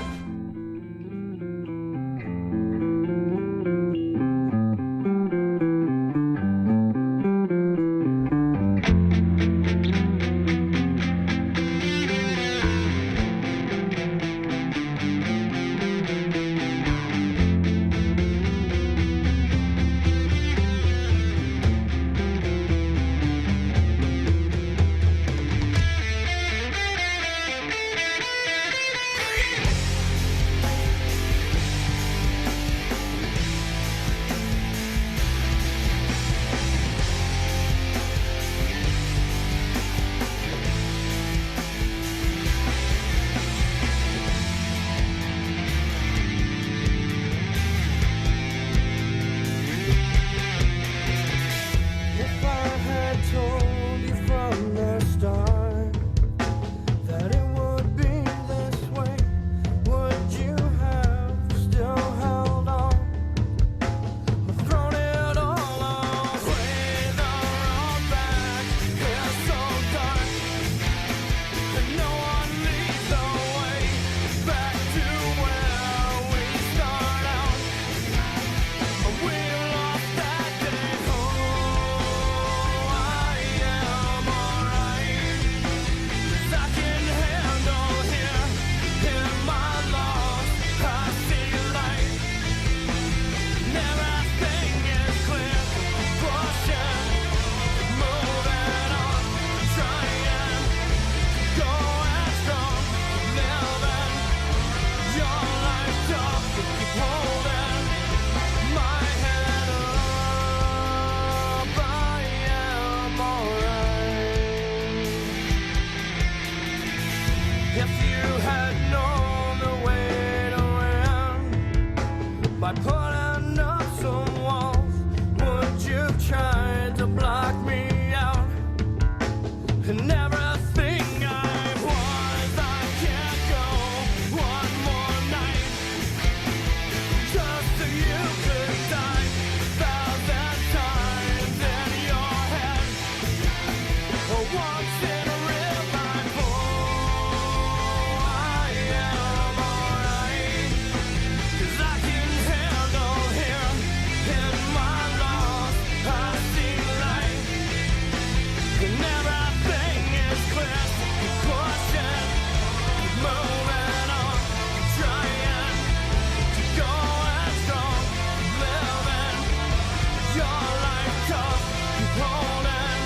holding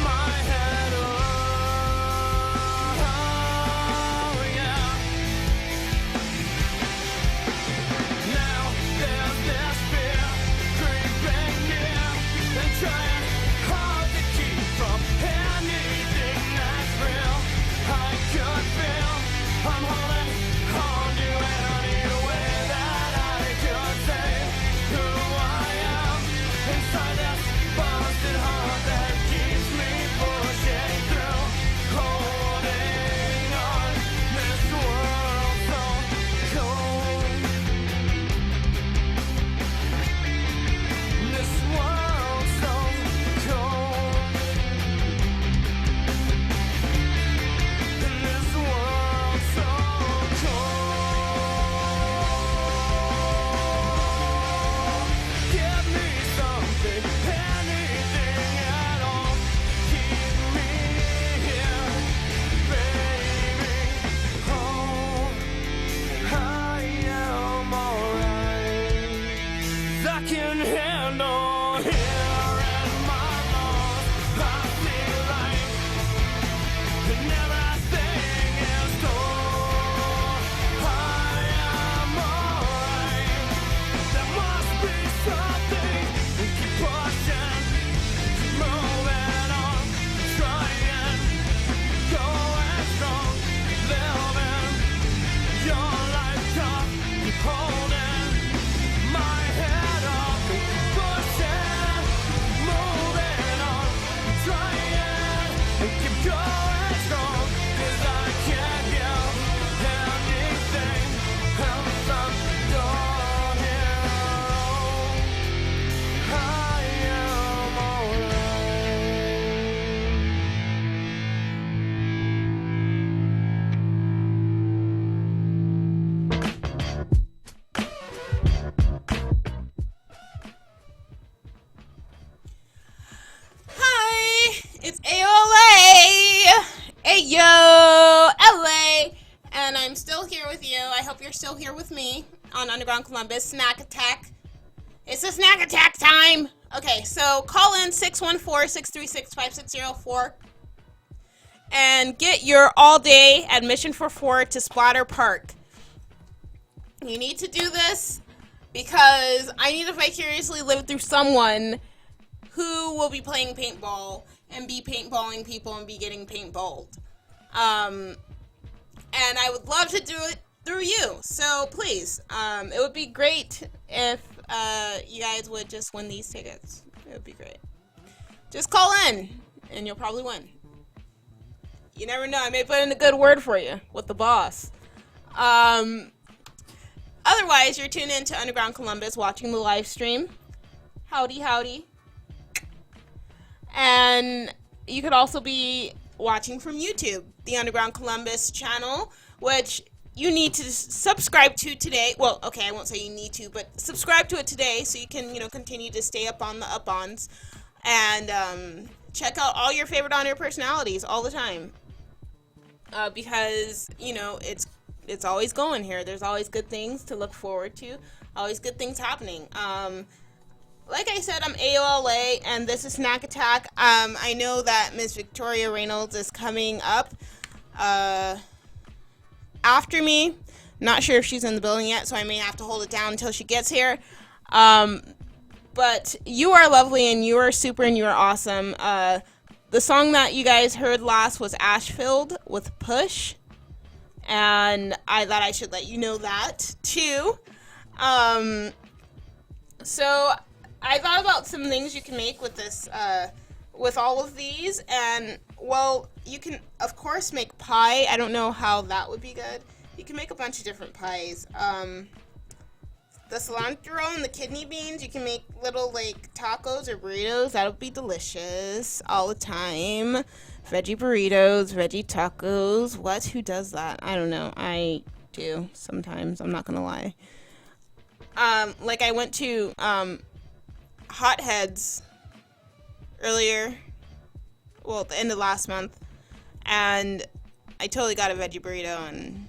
my head up. Oh, yeah. Now there's this fear creeping near and trying hard to keep from anything that's real. I could feel I'm holding on to any way that I could say who I am inside this busted heart that keeps me pushing through, holding on. This world so cold. This world so cold. And this world so cold. Give me something, anything at all. Keep me here, baby. Oh, I am alright. I can handle here in my lungs. I feel like everything is told. I am alright. There must be something. Keep pushing, moving on, trying, going strong, living your life tough, holding my head up, pushing, moving on, trying, keep going strong, 'cause I can't give anything else. I'm done here. I am Hi, it's AOLA, AOLA, and I'm still here with you. I hope you're still here with me on Underground Columbus, Snak Attak. It's a Snak Attak time. Okay, so call in 614-636-5604 and get your all-day admission for 4 to Splatter Park. You need to do this because I need to vicariously live through someone who will be playing paintball and be paintballing people and be getting paintballed. And I would love to do it through you. So please, it would be great if you guys would just win these tickets. It would be great. Just call in and you'll probably win. You never know. I may put in a good word for you with the boss. Otherwise, you're tuned in to Underground Columbus watching the live stream. Howdy, howdy. And you could also be watching from YouTube, the Underground Columbus channel, which you need to subscribe to today. Well, okay, I won't say you need to, but subscribe to it today so you can, continue to stay up on the up-ons and check out all your favorite on-air personalities all the time. Because, it's always going here. There's always good things to look forward to, always good things happening. Like I said, I'm AOLA, and this is Snak Attak. I know that Miss Victoria Reynolds is coming up after me. Not sure if she's in the building yet, so I may have to hold it down until she gets here. But you are lovely, and you are super, and you are awesome. The song that you guys heard last was Ashfield with Push, and I thought I should let you know that, too. So I thought about some things you can make with this, with all of these, and, well, you can, of course, make pie. I don't know how that would be good. You can make a bunch of different pies. The cilantro and the kidney beans, you can make little, tacos or burritos. That would be delicious all the time. Veggie burritos, veggie tacos. What? Who does that? I don't know. I do sometimes. I'm not going to lie. I went to Hot Heads earlier, at the end of last month, and I totally got a veggie burrito, and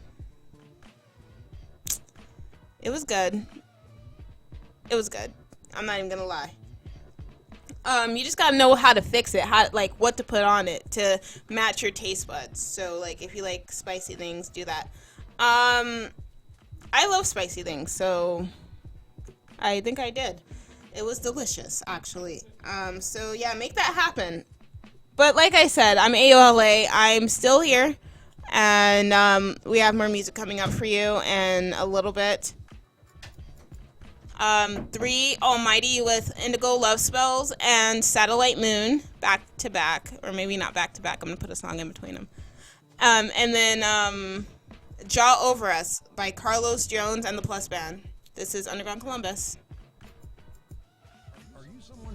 it was good. It was good. I'm not even gonna lie. You just gotta know how to fix it, what to put on it to match your taste buds. So, like, if you like spicy things, do that. I love spicy things, so I think I did. It was delicious, actually. So yeah, make that happen. But like I said, I'm AOLA. I'm still here, and we have more music coming up for you in a little bit. 3 Almighty with Indigo Love Spells and Satellite Moon back to back, or maybe not back to back. I'm gonna put a song in between them. And then Jaw Over Us by Carlos Jones and the Plus Band. This is Underground Columbus.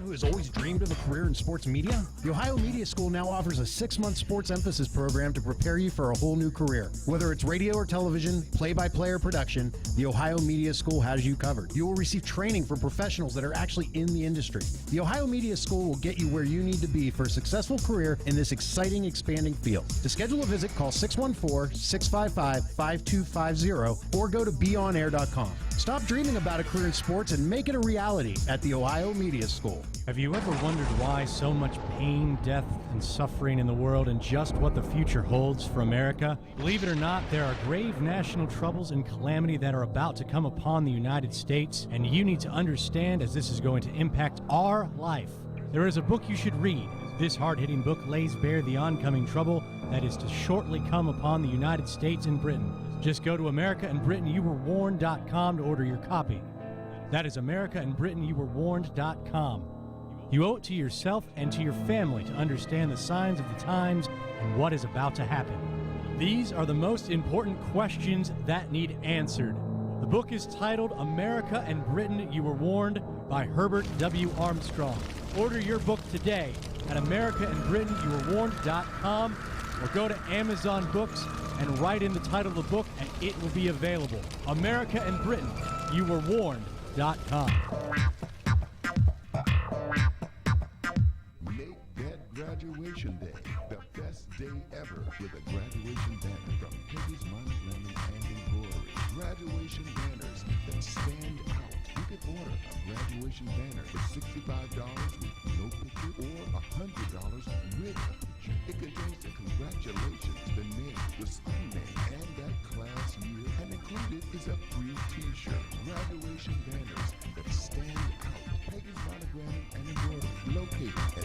Who has always dreamed of a career in sports media? The Ohio Media School now offers a 6-month sports emphasis program to prepare you for a whole new career. Whether it's radio or television, play-by-play or production, the Ohio Media School has you covered. You will receive training from professionals that are actually in the industry. The Ohio Media School will get you where you need to be for a successful career in this exciting, expanding field. To schedule a visit, call 614-655-5250 or go to beonair.com. Stop dreaming about a career in sports and make it a reality at the Ohio Media School. Have you ever wondered why so much pain, death, and suffering in the world and just what the future holds for America? Believe it or not, there are grave national troubles and calamity that are about to come upon the United States, and you need to understand as this is going to impact our life. There is a book you should read. This hard-hitting book lays bare the oncoming trouble that is to shortly come upon the United States and Britain. Just go to AmericaandBritainYouWereWarned.com to order your copy. That is AmericaandBritainYouWereWarned.com. You owe it to yourself and to your family to understand the signs of the times and what is about to happen. These are the most important questions that need answered. The book is titled America and Britain You Were Warned by Herbert W. Armstrong. Order your book today at AmericaandBritainYouWereWarned.com or go to Amazon Books and write in the title of the book and it will be available. America and Britain You Were Warned.com. Graduation Day, the best day ever with a graduation banner from Peggy's Monogramming and Embroidery. Graduation banners that stand out. You can order a graduation banner for $65 with no picture or $100 with a picture. It contains the congratulations, the name, the school name, and that class year, and included is a free t-shirt. Graduation banners that stand out. Peggy's Monogramming and Embroidery, located at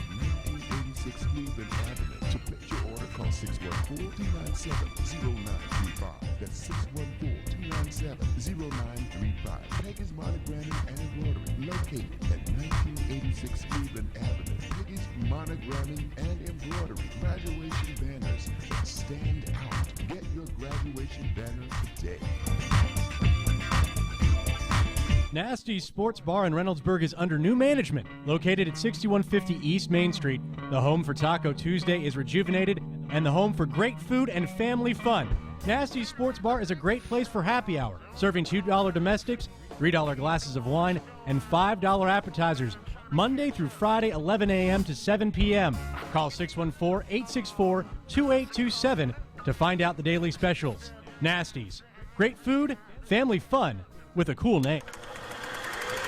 1986 Cleveland Avenue. To place your order, call 614-297-0935. That's 614-297-0935. Peggy's Monogramming and Embroidery, located at 1986 Cleveland Avenue. Peggy's Monogramming and Embroidery, graduation banners that stand out. Get your graduation banner today. Nasty's Sports Bar in Reynoldsburg is under new management. Located at 6150 East Main Street, the home for Taco Tuesday is rejuvenated and the home for great food and family fun. Nasty's Sports Bar is a great place for happy hour, serving $2 domestics, $3 glasses of wine, and $5 appetizers, Monday through Friday, 11 a.m. to 7 p.m. Call 614-864-2827 to find out the daily specials. Nasty's. Great food, family fun, with a cool name.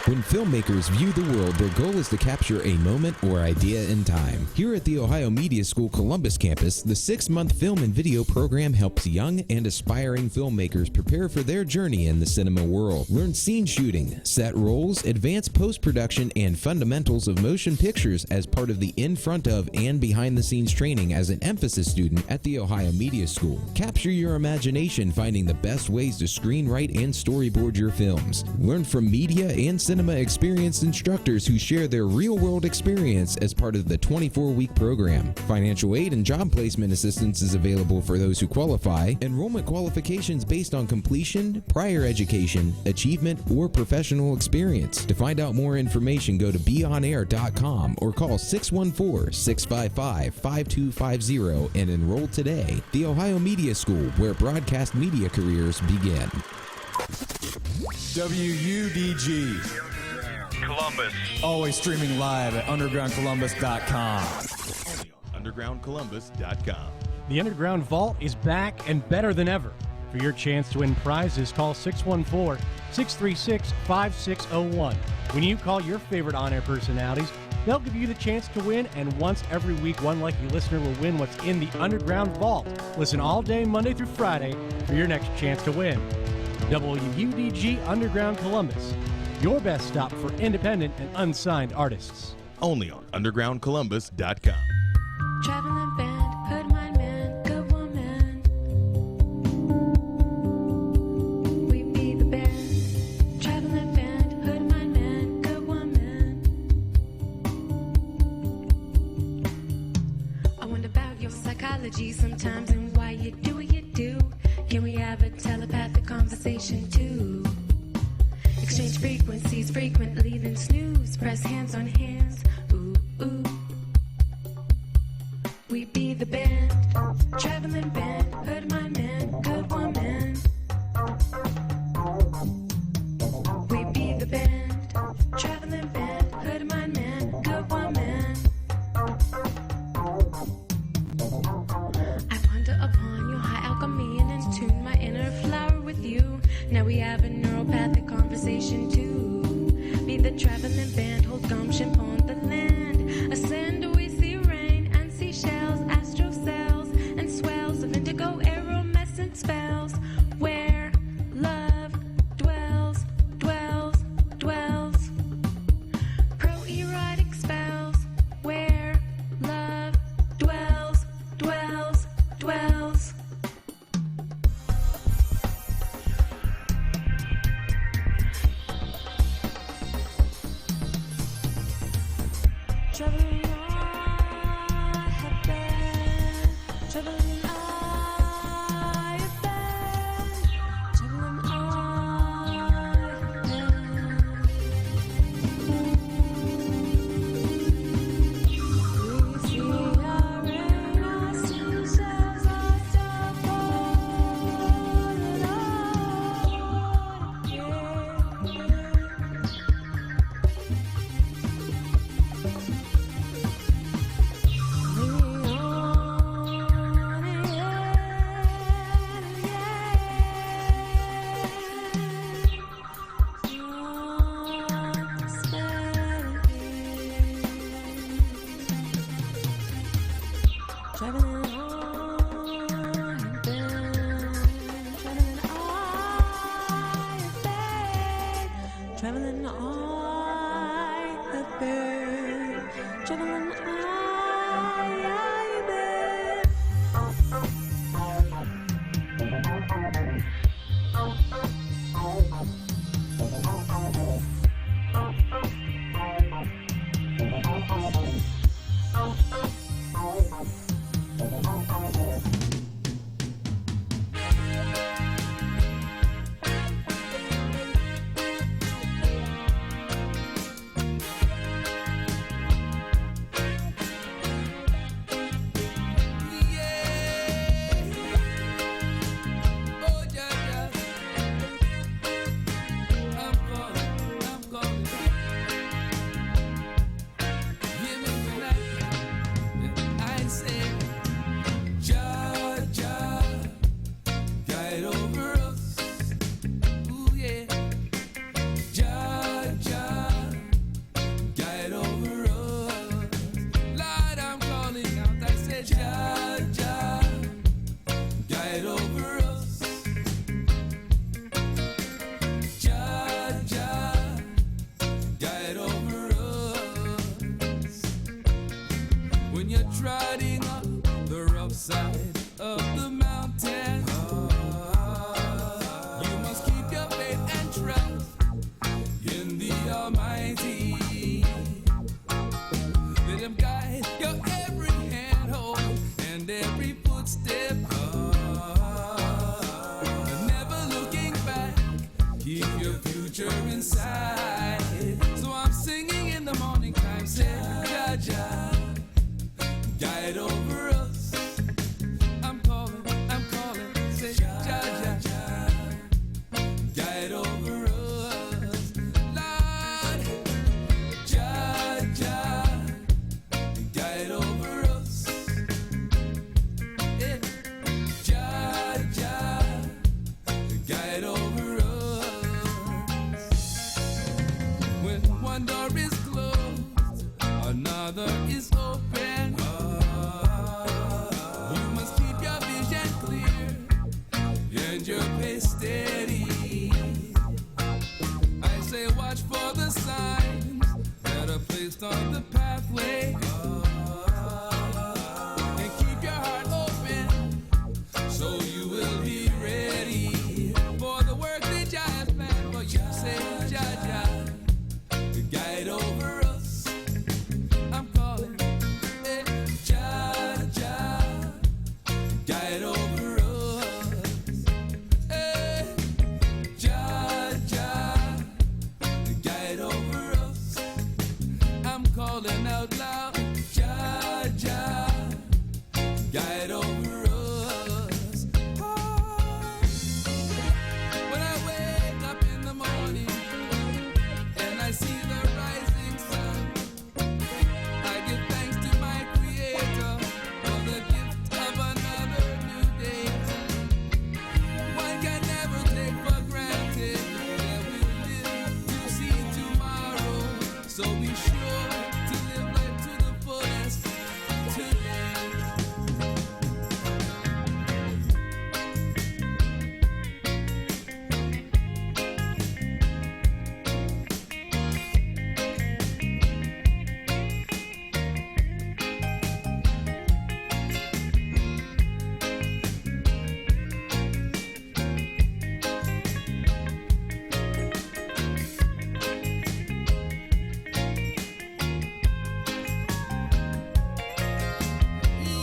When filmmakers view the world, their goal is to capture a moment or idea in time. Here at the Ohio Media School Columbus campus, the 6-month film and video program helps young and aspiring filmmakers prepare for their journey in the cinema world. Learn scene shooting, set roles, advanced post-production, and fundamentals of motion pictures as part of the in front of and behind the scenes training as an emphasis student at the Ohio Media School. Capture your imagination finding the best ways to screenwrite and storyboard your films. Learn from media and cinema experienced instructors who share their real-world experience as part of the 24-week program. Financial aid and job placement assistance is available for those who qualify. Enrollment qualifications based on completion, prior education, achievement, or professional experience. To find out more information, go to beonair.com or call 614-655-5250 and enroll today. The Ohio Media School, where broadcast media careers begin. WUDG Columbus. Always streaming live at undergroundcolumbus.com. Undergroundcolumbus.com. The Underground Vault is back and better than ever. For your chance to win prizes, call 614-636-5601. When you call your favorite on-air personalities, They'll give you the chance to win, and once every week, one lucky listener will win what's in the Underground Vault. Listen all day, Monday through Friday, for your next chance to win. WUDG Underground Columbus, your best stop for independent and unsigned artists. Only on undergroundcolumbus.com. Traveling band, hood my man, good woman. We be the band. Traveling band, hood my man, good woman. I wonder about your psychology sometimes and why you do what you do. Can we have a telepathic conversation too? Exchange frequencies frequently, then snooze. Press hands on hands. Ooh, ooh. We be the band, traveling band, hood my man, good woman. We be the band, traveling band, hood my man, good woman. I ponder upon your high alchemy and entune my inner flower with you. Now we have a neuropathic conversation too. Be the traveling band, hold gumption on the land. Ascend, we see rain and seashells, astro cells and swells of indigo aeromescent spells. Where love dwells, dwells, dwells. Pro-erotic spells. Where love dwells, dwells, dwells. Traveling I have been, traveling I have been, traveling I have been. We see our rain, our seashells, our stuff falling out Traveling I have been, traveling I have been, traveling I have been, traveling I have another is open. You must keep your vision clear and your pace steady. I say watch for the signs that are placed on the pathway, and keep your heart open so you will be ready for the work that Jah has planned for you. Say Jah Jah, the guide over us. I'm calling, Jah Jah, guide over us. Jah Jah, the guide over us. I'm calling out loud, Jah Jah, guide over us. When I wake up in the morning and I see the rising sun, I give thanks to my Creator for the gift of another new day. One can never take for granted that we'll live to see tomorrow, so be sure to live life to the fullest today.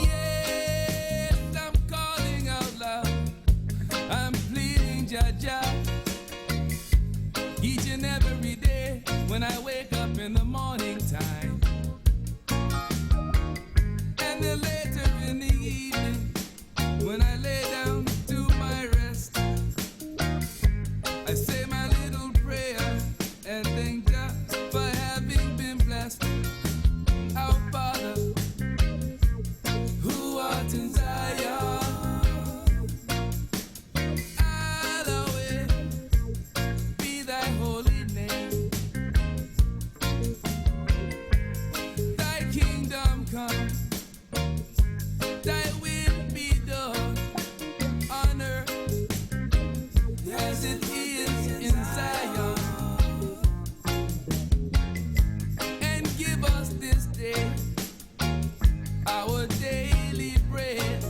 Yes, I'm calling out loud. I'm pleading, Jah Jah. Each and every day when I wake up in the morning time, and then later in the evening when I lay down to my rest, I say my little prayer and thank Jah for having been blessed. Our Father, who art in Zion, hallowed be thy holy name. Thy kingdom come, thy will be done on earth as it is in Zion. And give us this day our daily bread,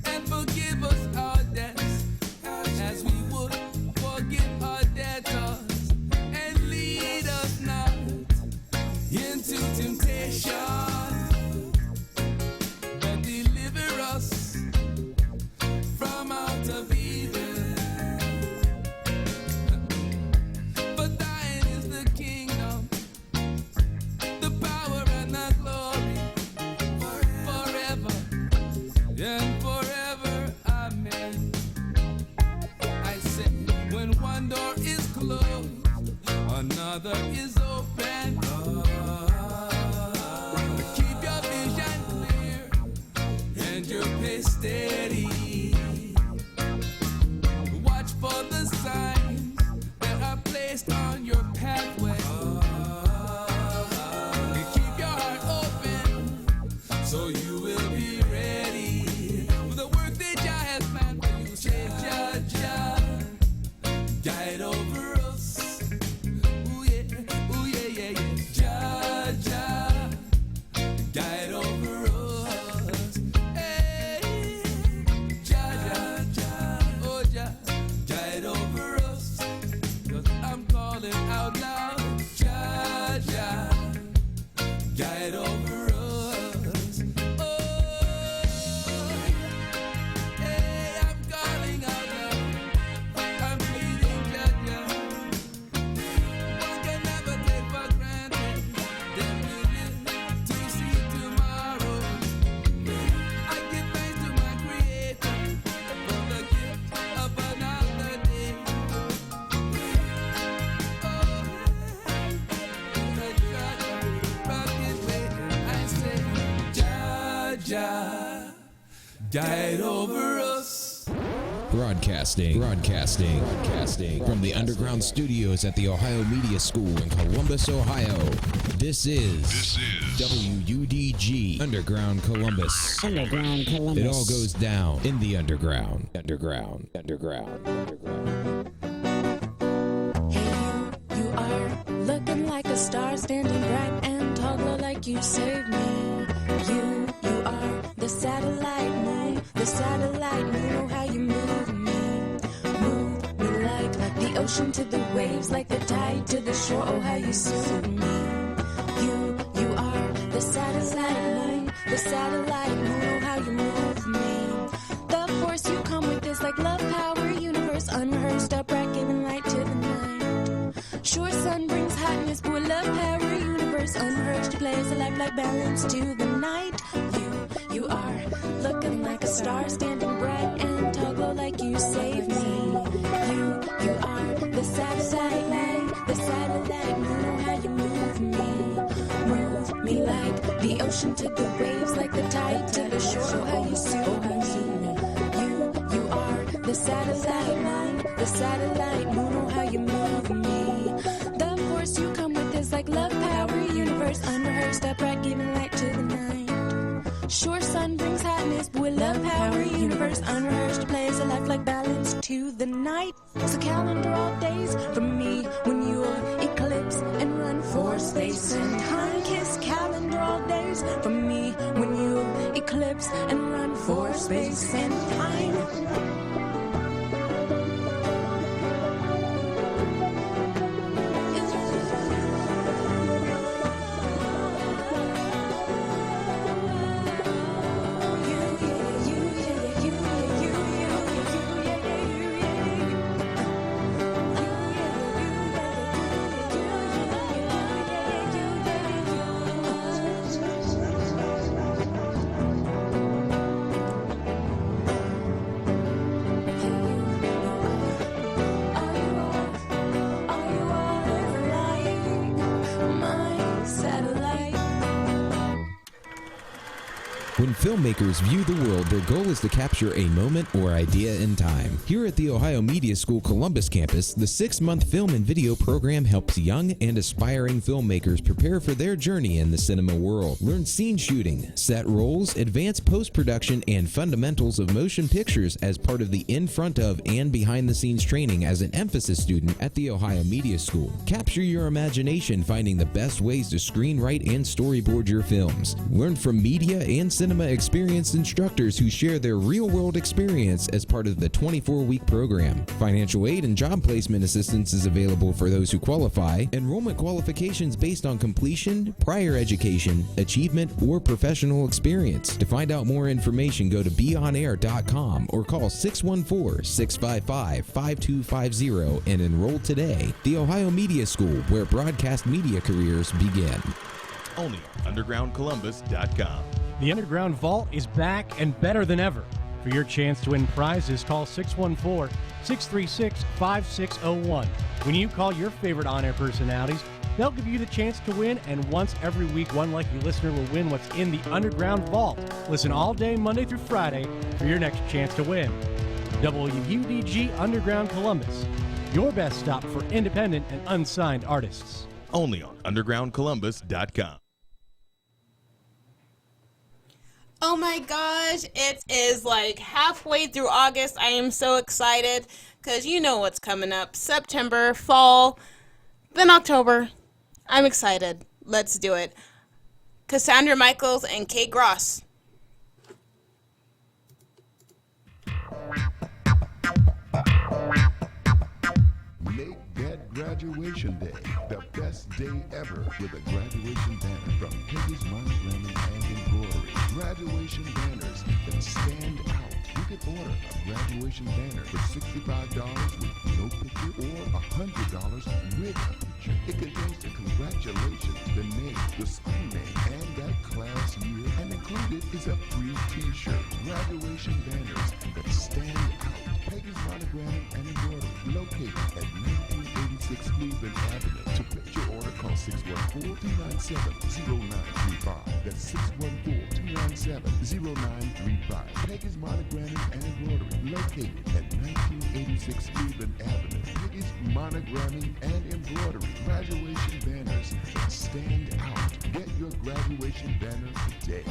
and forgive us our debts as we would forgive our debtors, and lead us not into temptation, but deliver us from out of evil. For thine is the kingdom, the power and the glory, forever and forever. Amen. I say, when one door is closed, another is open. Keep your vision clear and your pace steady. Watch for the signs that are placed on your pathway. And keep your heart open so you will be ready for the work that Jah has planned for you. Say Jah Jah, guide over us. Ooh yeah, yeah, yeah. Jah Jah, guide over us. Hey, Jah Jah Jah, oh Jah, guide over us. 'Cause I'm calling out loud, Jah Jah, guide over us. Oh, hey, I'm calling out loud. I'm pleading, Jah Jah. One can never take for granted that we live to see tomorrow. I give thanks to my Creator for the gift of another day. Jah, guide over us. Broadcasting from the underground studios at the Ohio Media School in Columbus, Ohio. This is WUDG Underground Columbus. Underground Columbus. It all goes down in the underground. You are looking like a star, standing bright and tall, glow like you saved me. You are the satellite moon, oh how you move me like the ocean to the waves, like the tide to the shore, oh how you soothe me. You are the satellite moon, oh how you move me. The force you come with is like love, power, universe, unrehearsed, upright, giving light to the night. Sure, sun brings hotness, but love, power, universe, unrehearsed, you plays a life like balance to the night. You are looking like a star, standing bright and tall, glow like you saved me. You are the satellite moon, oh how you move me like the ocean to the waves, like the tide to the shore, oh how you soothe me. You are the satellite moon, oh how you move me. The force you come with is like love, power, universe, unrehearsed, upright, giving light to the night. Sure, sun brings hotness, but with love, power, universe, unrehearsed, plays a life like balance to the night. So calendar all days for me when you'll eclipse and run for space and time. Kiss calendar all days for me when you'll eclipse and run for space and time. When filmmakers view the world, their goal is to capture a moment or idea in time. Here at the Ohio Media School Columbus campus, the 6-month film and video program helps young and aspiring filmmakers prepare for their journey in the cinema world. Learn scene shooting, set roles, advanced post-production, and fundamentals of motion pictures as part of the in front of and behind the scenes training as an emphasis student at the Ohio Media School. Capture your imagination finding the best ways to screenwrite and storyboard your films. Learn from media and cinema experienced instructors who share their real-world experience as part of the 24-week program. Financial aid and job placement assistance is available for those who qualify. Enrollment qualifications based on completion, prior education, achievement, or professional experience. To find out more information, go to beonair.com or call 614-655-5250 and enroll today. The Ohio Media School, where broadcast media careers begin. Only on undergroundcolumbus.com. The Underground Vault is back and better than ever. For your chance to win prizes, call 614-636-5601. When you call your favorite on-air personalities, they'll give you the chance to win, and once every week, one lucky listener will win what's in the Underground Vault. Listen all day, Monday through Friday, for your next chance to win. WUDG Underground Columbus, your best stop for independent and unsigned artists. Only on undergroundcolumbus.com. Oh my gosh, it is like halfway through August. I am so excited because you know what's coming up. September, fall, then October. I'm excited. Let's do it. Cassandra Michaels and Kate Gross. Make that graduation day the best day ever with a graduation banner from Peggy's Monogram and Embroidery. Graduation banners that stand out. You can order a graduation banner for $65 with no picture or $100 with a picture. It contains the congratulations, the name, the school name, and that class year. And included is a free t-shirt. Graduation banners that stand out. Peggy's Monogram and Embroidery, located at 1986 Cleveland Avenue. To place your order, call 614-297-0935. That's 614-297-0935. 317-0935. Peggy's Monogramming and Embroidery, located at 1986 Cleveland Avenue. Peggy's Monogramming and Embroidery, graduation banners that stand out. Get your graduation banner today.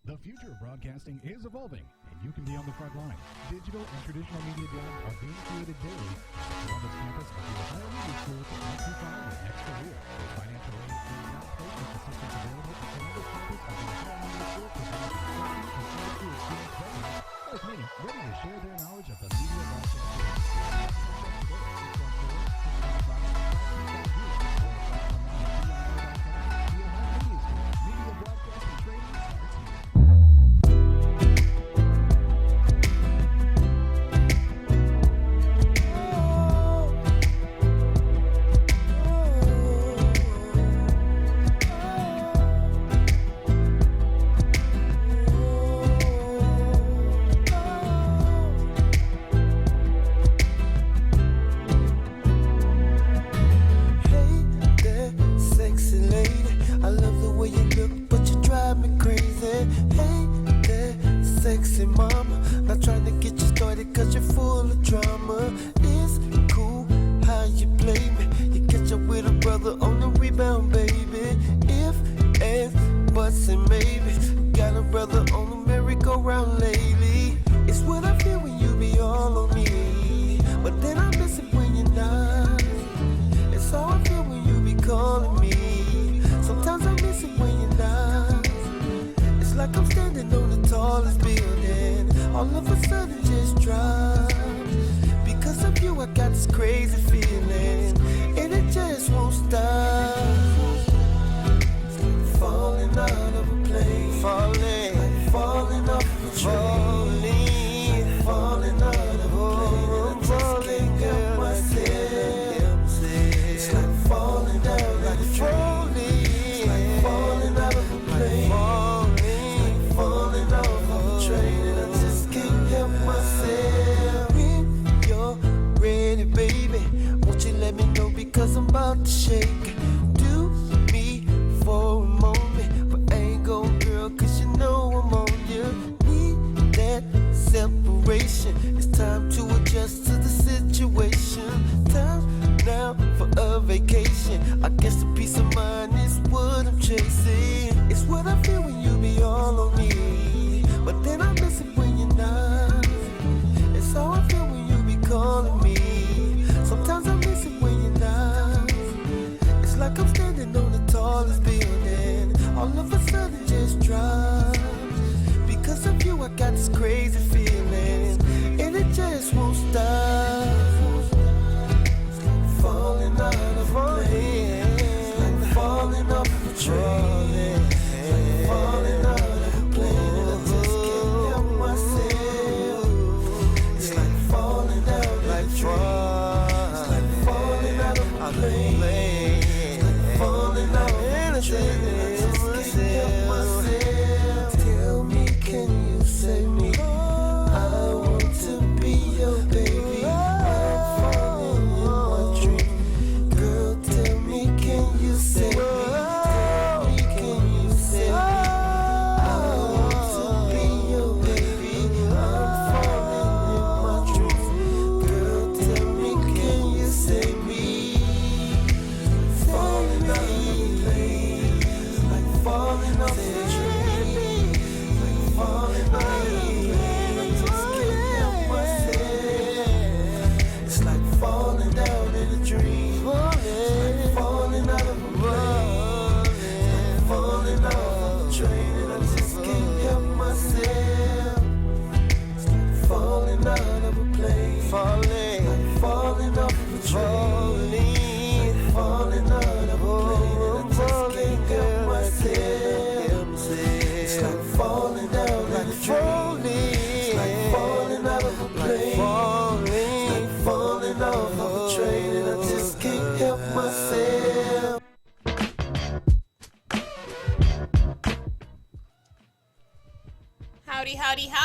The future of broadcasting is evolving, and you can be on the front line. Digital and traditional media jobs are being created daily at the Columbus campus of the Ohio Media School to amplify your next career. With financial aid and job placement assistance available at the Columbus campus of the Ohio Media School provides instruction and industry experience veterans like me ready to share their knowledge of the media broadcasting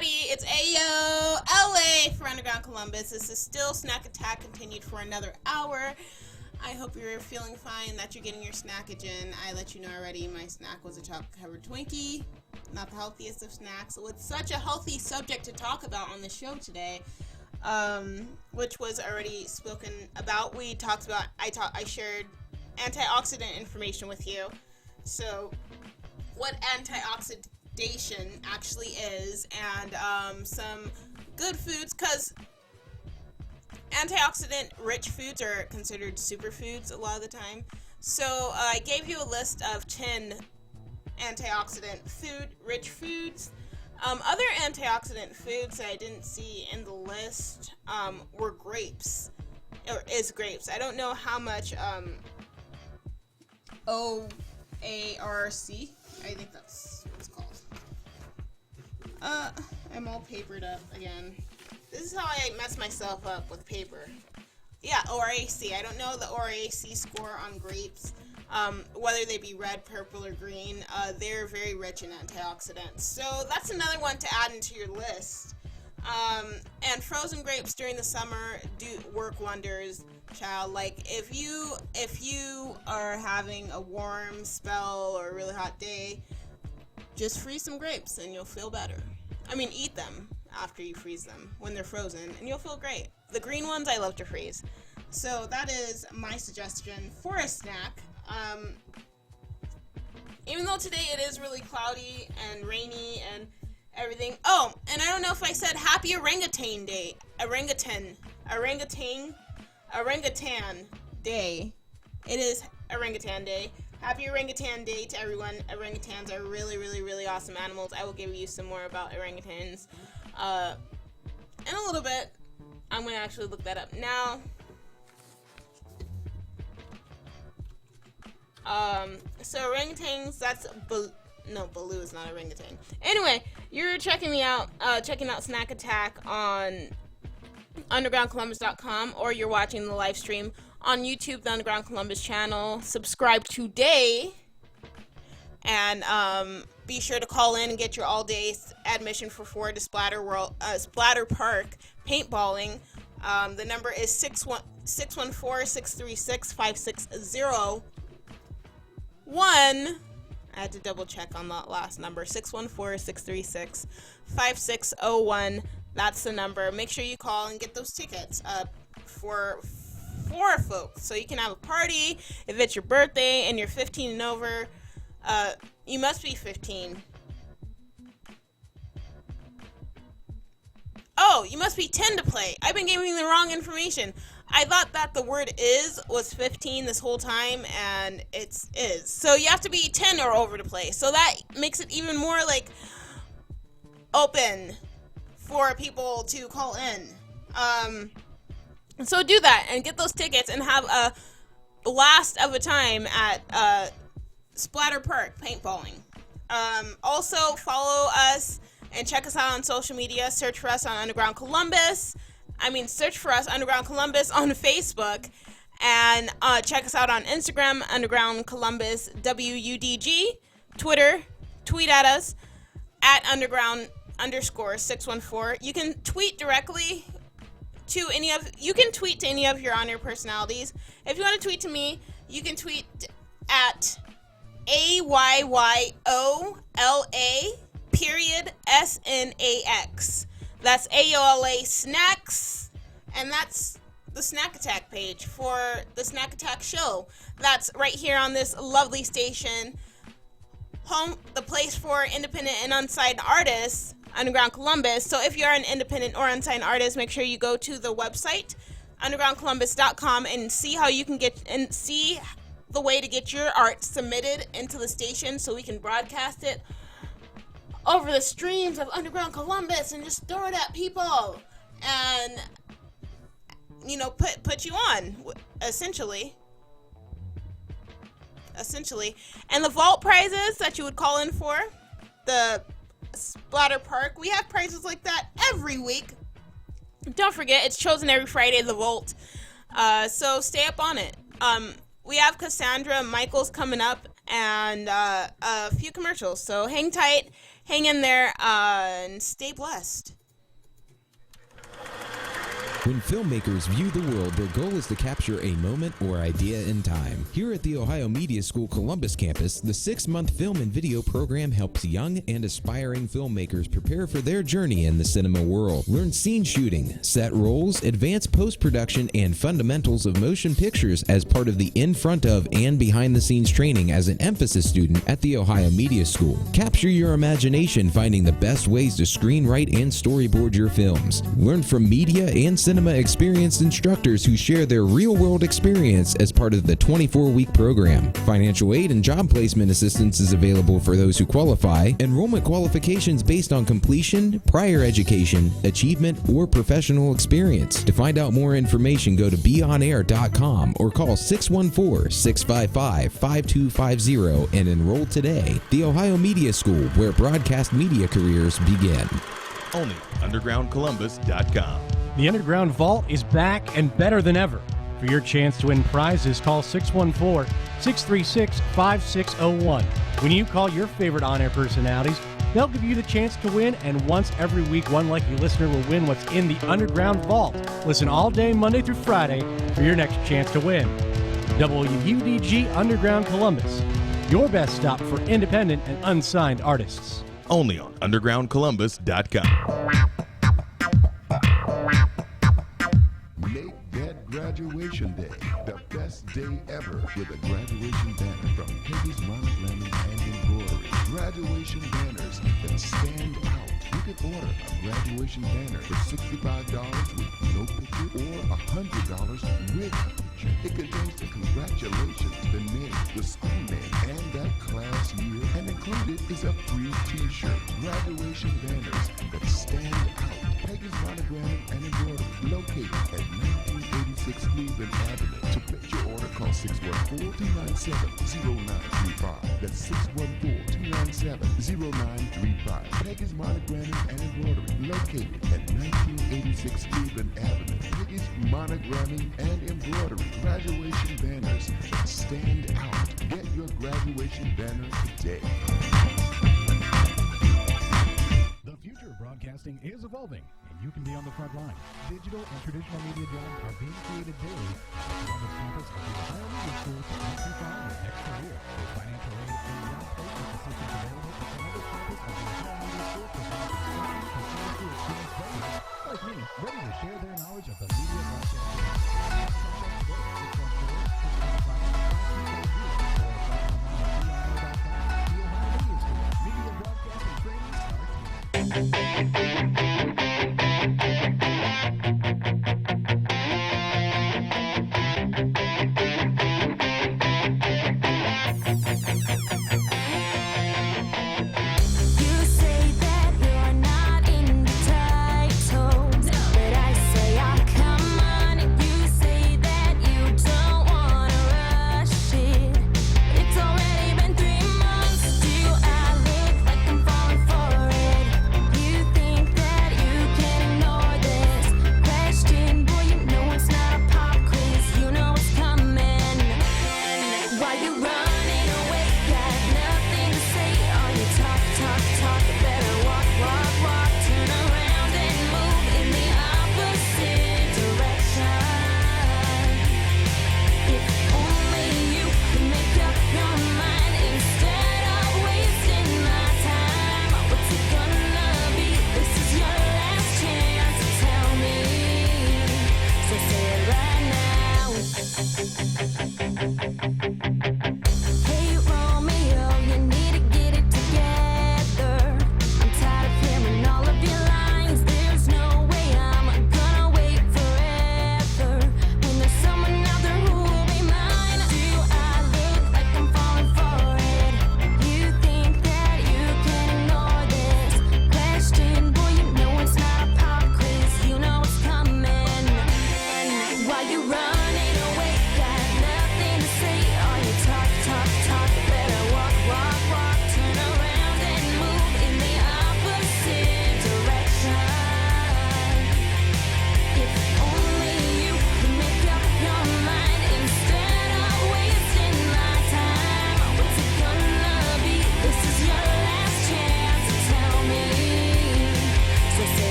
Howdy, it's Ayo LA for Underground Columbus. This is still Snak Attak, continued for another hour. I hope you're feeling fine, that you're getting your snackage in. I let you know already, my snack was a chocolate-covered Twinkie. Not the healthiest of snacks. With such a healthy subject to talk about on the show today, which was already spoken about. We talked about, I shared antioxidant information with you. So, what antioxidation actually is, and some good foods, because antioxidant-rich foods are considered superfoods a lot of the time. So, I gave you a list of 10 antioxidant rich foods. Other antioxidant foods that I didn't see in the list were grapes. Or is grapes. I don't know how much OARC, I think that's what it's called. I'm all papered up again. This is how I mess myself up with paper. Yeah, ORAC. I don't know the ORAC score on grapes. Whether they be red, purple, or green, they're very rich in antioxidants. So that's another one to add into your list. And frozen grapes during the summer do work wonders, child. Like if you are having a warm spell or a really hot day, just freeze some grapes and you'll feel better. I mean, eat them after you freeze them when they're frozen, and you'll feel great. The green ones I love to freeze. So that is my suggestion for a snack. Even though today it is really cloudy and rainy and everything. Oh, and I don't know if I said happy orangutan day. Orangutan day. It is orangutan day. Happy orangutan day to everyone. Orangutans are really, really, really awesome animals. I will give you some more about orangutans in a little bit. I'm going to actually look that up now. So orangutans, that's Baloo is not orangutan. Anyway, you're checking me out, checking out Snak Attak on undergroundcolumbus.com, or you're watching the live stream on YouTube, the Underground Columbus channel. Subscribe today, and be sure to call in and get your all-day admission for 4 to Splatter Park paintballing. The number is 614-636-5601. I had to double check on that last number. 614-636-5601. That's the number. Make sure you call and get those tickets for 4 folks, so you can have a party. If it's your birthday and you're 15 and over, you must be 15. Oh, you must be 10 to play. I've been giving the wrong information. I thought that the word was 15 this whole time, and it's is. So you have to be 10 or over to play. So that makes it even more like open for people to call in. So do that and get those tickets and have a blast of a time at Splatter Park paintballing. Also follow us and check us out on social media. Search for us on Underground Columbus. Search for us, Underground Columbus, on Facebook, and check us out on Instagram, Underground Columbus WUDG, Twitter, tweet at us, at underground_614. You can tweet directly to any of your on-air personalities. If you want to tweet to me, you can tweet at AYYOLA_SNAX. That's AOLA Snacks, and that's the Snak Attak page for the Snak Attak show. That's right here on this lovely station, home, the place for independent and unsigned artists, Underground Columbus. So if you're an independent or unsigned artist, make sure you go to the website, undergroundcolumbus.com, and see how you can see the way to get your art submitted into the station so we can broadcast it over the streams of Underground Columbus and just throw it at people and, put you on, essentially. And the vault prizes that you would call in for, the Splatter Park, we have prizes like that every week. Don't forget, it's chosen every Friday, the vault. So stay up on it. We have Cassandra Michaels coming up and a few commercials. So hang tight. Hang in there, and stay blessed. When filmmakers view the world, their goal is to capture a moment or idea in time. Here at the Ohio Media School Columbus campus, the 6-month film and video program helps young and aspiring filmmakers prepare for their journey in the cinema world. Learn scene shooting, set roles, advanced post-production, and fundamentals of motion pictures as part of the in front of and behind the scenes training as an emphasis student at the Ohio Media School. Capture your imagination finding the best ways to screenwrite and storyboard your films. Learn from media and cinema experienced instructors who share their real-world experience as part of the 24-week program. Financial aid and job placement assistance is available for those who qualify. Enrollment qualifications based on completion, prior education, achievement, or professional experience. To find out more information, go to beonair.com or call 614-655-5250 and enroll today. The Ohio Media School, where broadcast media careers begin. Only undergroundcolumbus.com. The Underground Vault is back and better than ever. For your chance to win prizes, call 614-636-5601. When you call your favorite on-air personalities, they'll give you the chance to win, and once every week, one lucky listener will win what's in the Underground Vault. Listen all day, Monday through Friday, for your next chance to win. WUDG Underground Columbus, your best stop for independent and unsigned artists. Only on undergroundcolumbus.com. Make that graduation day the best day ever with a graduation banner from Peggy's Monogramming and Embroidery. Graduation banners that stand out. You can order a graduation banner for $65 with no picture or $100 with a picture. It contains the congratulations, the name, the school name, and that class year. And included is a free t-shirt. Graduation banners that stand out. Peggy's Monogramming and Embroidery, located at 1986 Cleveland Avenue. To place your order, call 614-297-0935. That's 614-297-0935. Peggy's Monogramming and Embroidery, located at 1986 Cleveland Avenue. Peggy's Monogramming and Embroidery, graduation banners that stand out. Get your graduation banner today. The future of broadcasting is evolving, and you can be on the front line. Digital and traditional media jobs are being created daily at the Columbus campus of the Ohio Media School to help you find your next career. With financial aid and job placement assistance available, the Columbus campus of the Ohio Media School provides experienced consultancy experienced veterans like me, ready to share their knowledge of the media broadcasting. You think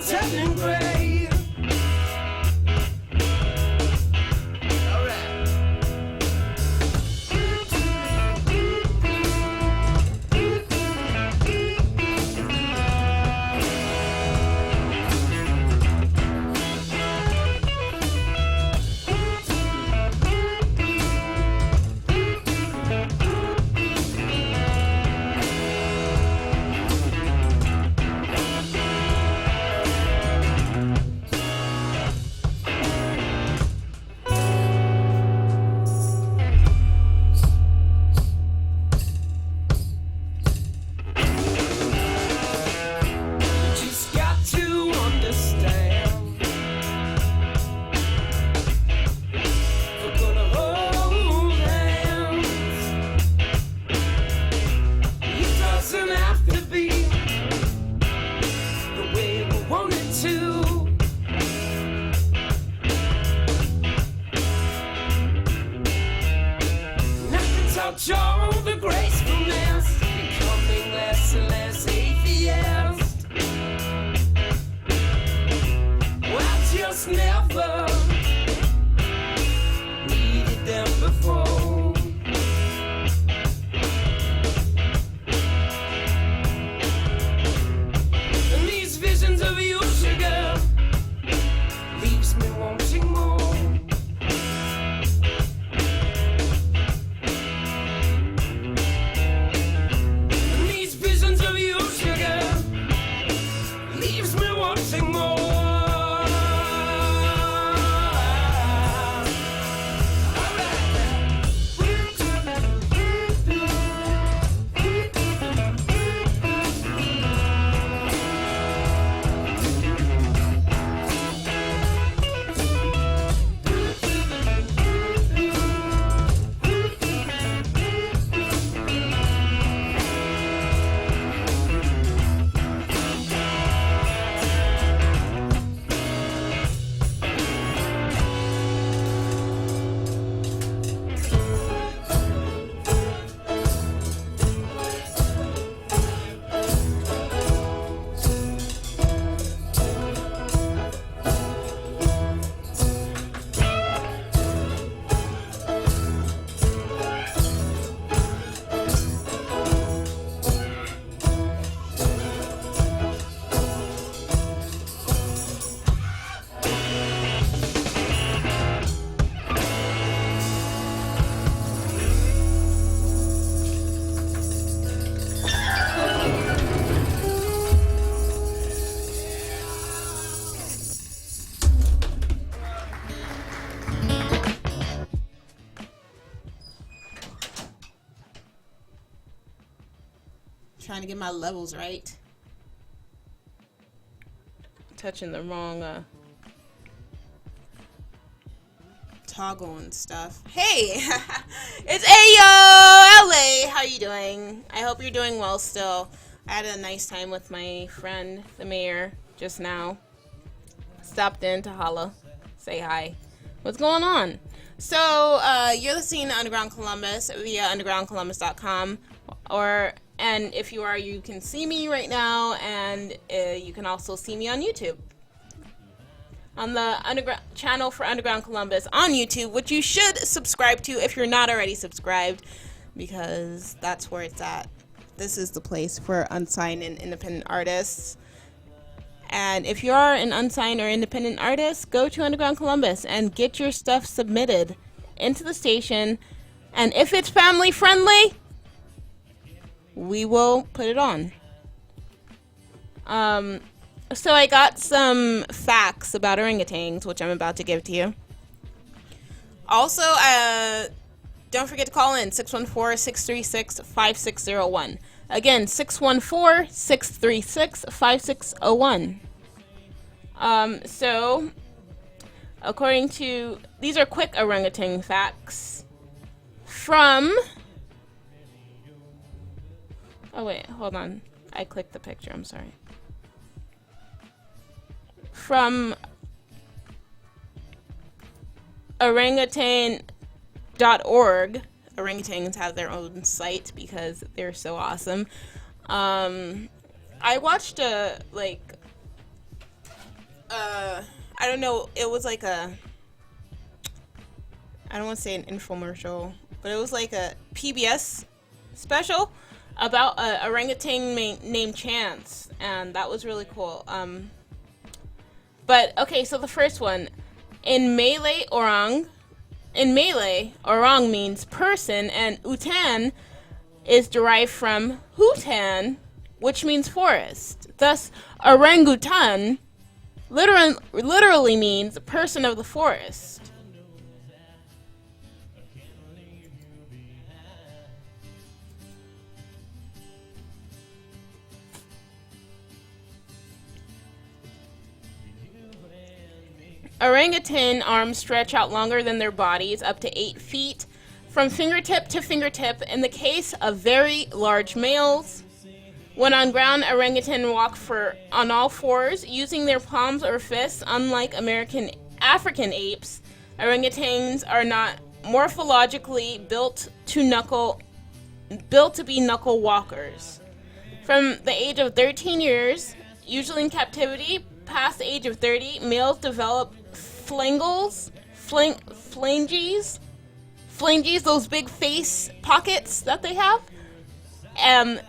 turning gray. Just got to understand, we're gonna hold hands. It doesn't have to be the way we want it to. Nothing touch all the gracefulness, becoming less and less atheist. I just never needed them before. And these visions of you, sugar, leaves me wanting more. And these visions of you, sugar, leaves me wanting more. Trying to get my levels right. Touching the wrong toggle and stuff. Hey, it's Ayo LA. How you doing? I hope you're doing well still. I had a nice time with my friend, the mayor, just now. Stopped in to holla, say hi. What's going on? So you're listening to Underground Columbus via undergroundcolumbus.com, and if you are, you can see me right now, and you can also see me on YouTube. On the underground channel for Underground Columbus on YouTube, which you should subscribe to if you're not already subscribed, because that's where it's at. This is the place for unsigned and independent artists. And if you are an unsigned or independent artist, go to Underground Columbus and get your stuff submitted into the station. And if it's family friendly, we will put it on. So I got some facts about orangutans, which I'm about to give to you. Also, don't forget to call in 614-636-5601. Again, 614-636-5601. So, according to, these are quick orangutan facts from, oh wait, hold on. I clicked the picture, I'm sorry. From orangutan.org. Orangutans have their own site because they're so awesome. I watched a I don't know, it was like I don't want to say an infomercial, but it was like a PBS special about a orangutan named Chance, and that was really cool. But okay, so the first one, in Malay, orang means person, and utan is derived from hutan, which means forest. Thus, orangutan literally means person of the forest. Orangutan arms stretch out longer than their bodies, up to 8 feet, from fingertip to fingertip. In the case of very large males, when on ground, orangutan walk on all fours, using their palms or fists. Unlike African apes, orangutans are not morphologically built to be knuckle walkers. From the age of 13 years, usually in captivity, past the age of 30, males develop flanges, those big face pockets that they have, and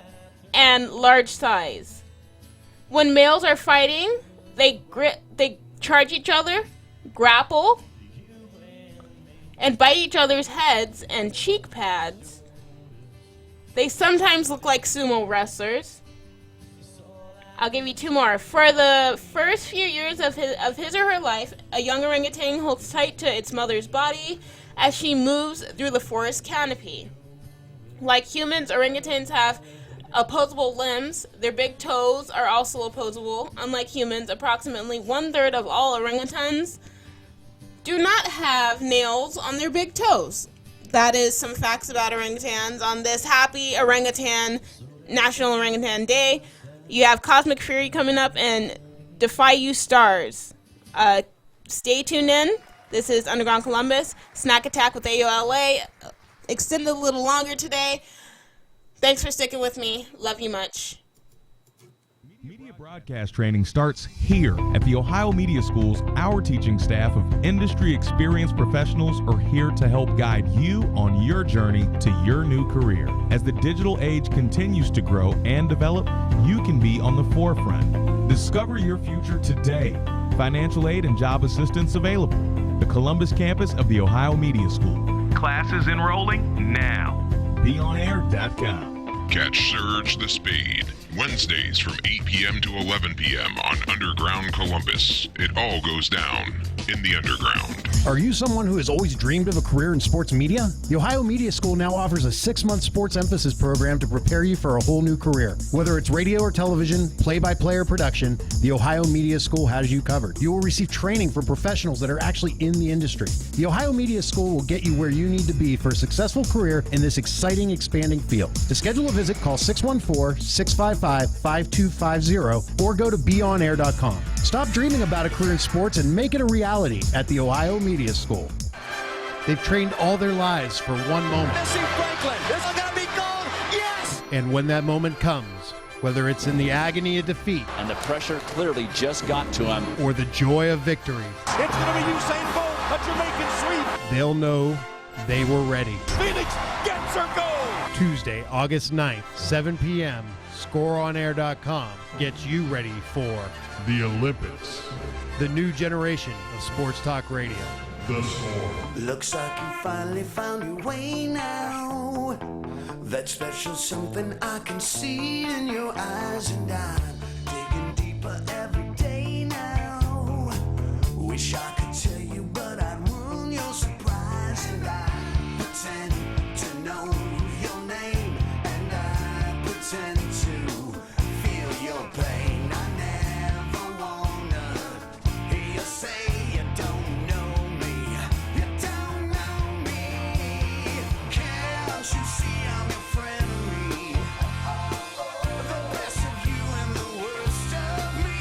large size. When males are fighting, they charge each other, grapple, and bite each other's heads and cheek pads. They sometimes look like sumo wrestlers. I'll give you 2 more. For the first few years of his or her life, a young orangutan holds tight to its mother's body as she moves through the forest canopy. Like humans, orangutans have opposable limbs. Their big toes are also opposable. Unlike humans, approximately 1/3 of all orangutans do not have nails on their big toes. That is some facts about orangutans on this happy National Orangutan Day. You have Cosmic Fury coming up and Defy You Stars. Stay tuned in. This is Underground Columbus. Snak Attak with AOLA. Extended a little longer today. Thanks for sticking with me. Love you much. Media broadcast training starts here at the Ohio Media Schools. Our teaching staff of industry experienced professionals are here to help guide you on your journey to your new career. As the digital age continues to grow and develop, you can be on the forefront. Discover your future today. Financial aid and job assistance available. The Columbus campus of the Ohio Media School. Classes enrolling now. BeOnAir.com. Catch Surge the Spade Wednesdays from 8 p.m. to 11 p.m. on Underground Columbus. It all goes down in the underground. Are you someone who has always dreamed of a career in sports media? The Ohio Media School now offers a 6-month sports emphasis program to prepare you for a whole new career. Whether it's radio or television, play-by-play or production, the Ohio Media School has you covered. You will receive training from professionals that are actually in the industry. The Ohio Media School will get you where you need to be for a successful career in this exciting, expanding field. To schedule a visit, call 614-655-5250 or go to beonair.com. Stop dreaming about a career in sports and make it a reality at the Ohio Media School. They've trained all their lives for one moment. Yes! And when that moment comes, whether it's in the agony of defeat And the pressure clearly just got to him. or the joy of victory, It's going to be Usain Bolt, a Jamaican sweep. they'll know they were ready. Phoenix gets her goal. Tuesday, August 9th, 7 p.m., ScoreOnAir.com gets you ready for The Olympics. the new generation of sports talk radio. The Score. Looks like you finally found your way now. That special something I can see in your eyes, and I'm digging deeper every day now. Wish I could tell you, but I'd ruin your surprise. And I pretend to know your name, and I pretend to feel your pain. I never wanna hear you say you don't know me. You don't know me. Can't you see I'm your friendly? The best of you and the worst of me.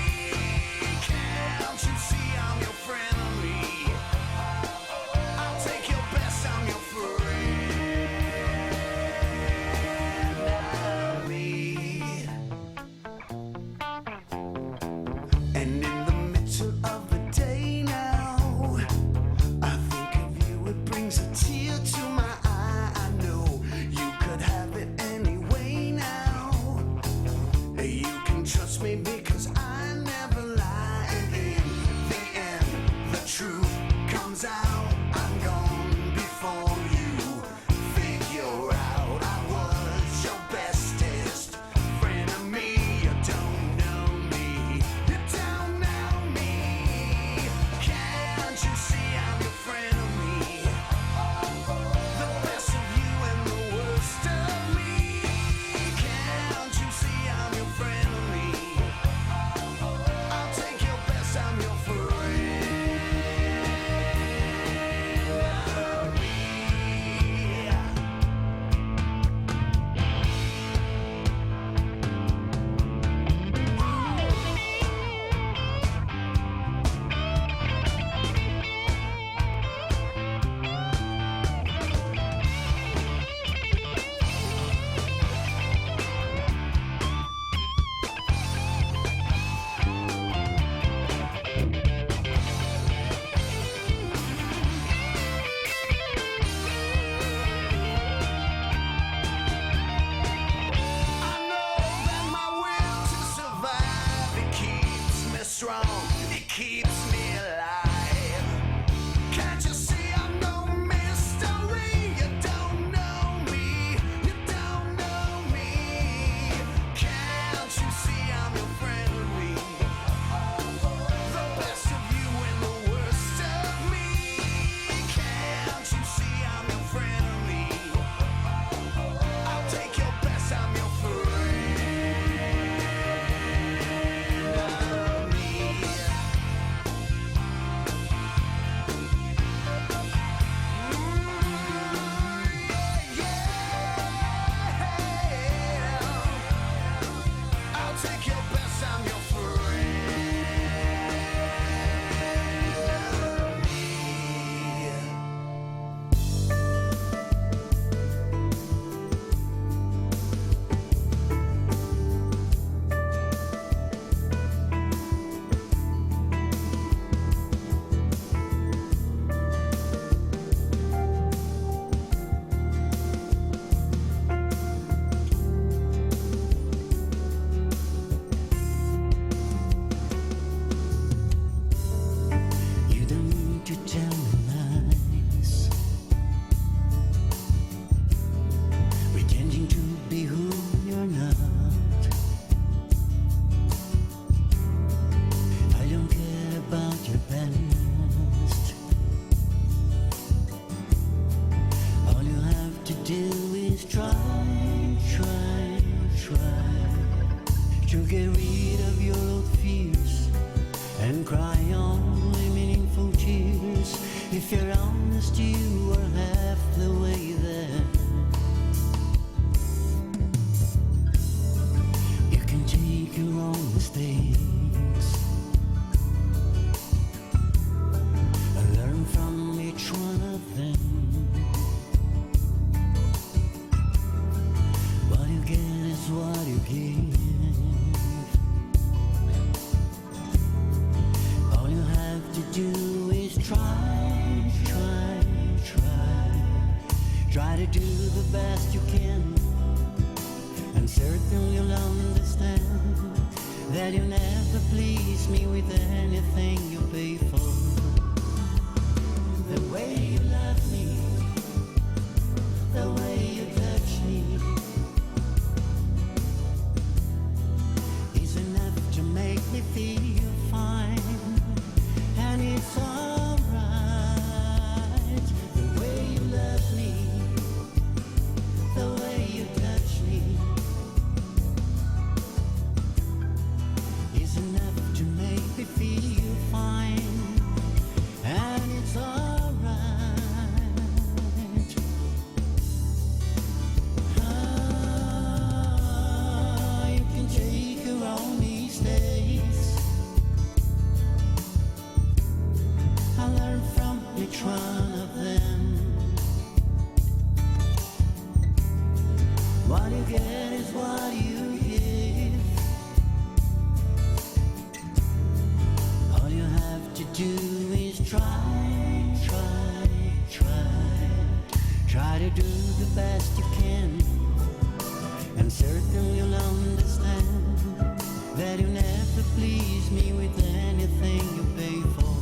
to get rid of your old fears and cry only meaningful tears. If you're honest, you are half the way there. You can take your own mistakes and learn from each one of them. What you get is what you give. All you have to do is try to do the best you can, and certain you'll understand that you never please me with anything you pay for. The way you love me, the way you touch me, is enough to make me feel fine, and it's alright. The way you love me, the way you touch me, is enough to make me feel fine, and it's alright. You can take your own mistakes and learn from each one of them. What you get is what you give. All you have to do is try to do the best you can, and certain you'll understand that you never please me with anything you pay for.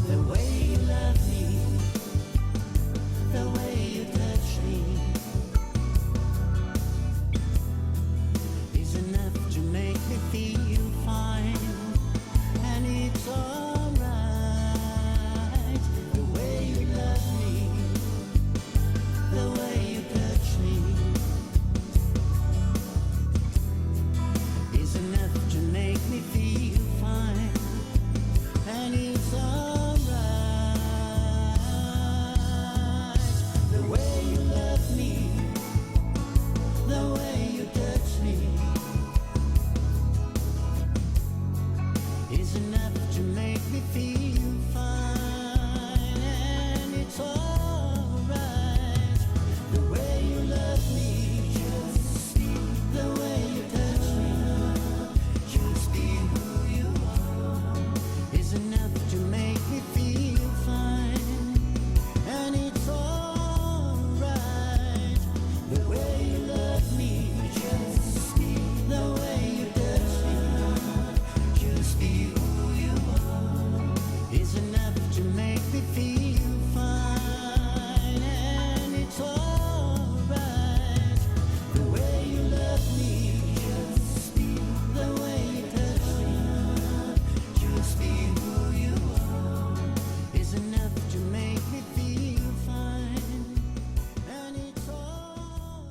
The way you love me, the way you touch me, is enough to make me feel fine, and it's alright. The way you love me, the way you touch me, is enough to make me feel fine, and it's alright. The way you love me, the way you touch me, is enough to make me feel fine, and it's alright. The way you love me, just be the way you touch me, just be who you are, is enough to make me feel fine, and it's alright. The way you love me, just be the way you touch me, just be who you are, is enough to make me feel fine, and it's alright. The way you love me, just be the way you touch me, just be who you are, is enough to make me feel fine, and it's alright.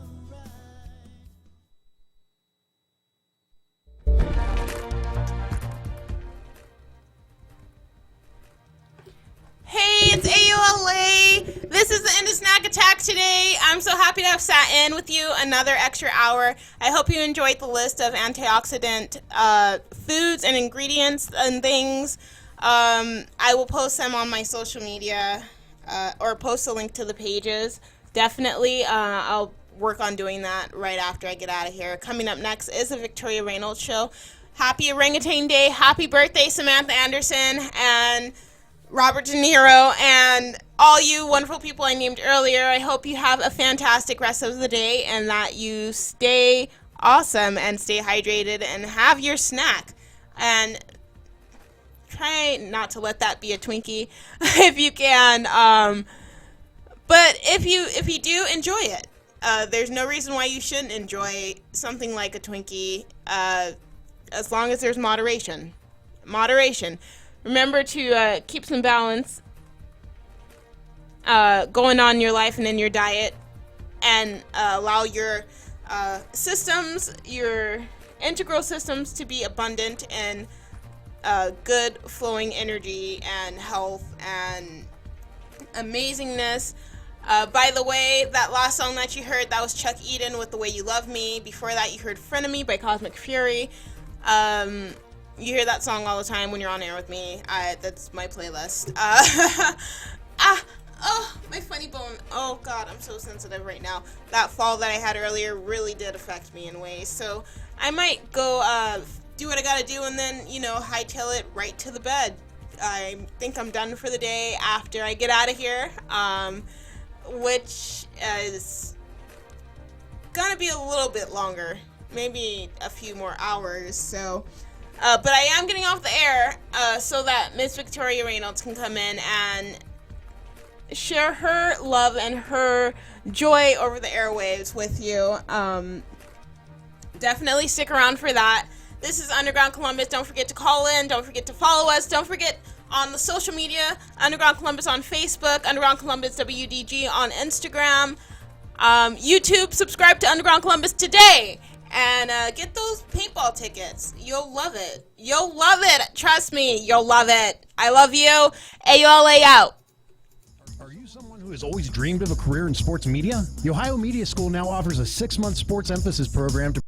Hey, it's AULA. This is the end of Snak Attak today. I'm so happy to have sat in with you another extra hour. I hope you enjoyed the list of antioxidant foods and ingredients and things. I will post them on my social media or post a link to the pages. Definitely, I'll work on doing that right after I get out of here. Coming up next is the Victoria Reynolds Show. Happy Orangutan Day. Happy birthday, Samantha Anderson and Robert De Niro, and all you wonderful people I named earlier. I hope you have a fantastic rest of the day and that you stay awesome and stay hydrated and have your snack. And try not to let that be a Twinkie if you can. But if you do, enjoy it. There's no reason why you shouldn't enjoy something like a Twinkie, as long as there's moderation. Moderation. Remember to keep some balance going on in your life and in your diet, and allow your systems, your integral systems to be abundant in good flowing energy and health and amazingness. By the way, that last song that you heard, that was Chuck Eden with The Way You Love Me. Before that, you heard Frenemy by Cosmic Fury. You hear that song all the time when you're on air with me. That's my playlist. My funny bone. Oh God, I'm so sensitive right now. That fall that I had earlier really did affect me in ways. So I might go do what I gotta do and then, hightail it right to the bed. I think I'm done for the day after I get out of here, which is gonna be a little bit longer, maybe a few more hours. So, but I am getting off the air so that Miss Victoria Reynolds can come in and share her love and her joy over the airwaves with you. Definitely stick around for that. This is Underground Columbus. Don't forget to call in. Don't forget to follow us. Don't forget on the social media, Underground Columbus on Facebook, Underground Columbus WDG on Instagram, YouTube. Subscribe to Underground Columbus today and get those paintball tickets. You'll love it. You'll love it. Trust me, you'll love it. I love you. AOLA out. Are you someone who has always dreamed of a career in sports media? The Ohio Media School now offers a 6-month sports emphasis program to